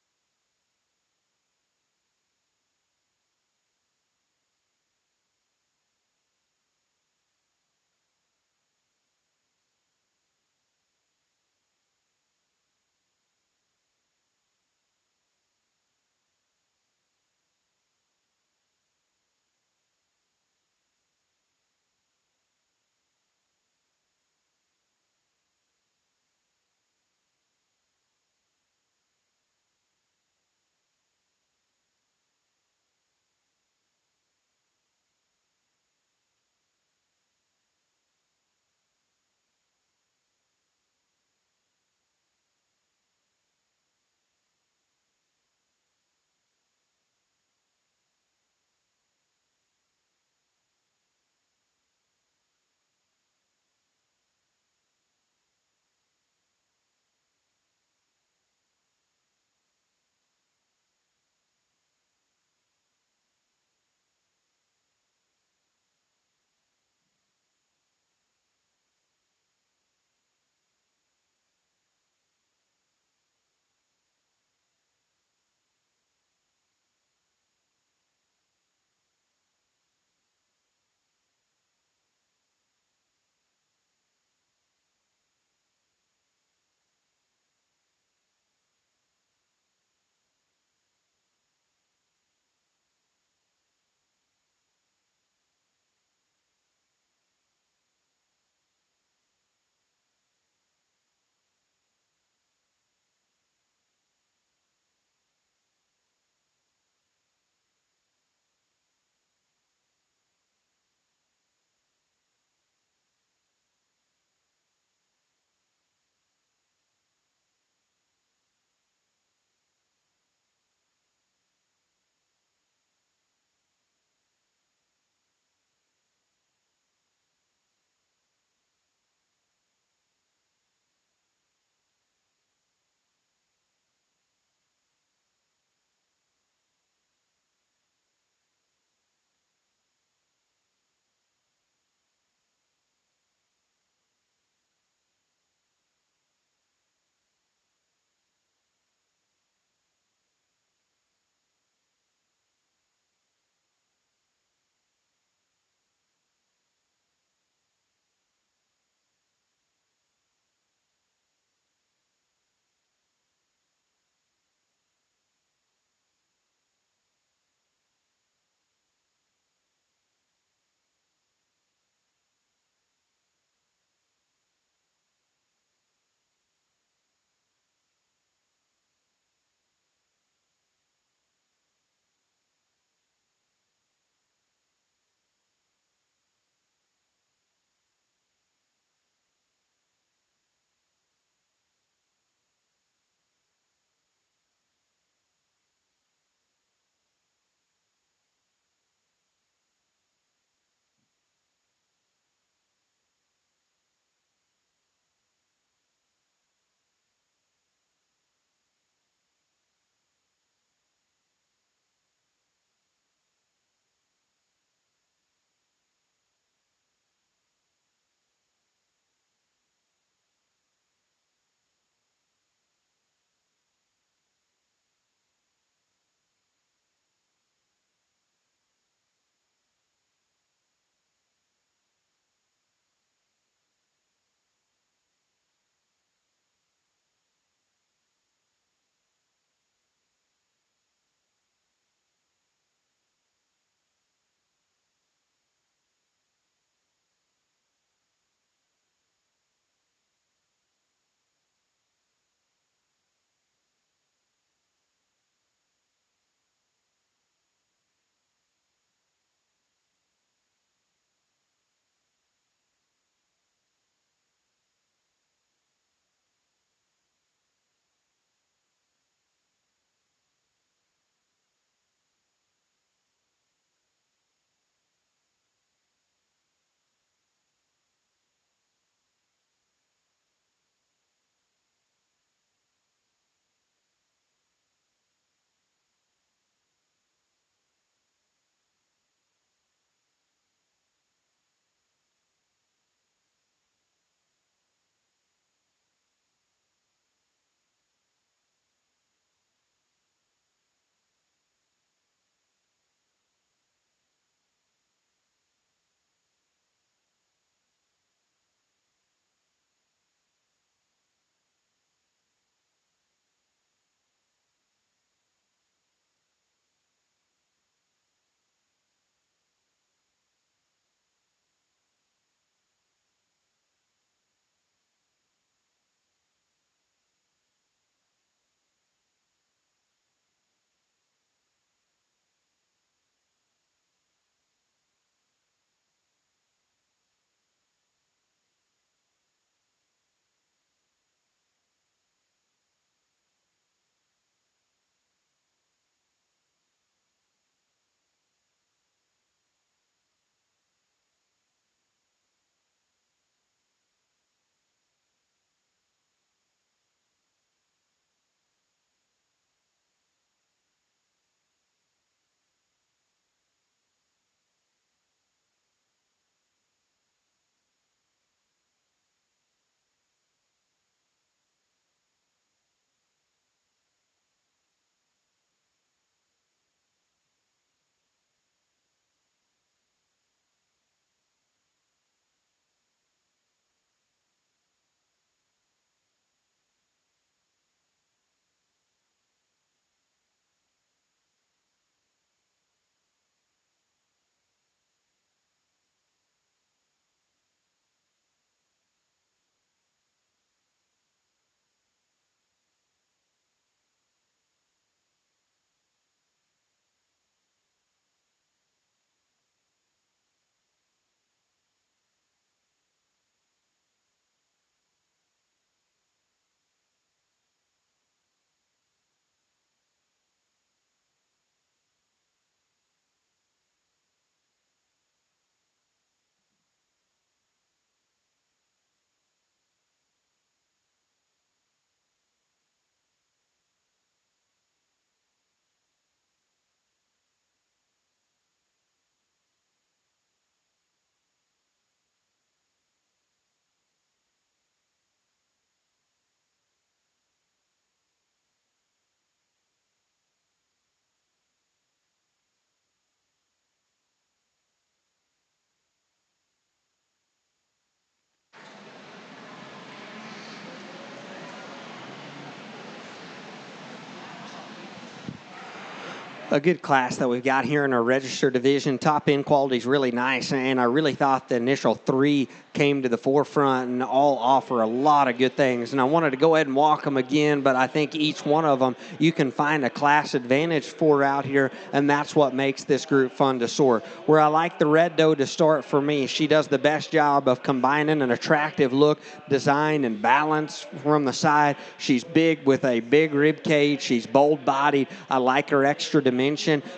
a good class that we've got here in our register division. Top end quality is really nice, and I really thought the initial three came to the forefront and all offer a lot of good things. And I wanted to go ahead and walk them again, but I think each one of them you can find a class advantage for out here, and that's what makes this group fun to sort. Where I like the red doe to start for me, she does the best job of combining an attractive look, design, and balance from the side. She's big with a big rib cage. She's bold bodied. I like her extra dimension.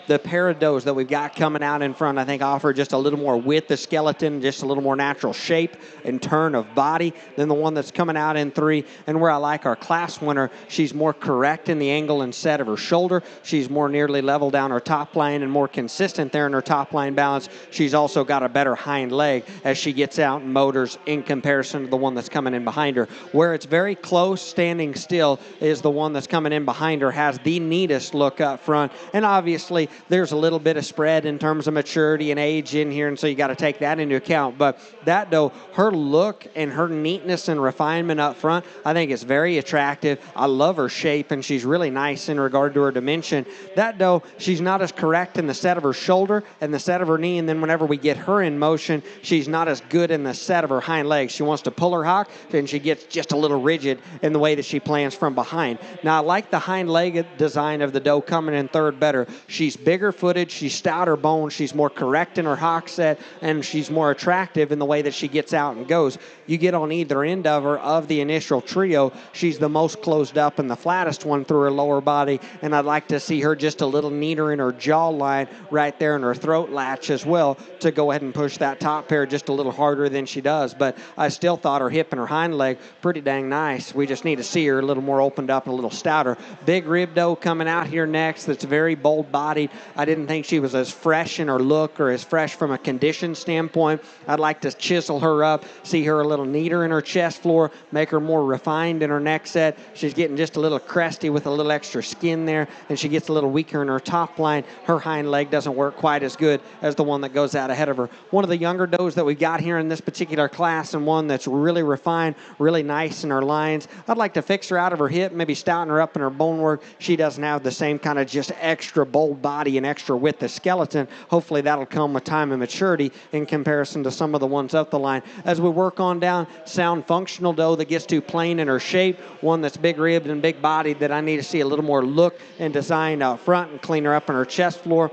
The pair of does that we've got coming out in front, I think, offer just a little more width of skeleton, just a little more natural shape and turn of body than the one that's coming out in 3. And where I like our class winner, she's more correct in the angle and set of her shoulder. She's more nearly level down her top line and more consistent there in her top line balance. She's also got a better hind leg as she gets out and motors in comparison to the one that's coming in behind her. Where it's very close, standing still, is the one that's coming in behind her, has the neatest look up front. And obviously, there's a little bit of spread in terms of maturity and age in here, and so you got to take that into account. But that doe, her look and her neatness and refinement up front, I think is very attractive. I love her shape, and she's really nice in regard to her dimension. That doe, she's not as correct in the set of her shoulder and the set of her knee, and then whenever we get her in motion, she's not as good in the set of her hind legs. She wants to pull her hock, and she gets just a little rigid in the way that she plans from behind. Now, I like the hind leg design of the doe coming in third better. She's bigger footed, she's stouter boned, she's more correct in her hock set, and she's more attractive in the way that she gets out and goes. You get on either end of her of the initial trio, she's the most closed up and the flattest one through her lower body, and I'd like to see her just a little neater in her jaw line right there in her throat latch as well to go ahead and push that top pair just a little harder than she does. But I still thought her hip and her hind leg pretty dang nice. We just need to see her a little more opened up and a little stouter. Big rib doe coming out here next that's very bold bodied. I didn't think she was as fresh in her look or as fresh from a condition standpoint. I'd like to chisel her up, see her a little neater in her chest floor, make her more refined in her neck set. She's getting just a little cresty with a little extra skin there, and she gets a little weaker in her top line. Her hind leg doesn't work quite as good as the one that goes out ahead of her. One of the younger does that we've got here in this particular class, and one that's really refined, really nice in her lines. I'd like to fix her out of her hip, maybe stouten her up in her bone work. She doesn't have the same kind of just extra bold body and extra width of skeleton. Hopefully that'll come with time and maturity in comparison to some of the ones up the line. As we work on down, sound functional doe that gets too plain in her shape, one that's big ribbed and big bodied that I need to see a little more look and design up front and clean her up in her chest floor.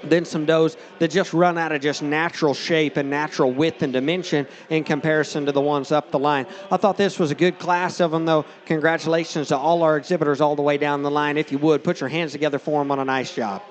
Then some does that just run out of just natural shape and natural width and dimension in comparison to the ones up the line. I thought this was a good class of them, though. Congratulations to all our exhibitors all the way down the line. If you would, put your hands together for them on a nice job.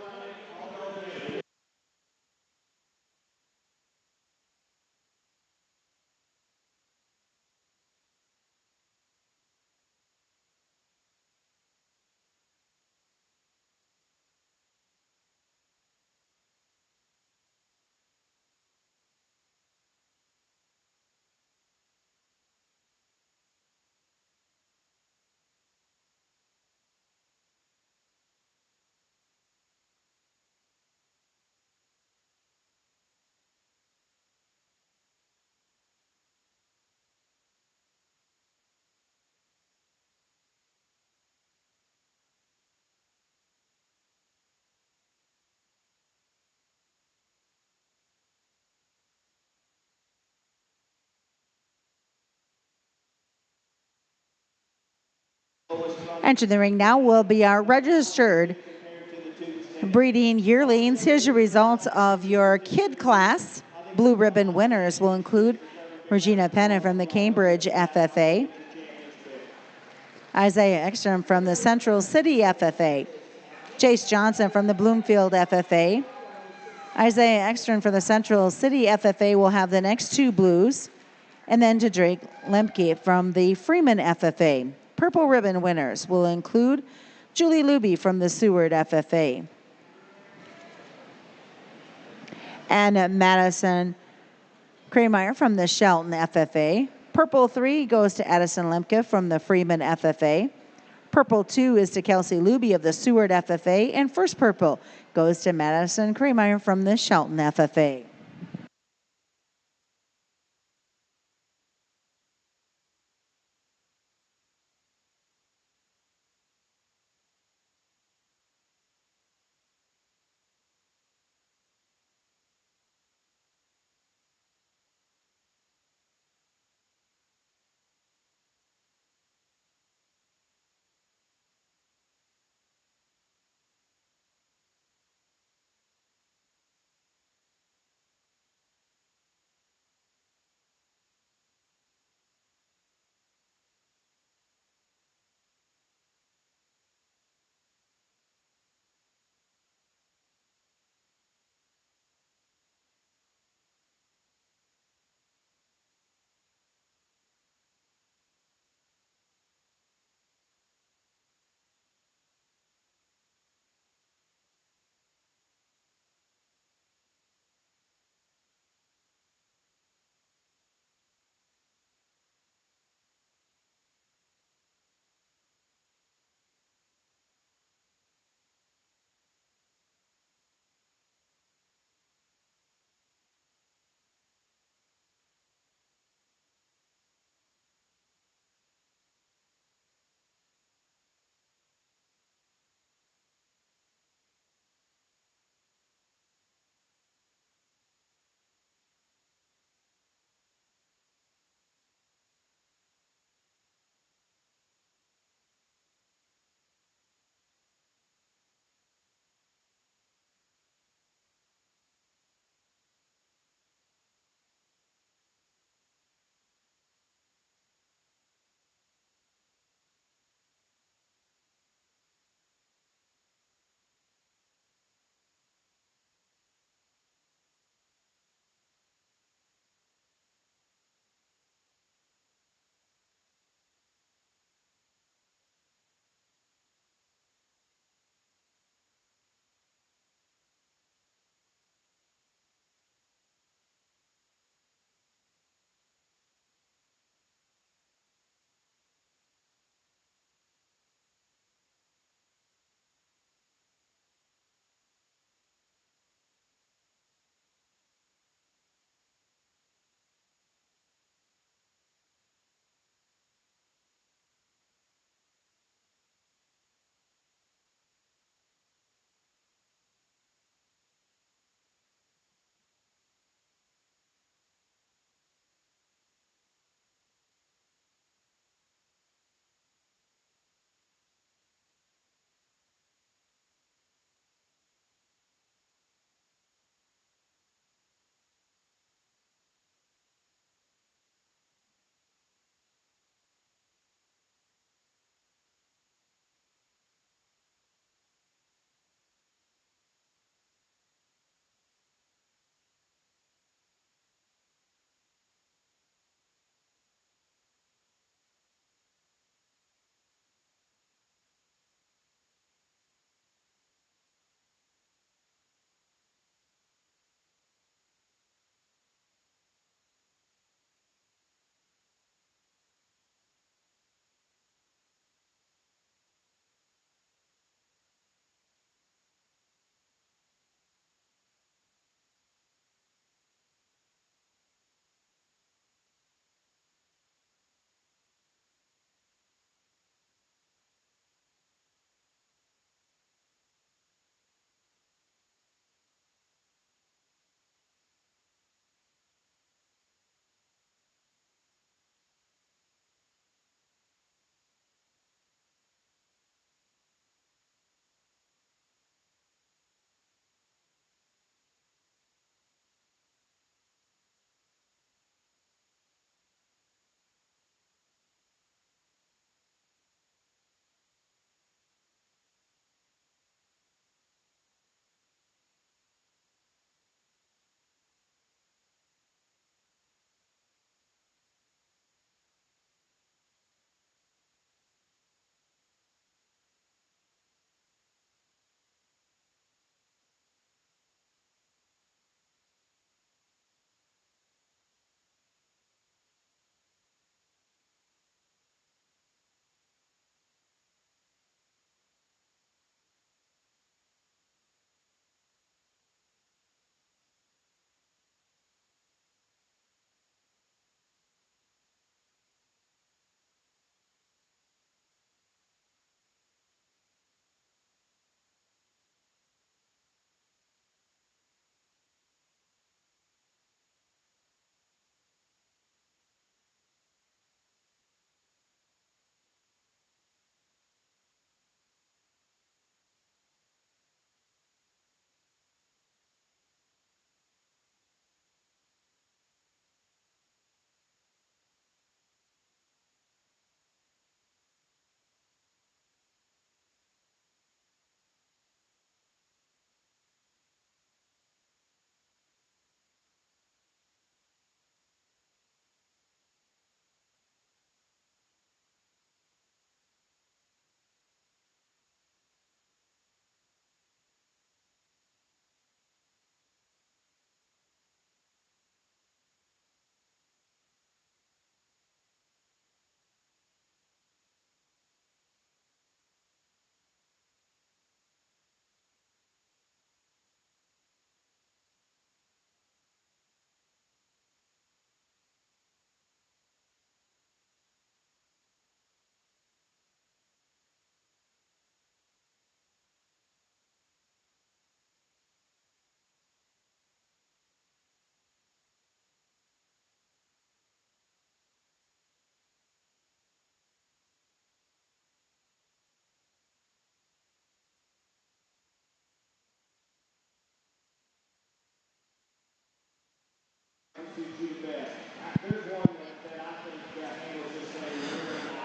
Entering the ring now will be our registered breeding yearlings. Here's your results of your kid class. Blue ribbon winners will include Regina Pennant from the Cambridge FFA, Isaiah Ekstrom from the Central City FFA, Chase Johnson from the Bloomfield FFA. Isaiah Ekstrom from the Central City FFA will have the next two blues. And then to Drake Lemke from the Freeman FFA. Purple ribbon winners will include Julie Luby from the Seward FFA and Madison Krameyer from the Shelton FFA. Purple 3 goes to Addison Lemke from the Freeman FFA. Purple 2 is to Kelsey Luby of the Seward FFA. And first purple goes to Madison Krameyer from the Shelton FFA.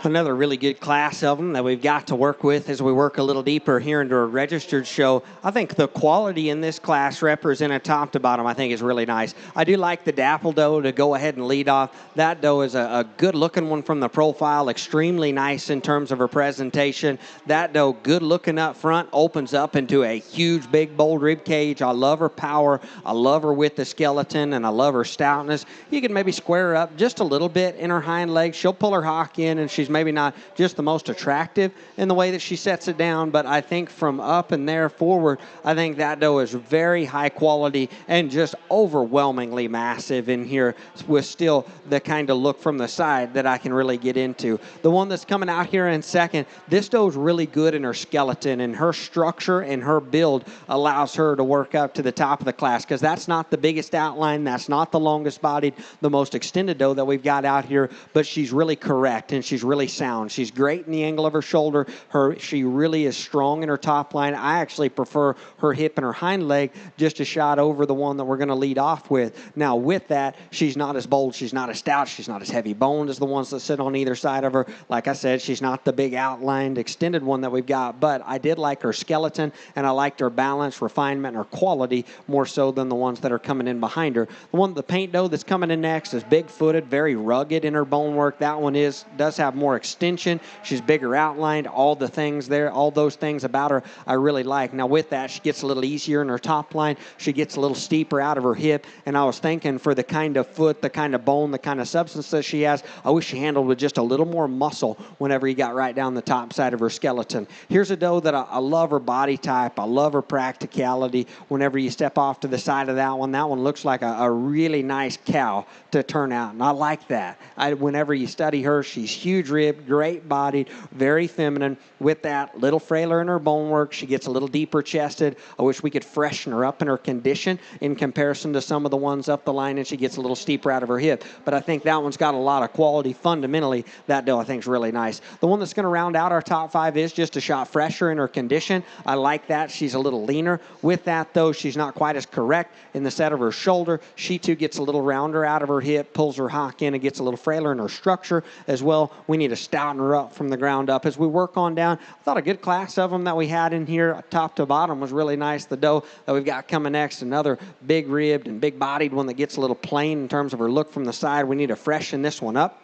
Another really good class of them that we've got to work with as we work a little deeper here into a registered show. I think the quality in this class represented top to bottom, I think, is really nice. I do like the dapple doe to go ahead and lead off. That doe is a good-looking one from the profile, extremely nice in terms of her presentation. That doe, good-looking up front, opens up into a huge, big, bold rib cage. I love her power. I love her with the skeleton, and I love her stoutness. You can maybe square her up just a little bit in her hind legs. She'll pull her hock in, and she's maybe not just the most attractive in the way that she sets it down, but I think from up and there forward, I think that doe is very high quality and just overwhelmingly massive in here with still the kind of look from the side that I can really get into. The one that's coming out here in second, this doe is really good in her skeleton, and her structure and her build allows her to work up to the top of the class because that's not the biggest outline, that's not the longest bodied, the most extended doe that we've got out here, but she's really correct and she's really sound. She's great in the angle of her shoulder. She really is strong in her top line. I actually prefer her hip and her hind leg just a shot over the one that we're going to lead off with. Now, with that, she's not as bold. She's not as stout. She's not as heavy boned as the ones that sit on either side of her. Like I said, she's not the big outlined, extended one that we've got, but I did like her skeleton, and I liked her balance, refinement, and her quality more so than the ones that are coming in behind her. The paint doe that's coming in next is big-footed, very rugged in her bone work. That one does have more extension. She's bigger outlined. All the things there, all those things about her I really like. Now with that, she gets a little easier in her top line. She gets a little steeper out of her hip, and I was thinking for the kind of foot, the kind of bone, the kind of substance that she has, I wish she handled with just a little more muscle whenever you got right down the top side of her skeleton. Here's a doe that I love her body type. I love her practicality. Whenever you step off to the side of that one looks like a really nice cow to turn out, and I like that. Whenever you study her, she's huge ribbed, great bodied, very feminine. With that, little frailer in her bone work. She gets a little deeper chested. I wish we could freshen her up in her condition in comparison to some of the ones up the line, and she gets a little steeper out of her hip. But I think that one's got a lot of quality. Fundamentally, that doe I think is really nice. The one that's going to round out our top five is just a shot fresher in her condition. I like that. She's a little leaner. With that, though, she's not quite as correct in the set of her shoulder. She, too, gets a little rounder out of her hip, pulls her hock in, and gets a little frailer in her structure as well. We need to stouten her up from the ground up as we work on down. I thought a good class of them that we had in here, top to bottom, was really nice. The doe that we've got coming next, another big-ribbed and big-bodied one that gets a little plain in terms of her look from the side. We need to freshen this one up.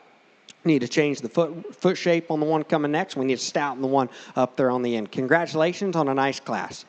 We need to change the foot shape on the one coming next. We need to stouten the one up there on the end. Congratulations on a nice class.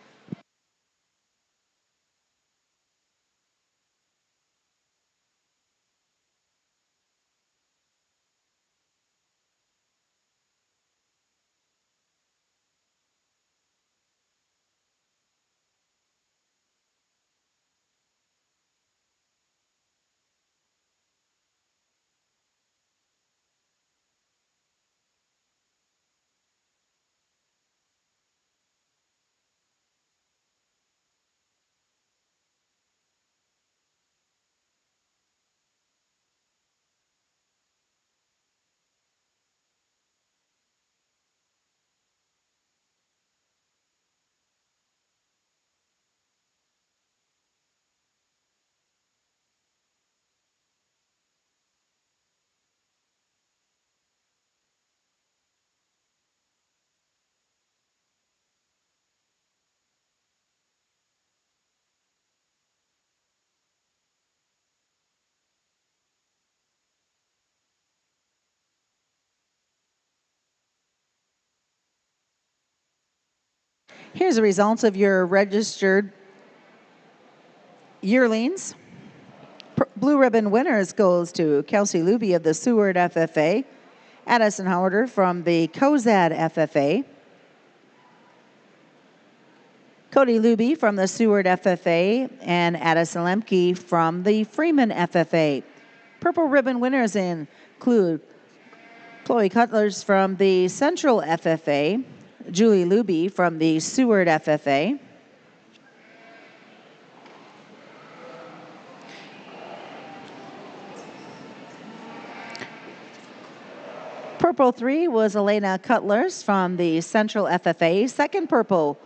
Here's the results of your registered yearlings. Blue ribbon winners goes to Kelsey Luby of the Seward FFA, Addison Howarder from the Cozad FFA, Cody Luby from the Seward FFA, and Addison Lemke from the Freeman FFA. Purple ribbon winners include Chloe Cutlers from the Central FFA, Julie Luby from the Seward FFA, Purple 3 was Elena Cutlers from the Central FFA. Second purple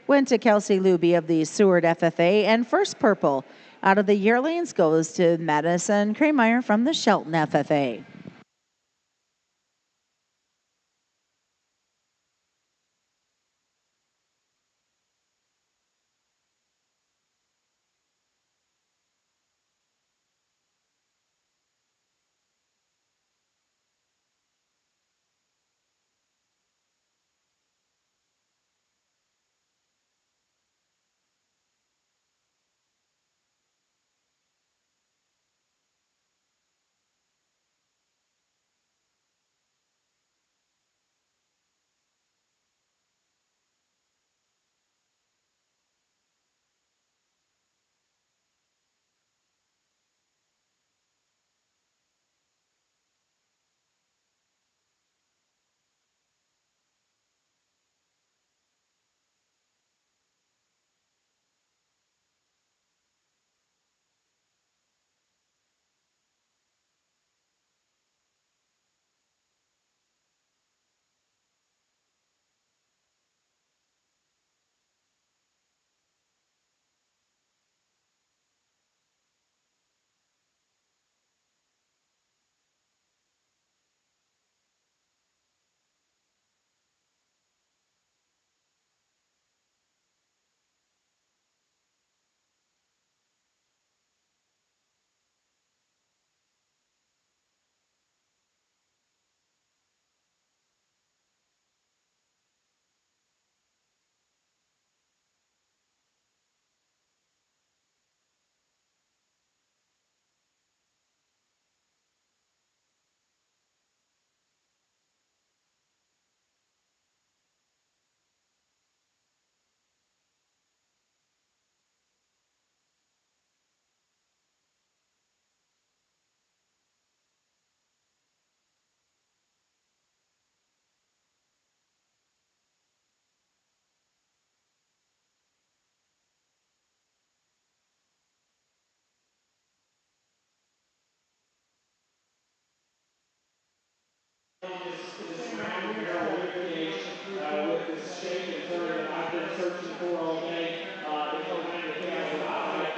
went to Kelsey Luby of the Seward FFA. And first purple out of the yearlings goes to Madison Krameyer from the Shelton FFA. cage with this shape and turn that I've been searching for all day.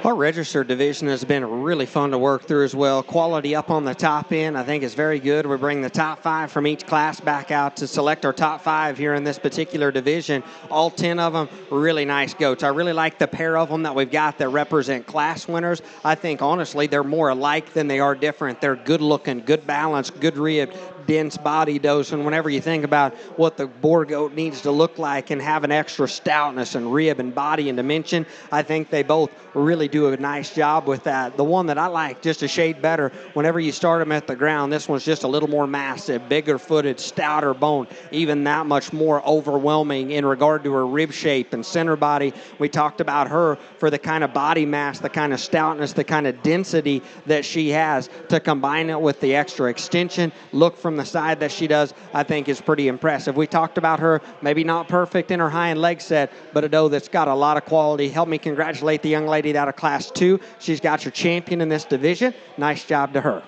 Our registered division has been really fun to work through as well. Quality up on the top end, I think, is very good. We bring the top 5 from each class back out to select our top 5 here in this particular division. All 10 of them really nice goats. I really like the pair of them that we've got that represent class winners. I think, honestly, they're more alike than they are different. They're good looking, good balance, good rib, dense body dose. And whenever you think about what the boar goat needs to look like and have an extra stoutness and rib and body and dimension, I think they both really do a nice job with that. The one that I like just a shade better, whenever you start them at the ground, this one's just a little more massive, bigger footed, stouter bone, even that much more overwhelming in regard to her rib shape and center body. We talked about her for the kind of body mass, the kind of stoutness, the kind of density that she has. To combine it with the extra extension, look from the side that she does, I think is pretty impressive. We talked about her, maybe not perfect in her hind leg set, but a doe that's got a lot of quality. Help me congratulate the young lady out of Class 2. She's got your champion in this division. Nice job to her.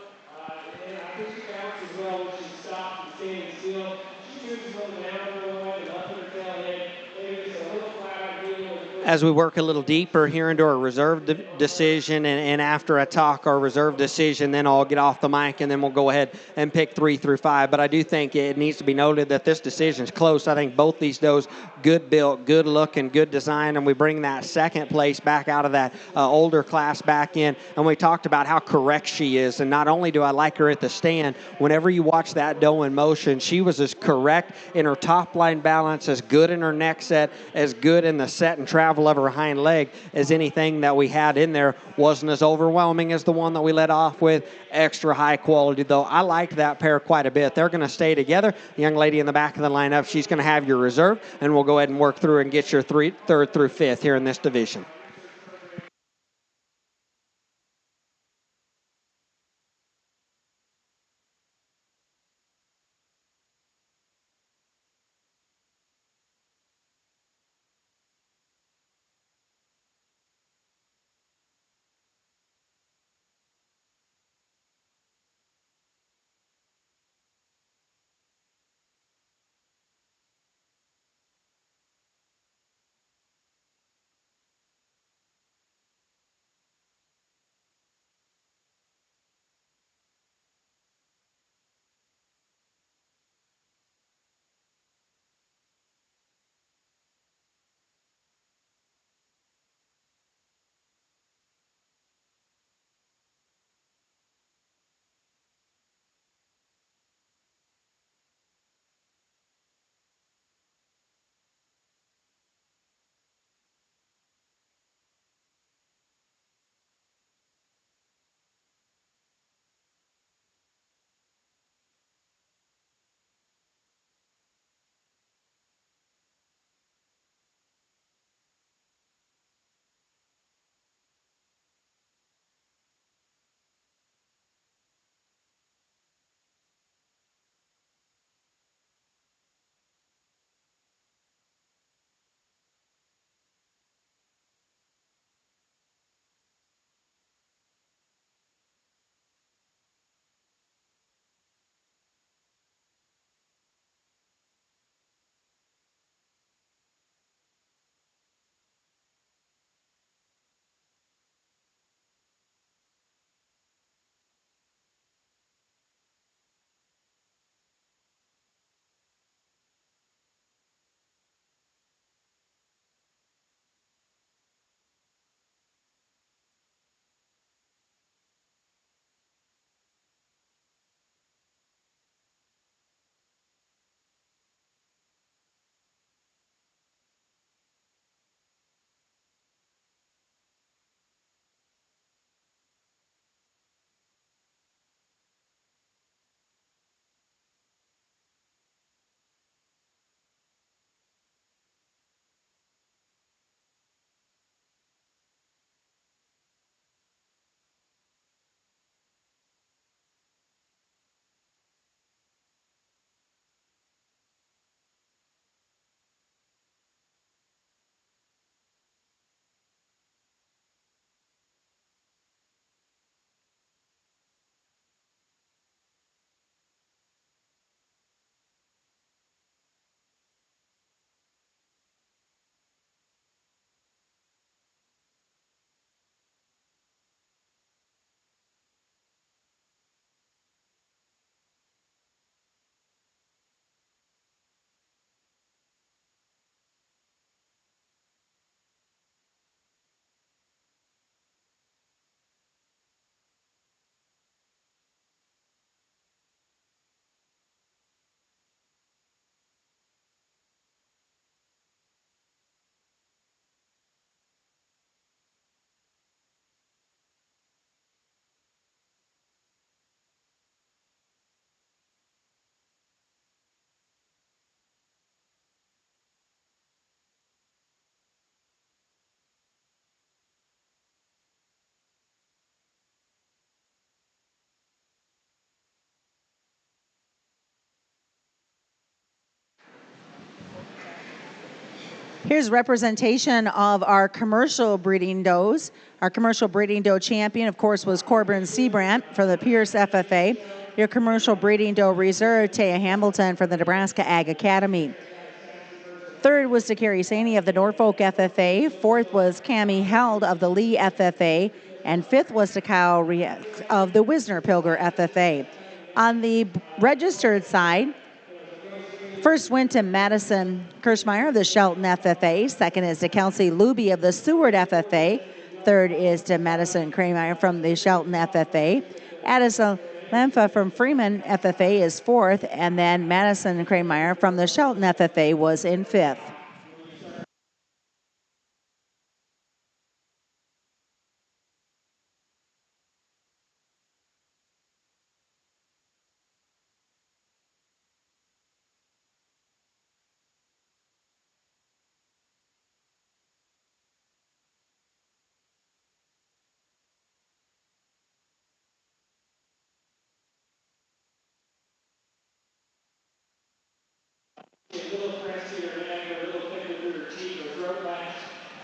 And I think she counts as well when she stops and standing still. She moves a little down her loin and up in her tail head. Maybe just a little flat idea. As we work a little deeper here into our reserve decision, and after I talk our reserve decision, then I'll get off the mic and then we'll go ahead and pick 3 through 5. But I do think it needs to be noted that this decision is close. I think both these does good built, good look, and good design, and we bring that second place back out of that older class back in. And we talked about how correct she is, and not only do I like her at the stand, whenever you watch that doe in motion, she was as correct in her top line balance, as good in her neck set, as good in the set and travel of her hind leg as anything that we had in there. Wasn't as overwhelming as the one that we let off with. Extra high quality, though. I liked that pair quite a bit. They're going to stay together. The young lady in the back of the lineup, she's going to have your reserve, and we'll go ahead and work through and get your 3rd through 5th here in this division. Here's representation of our commercial breeding does. Our commercial breeding doe champion, of course, was Corbin Seabrandt for the Pierce FFA. Your commercial breeding doe reserve, Taya Hamilton for the Nebraska Ag Academy. Third was Takari Saney of the Norfolk FFA. Fourth was Cami Held of the Lee FFA. And fifth was Takao of the Wisner Pilger FFA. On the registered side, first went to Madison Kirschmeyer of the Shelton FFA. Second is to Kelsey Luby of the Seward FFA. Third is to Madison Kramer from the Shelton FFA. Addison Lamfa from Freeman FFA is fourth, and then Madison Kramer from the Shelton FFA was in fifth. A little press to your neck or a little finger through your cheek or throat latch,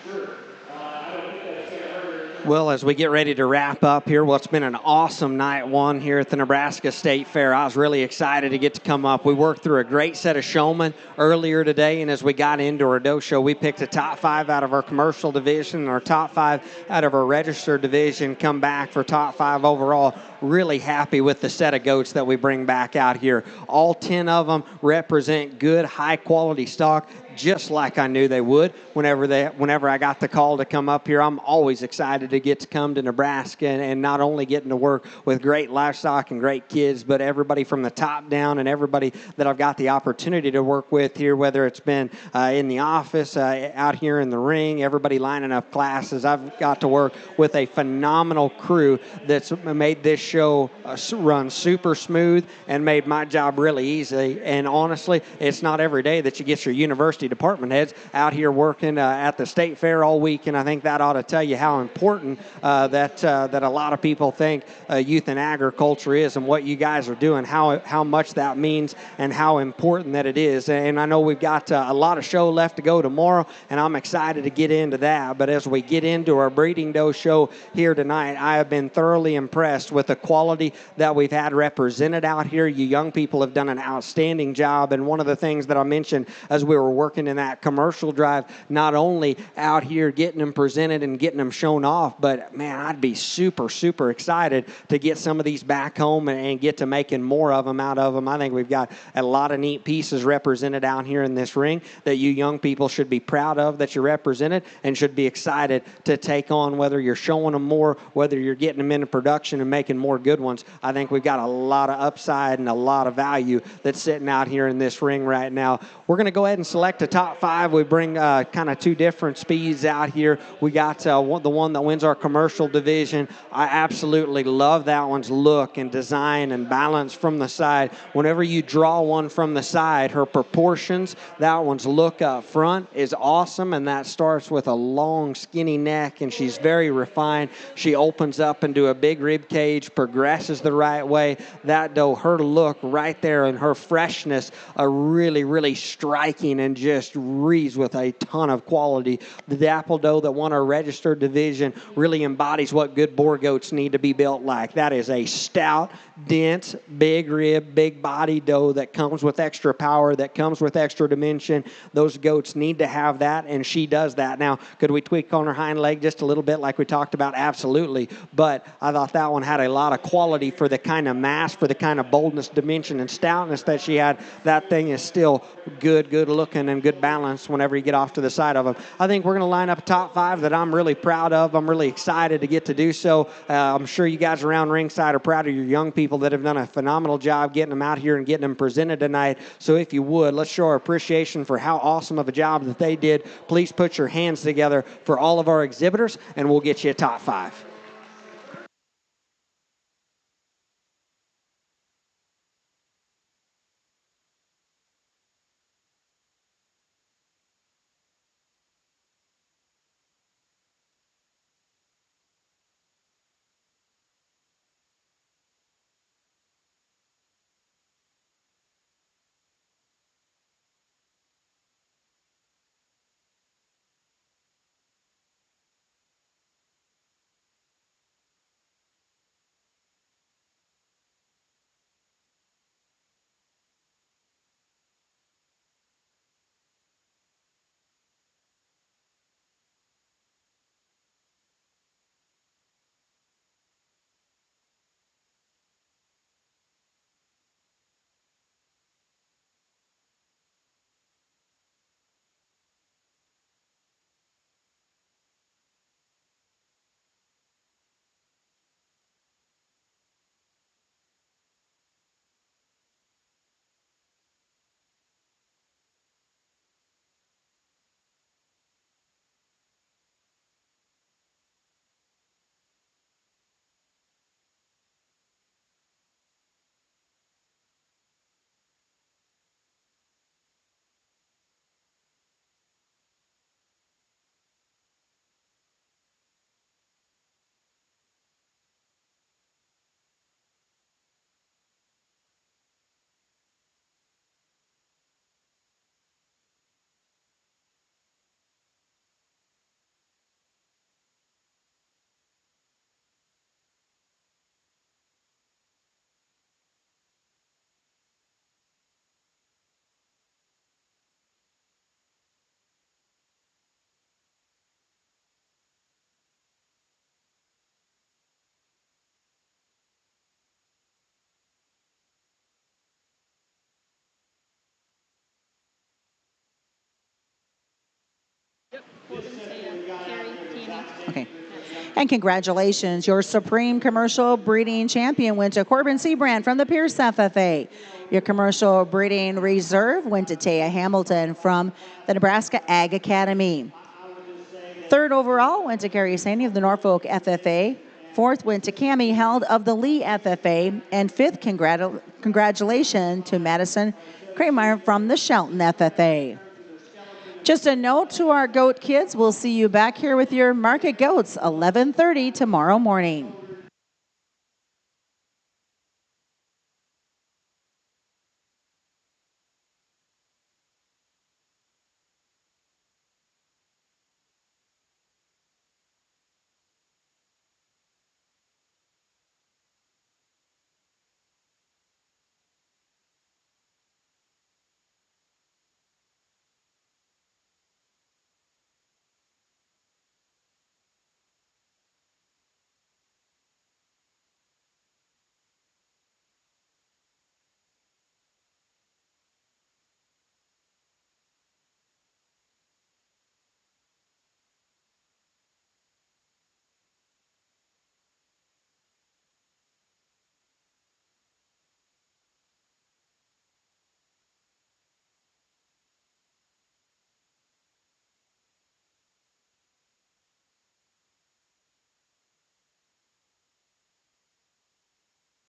sure. I don't think that's going to hurt her. Well, as we get ready to wrap up here, well, it's been an awesome night one here at the Nebraska State Fair. I was really excited to get to come up. We worked through a great set of showmen earlier today, and as we got into our doe show, we picked a top 5 out of our commercial division and our top 5 out of our registered division, come back for top 5 overall. Really happy with the set of goats that we bring back out here. All 10 of them represent good, high-quality stock, just like I knew they would whenever I got the call to come up here. I'm always excited to get to come to Nebraska and not only getting to work with great livestock and great kids, but everybody from the top down and everybody that I've got the opportunity to work with here, whether it's been in the office, out here in the ring, everybody lining up classes. I've got to work with a phenomenal crew that's made this show run super smooth and made my job really easy. And honestly, it's not every day that you get your university department heads out here working at the state fair all week, and I think that ought to tell you how important that a lot of people think youth and agriculture is, and what you guys are doing, how much that means, and how important that it is. And I know we've got a lot of show left to go tomorrow, and I'm excited to get into that. But as we get into our breeding doe show here tonight, I have been thoroughly impressed with the quality that we've had represented out here. You young people have done an outstanding job, and one of the things that I mentioned as we were working in that commercial drive, not only out here getting them presented and getting them shown off, but man, I'd be super, super excited to get some of these back home and get to making more of them out of them. I think we've got a lot of neat pieces represented out here in this ring that you young people should be proud of that you're represented and should be excited to take on, whether you're showing them more, whether you're getting them into production and making more good ones. I think we've got a lot of upside and a lot of value that's sitting out here in this ring right now. We're going to go ahead and select the top 5. We bring kind of 2 different speeds out here. We got the one that wins our commercial division. I absolutely love that one's look and design and balance from the side. Whenever you draw one from the side, her proportions, that one's look up front is awesome, and that starts with a long, skinny neck, and she's very refined. She opens up into a big rib cage, progresses the right way. That doe, her look right there and her freshness are really, really striking and just reads with a ton of quality. The dapple doe that won our registered division really embodies what good boar goats need to be built like. That is a stout, dense, big rib, big body doe that comes with extra power, that comes with extra dimension. Those goats need to have that, and she does that. Now, could we tweak on her hind leg just a little bit like we talked about? Absolutely. But I thought that one had a lot of quality for the kind of mass, for the kind of boldness, dimension, and stoutness that she had. That thing is still good looking and good balance whenever you get off to the side of them. I think we're going to line up a top 5 that I'm really proud of. I'm really excited to get to do so. I'm sure you guys around ringside are proud of your young people that have done a phenomenal job getting them out here and getting them presented tonight. So if you would, let's show our appreciation for how awesome of a job that they did. Please put your hands together for all of our exhibitors, and we'll get you a top 5. Carrie, Tammy. Okay. And congratulations, your Supreme Commercial Breeding Champion went to Corbin Seabrand from the Pierce FFA. Your Commercial Breeding Reserve went to Taya Hamilton from the Nebraska Ag Academy. Third overall went to Carrie Sandy of the Norfolk FFA. Fourth went to Cammie Held of the Lee FFA. And fifth, congratulations to Madison Kramer from the Shelton FFA. Just a note to our goat kids, we'll see you back here with your market goats 11:30 tomorrow morning.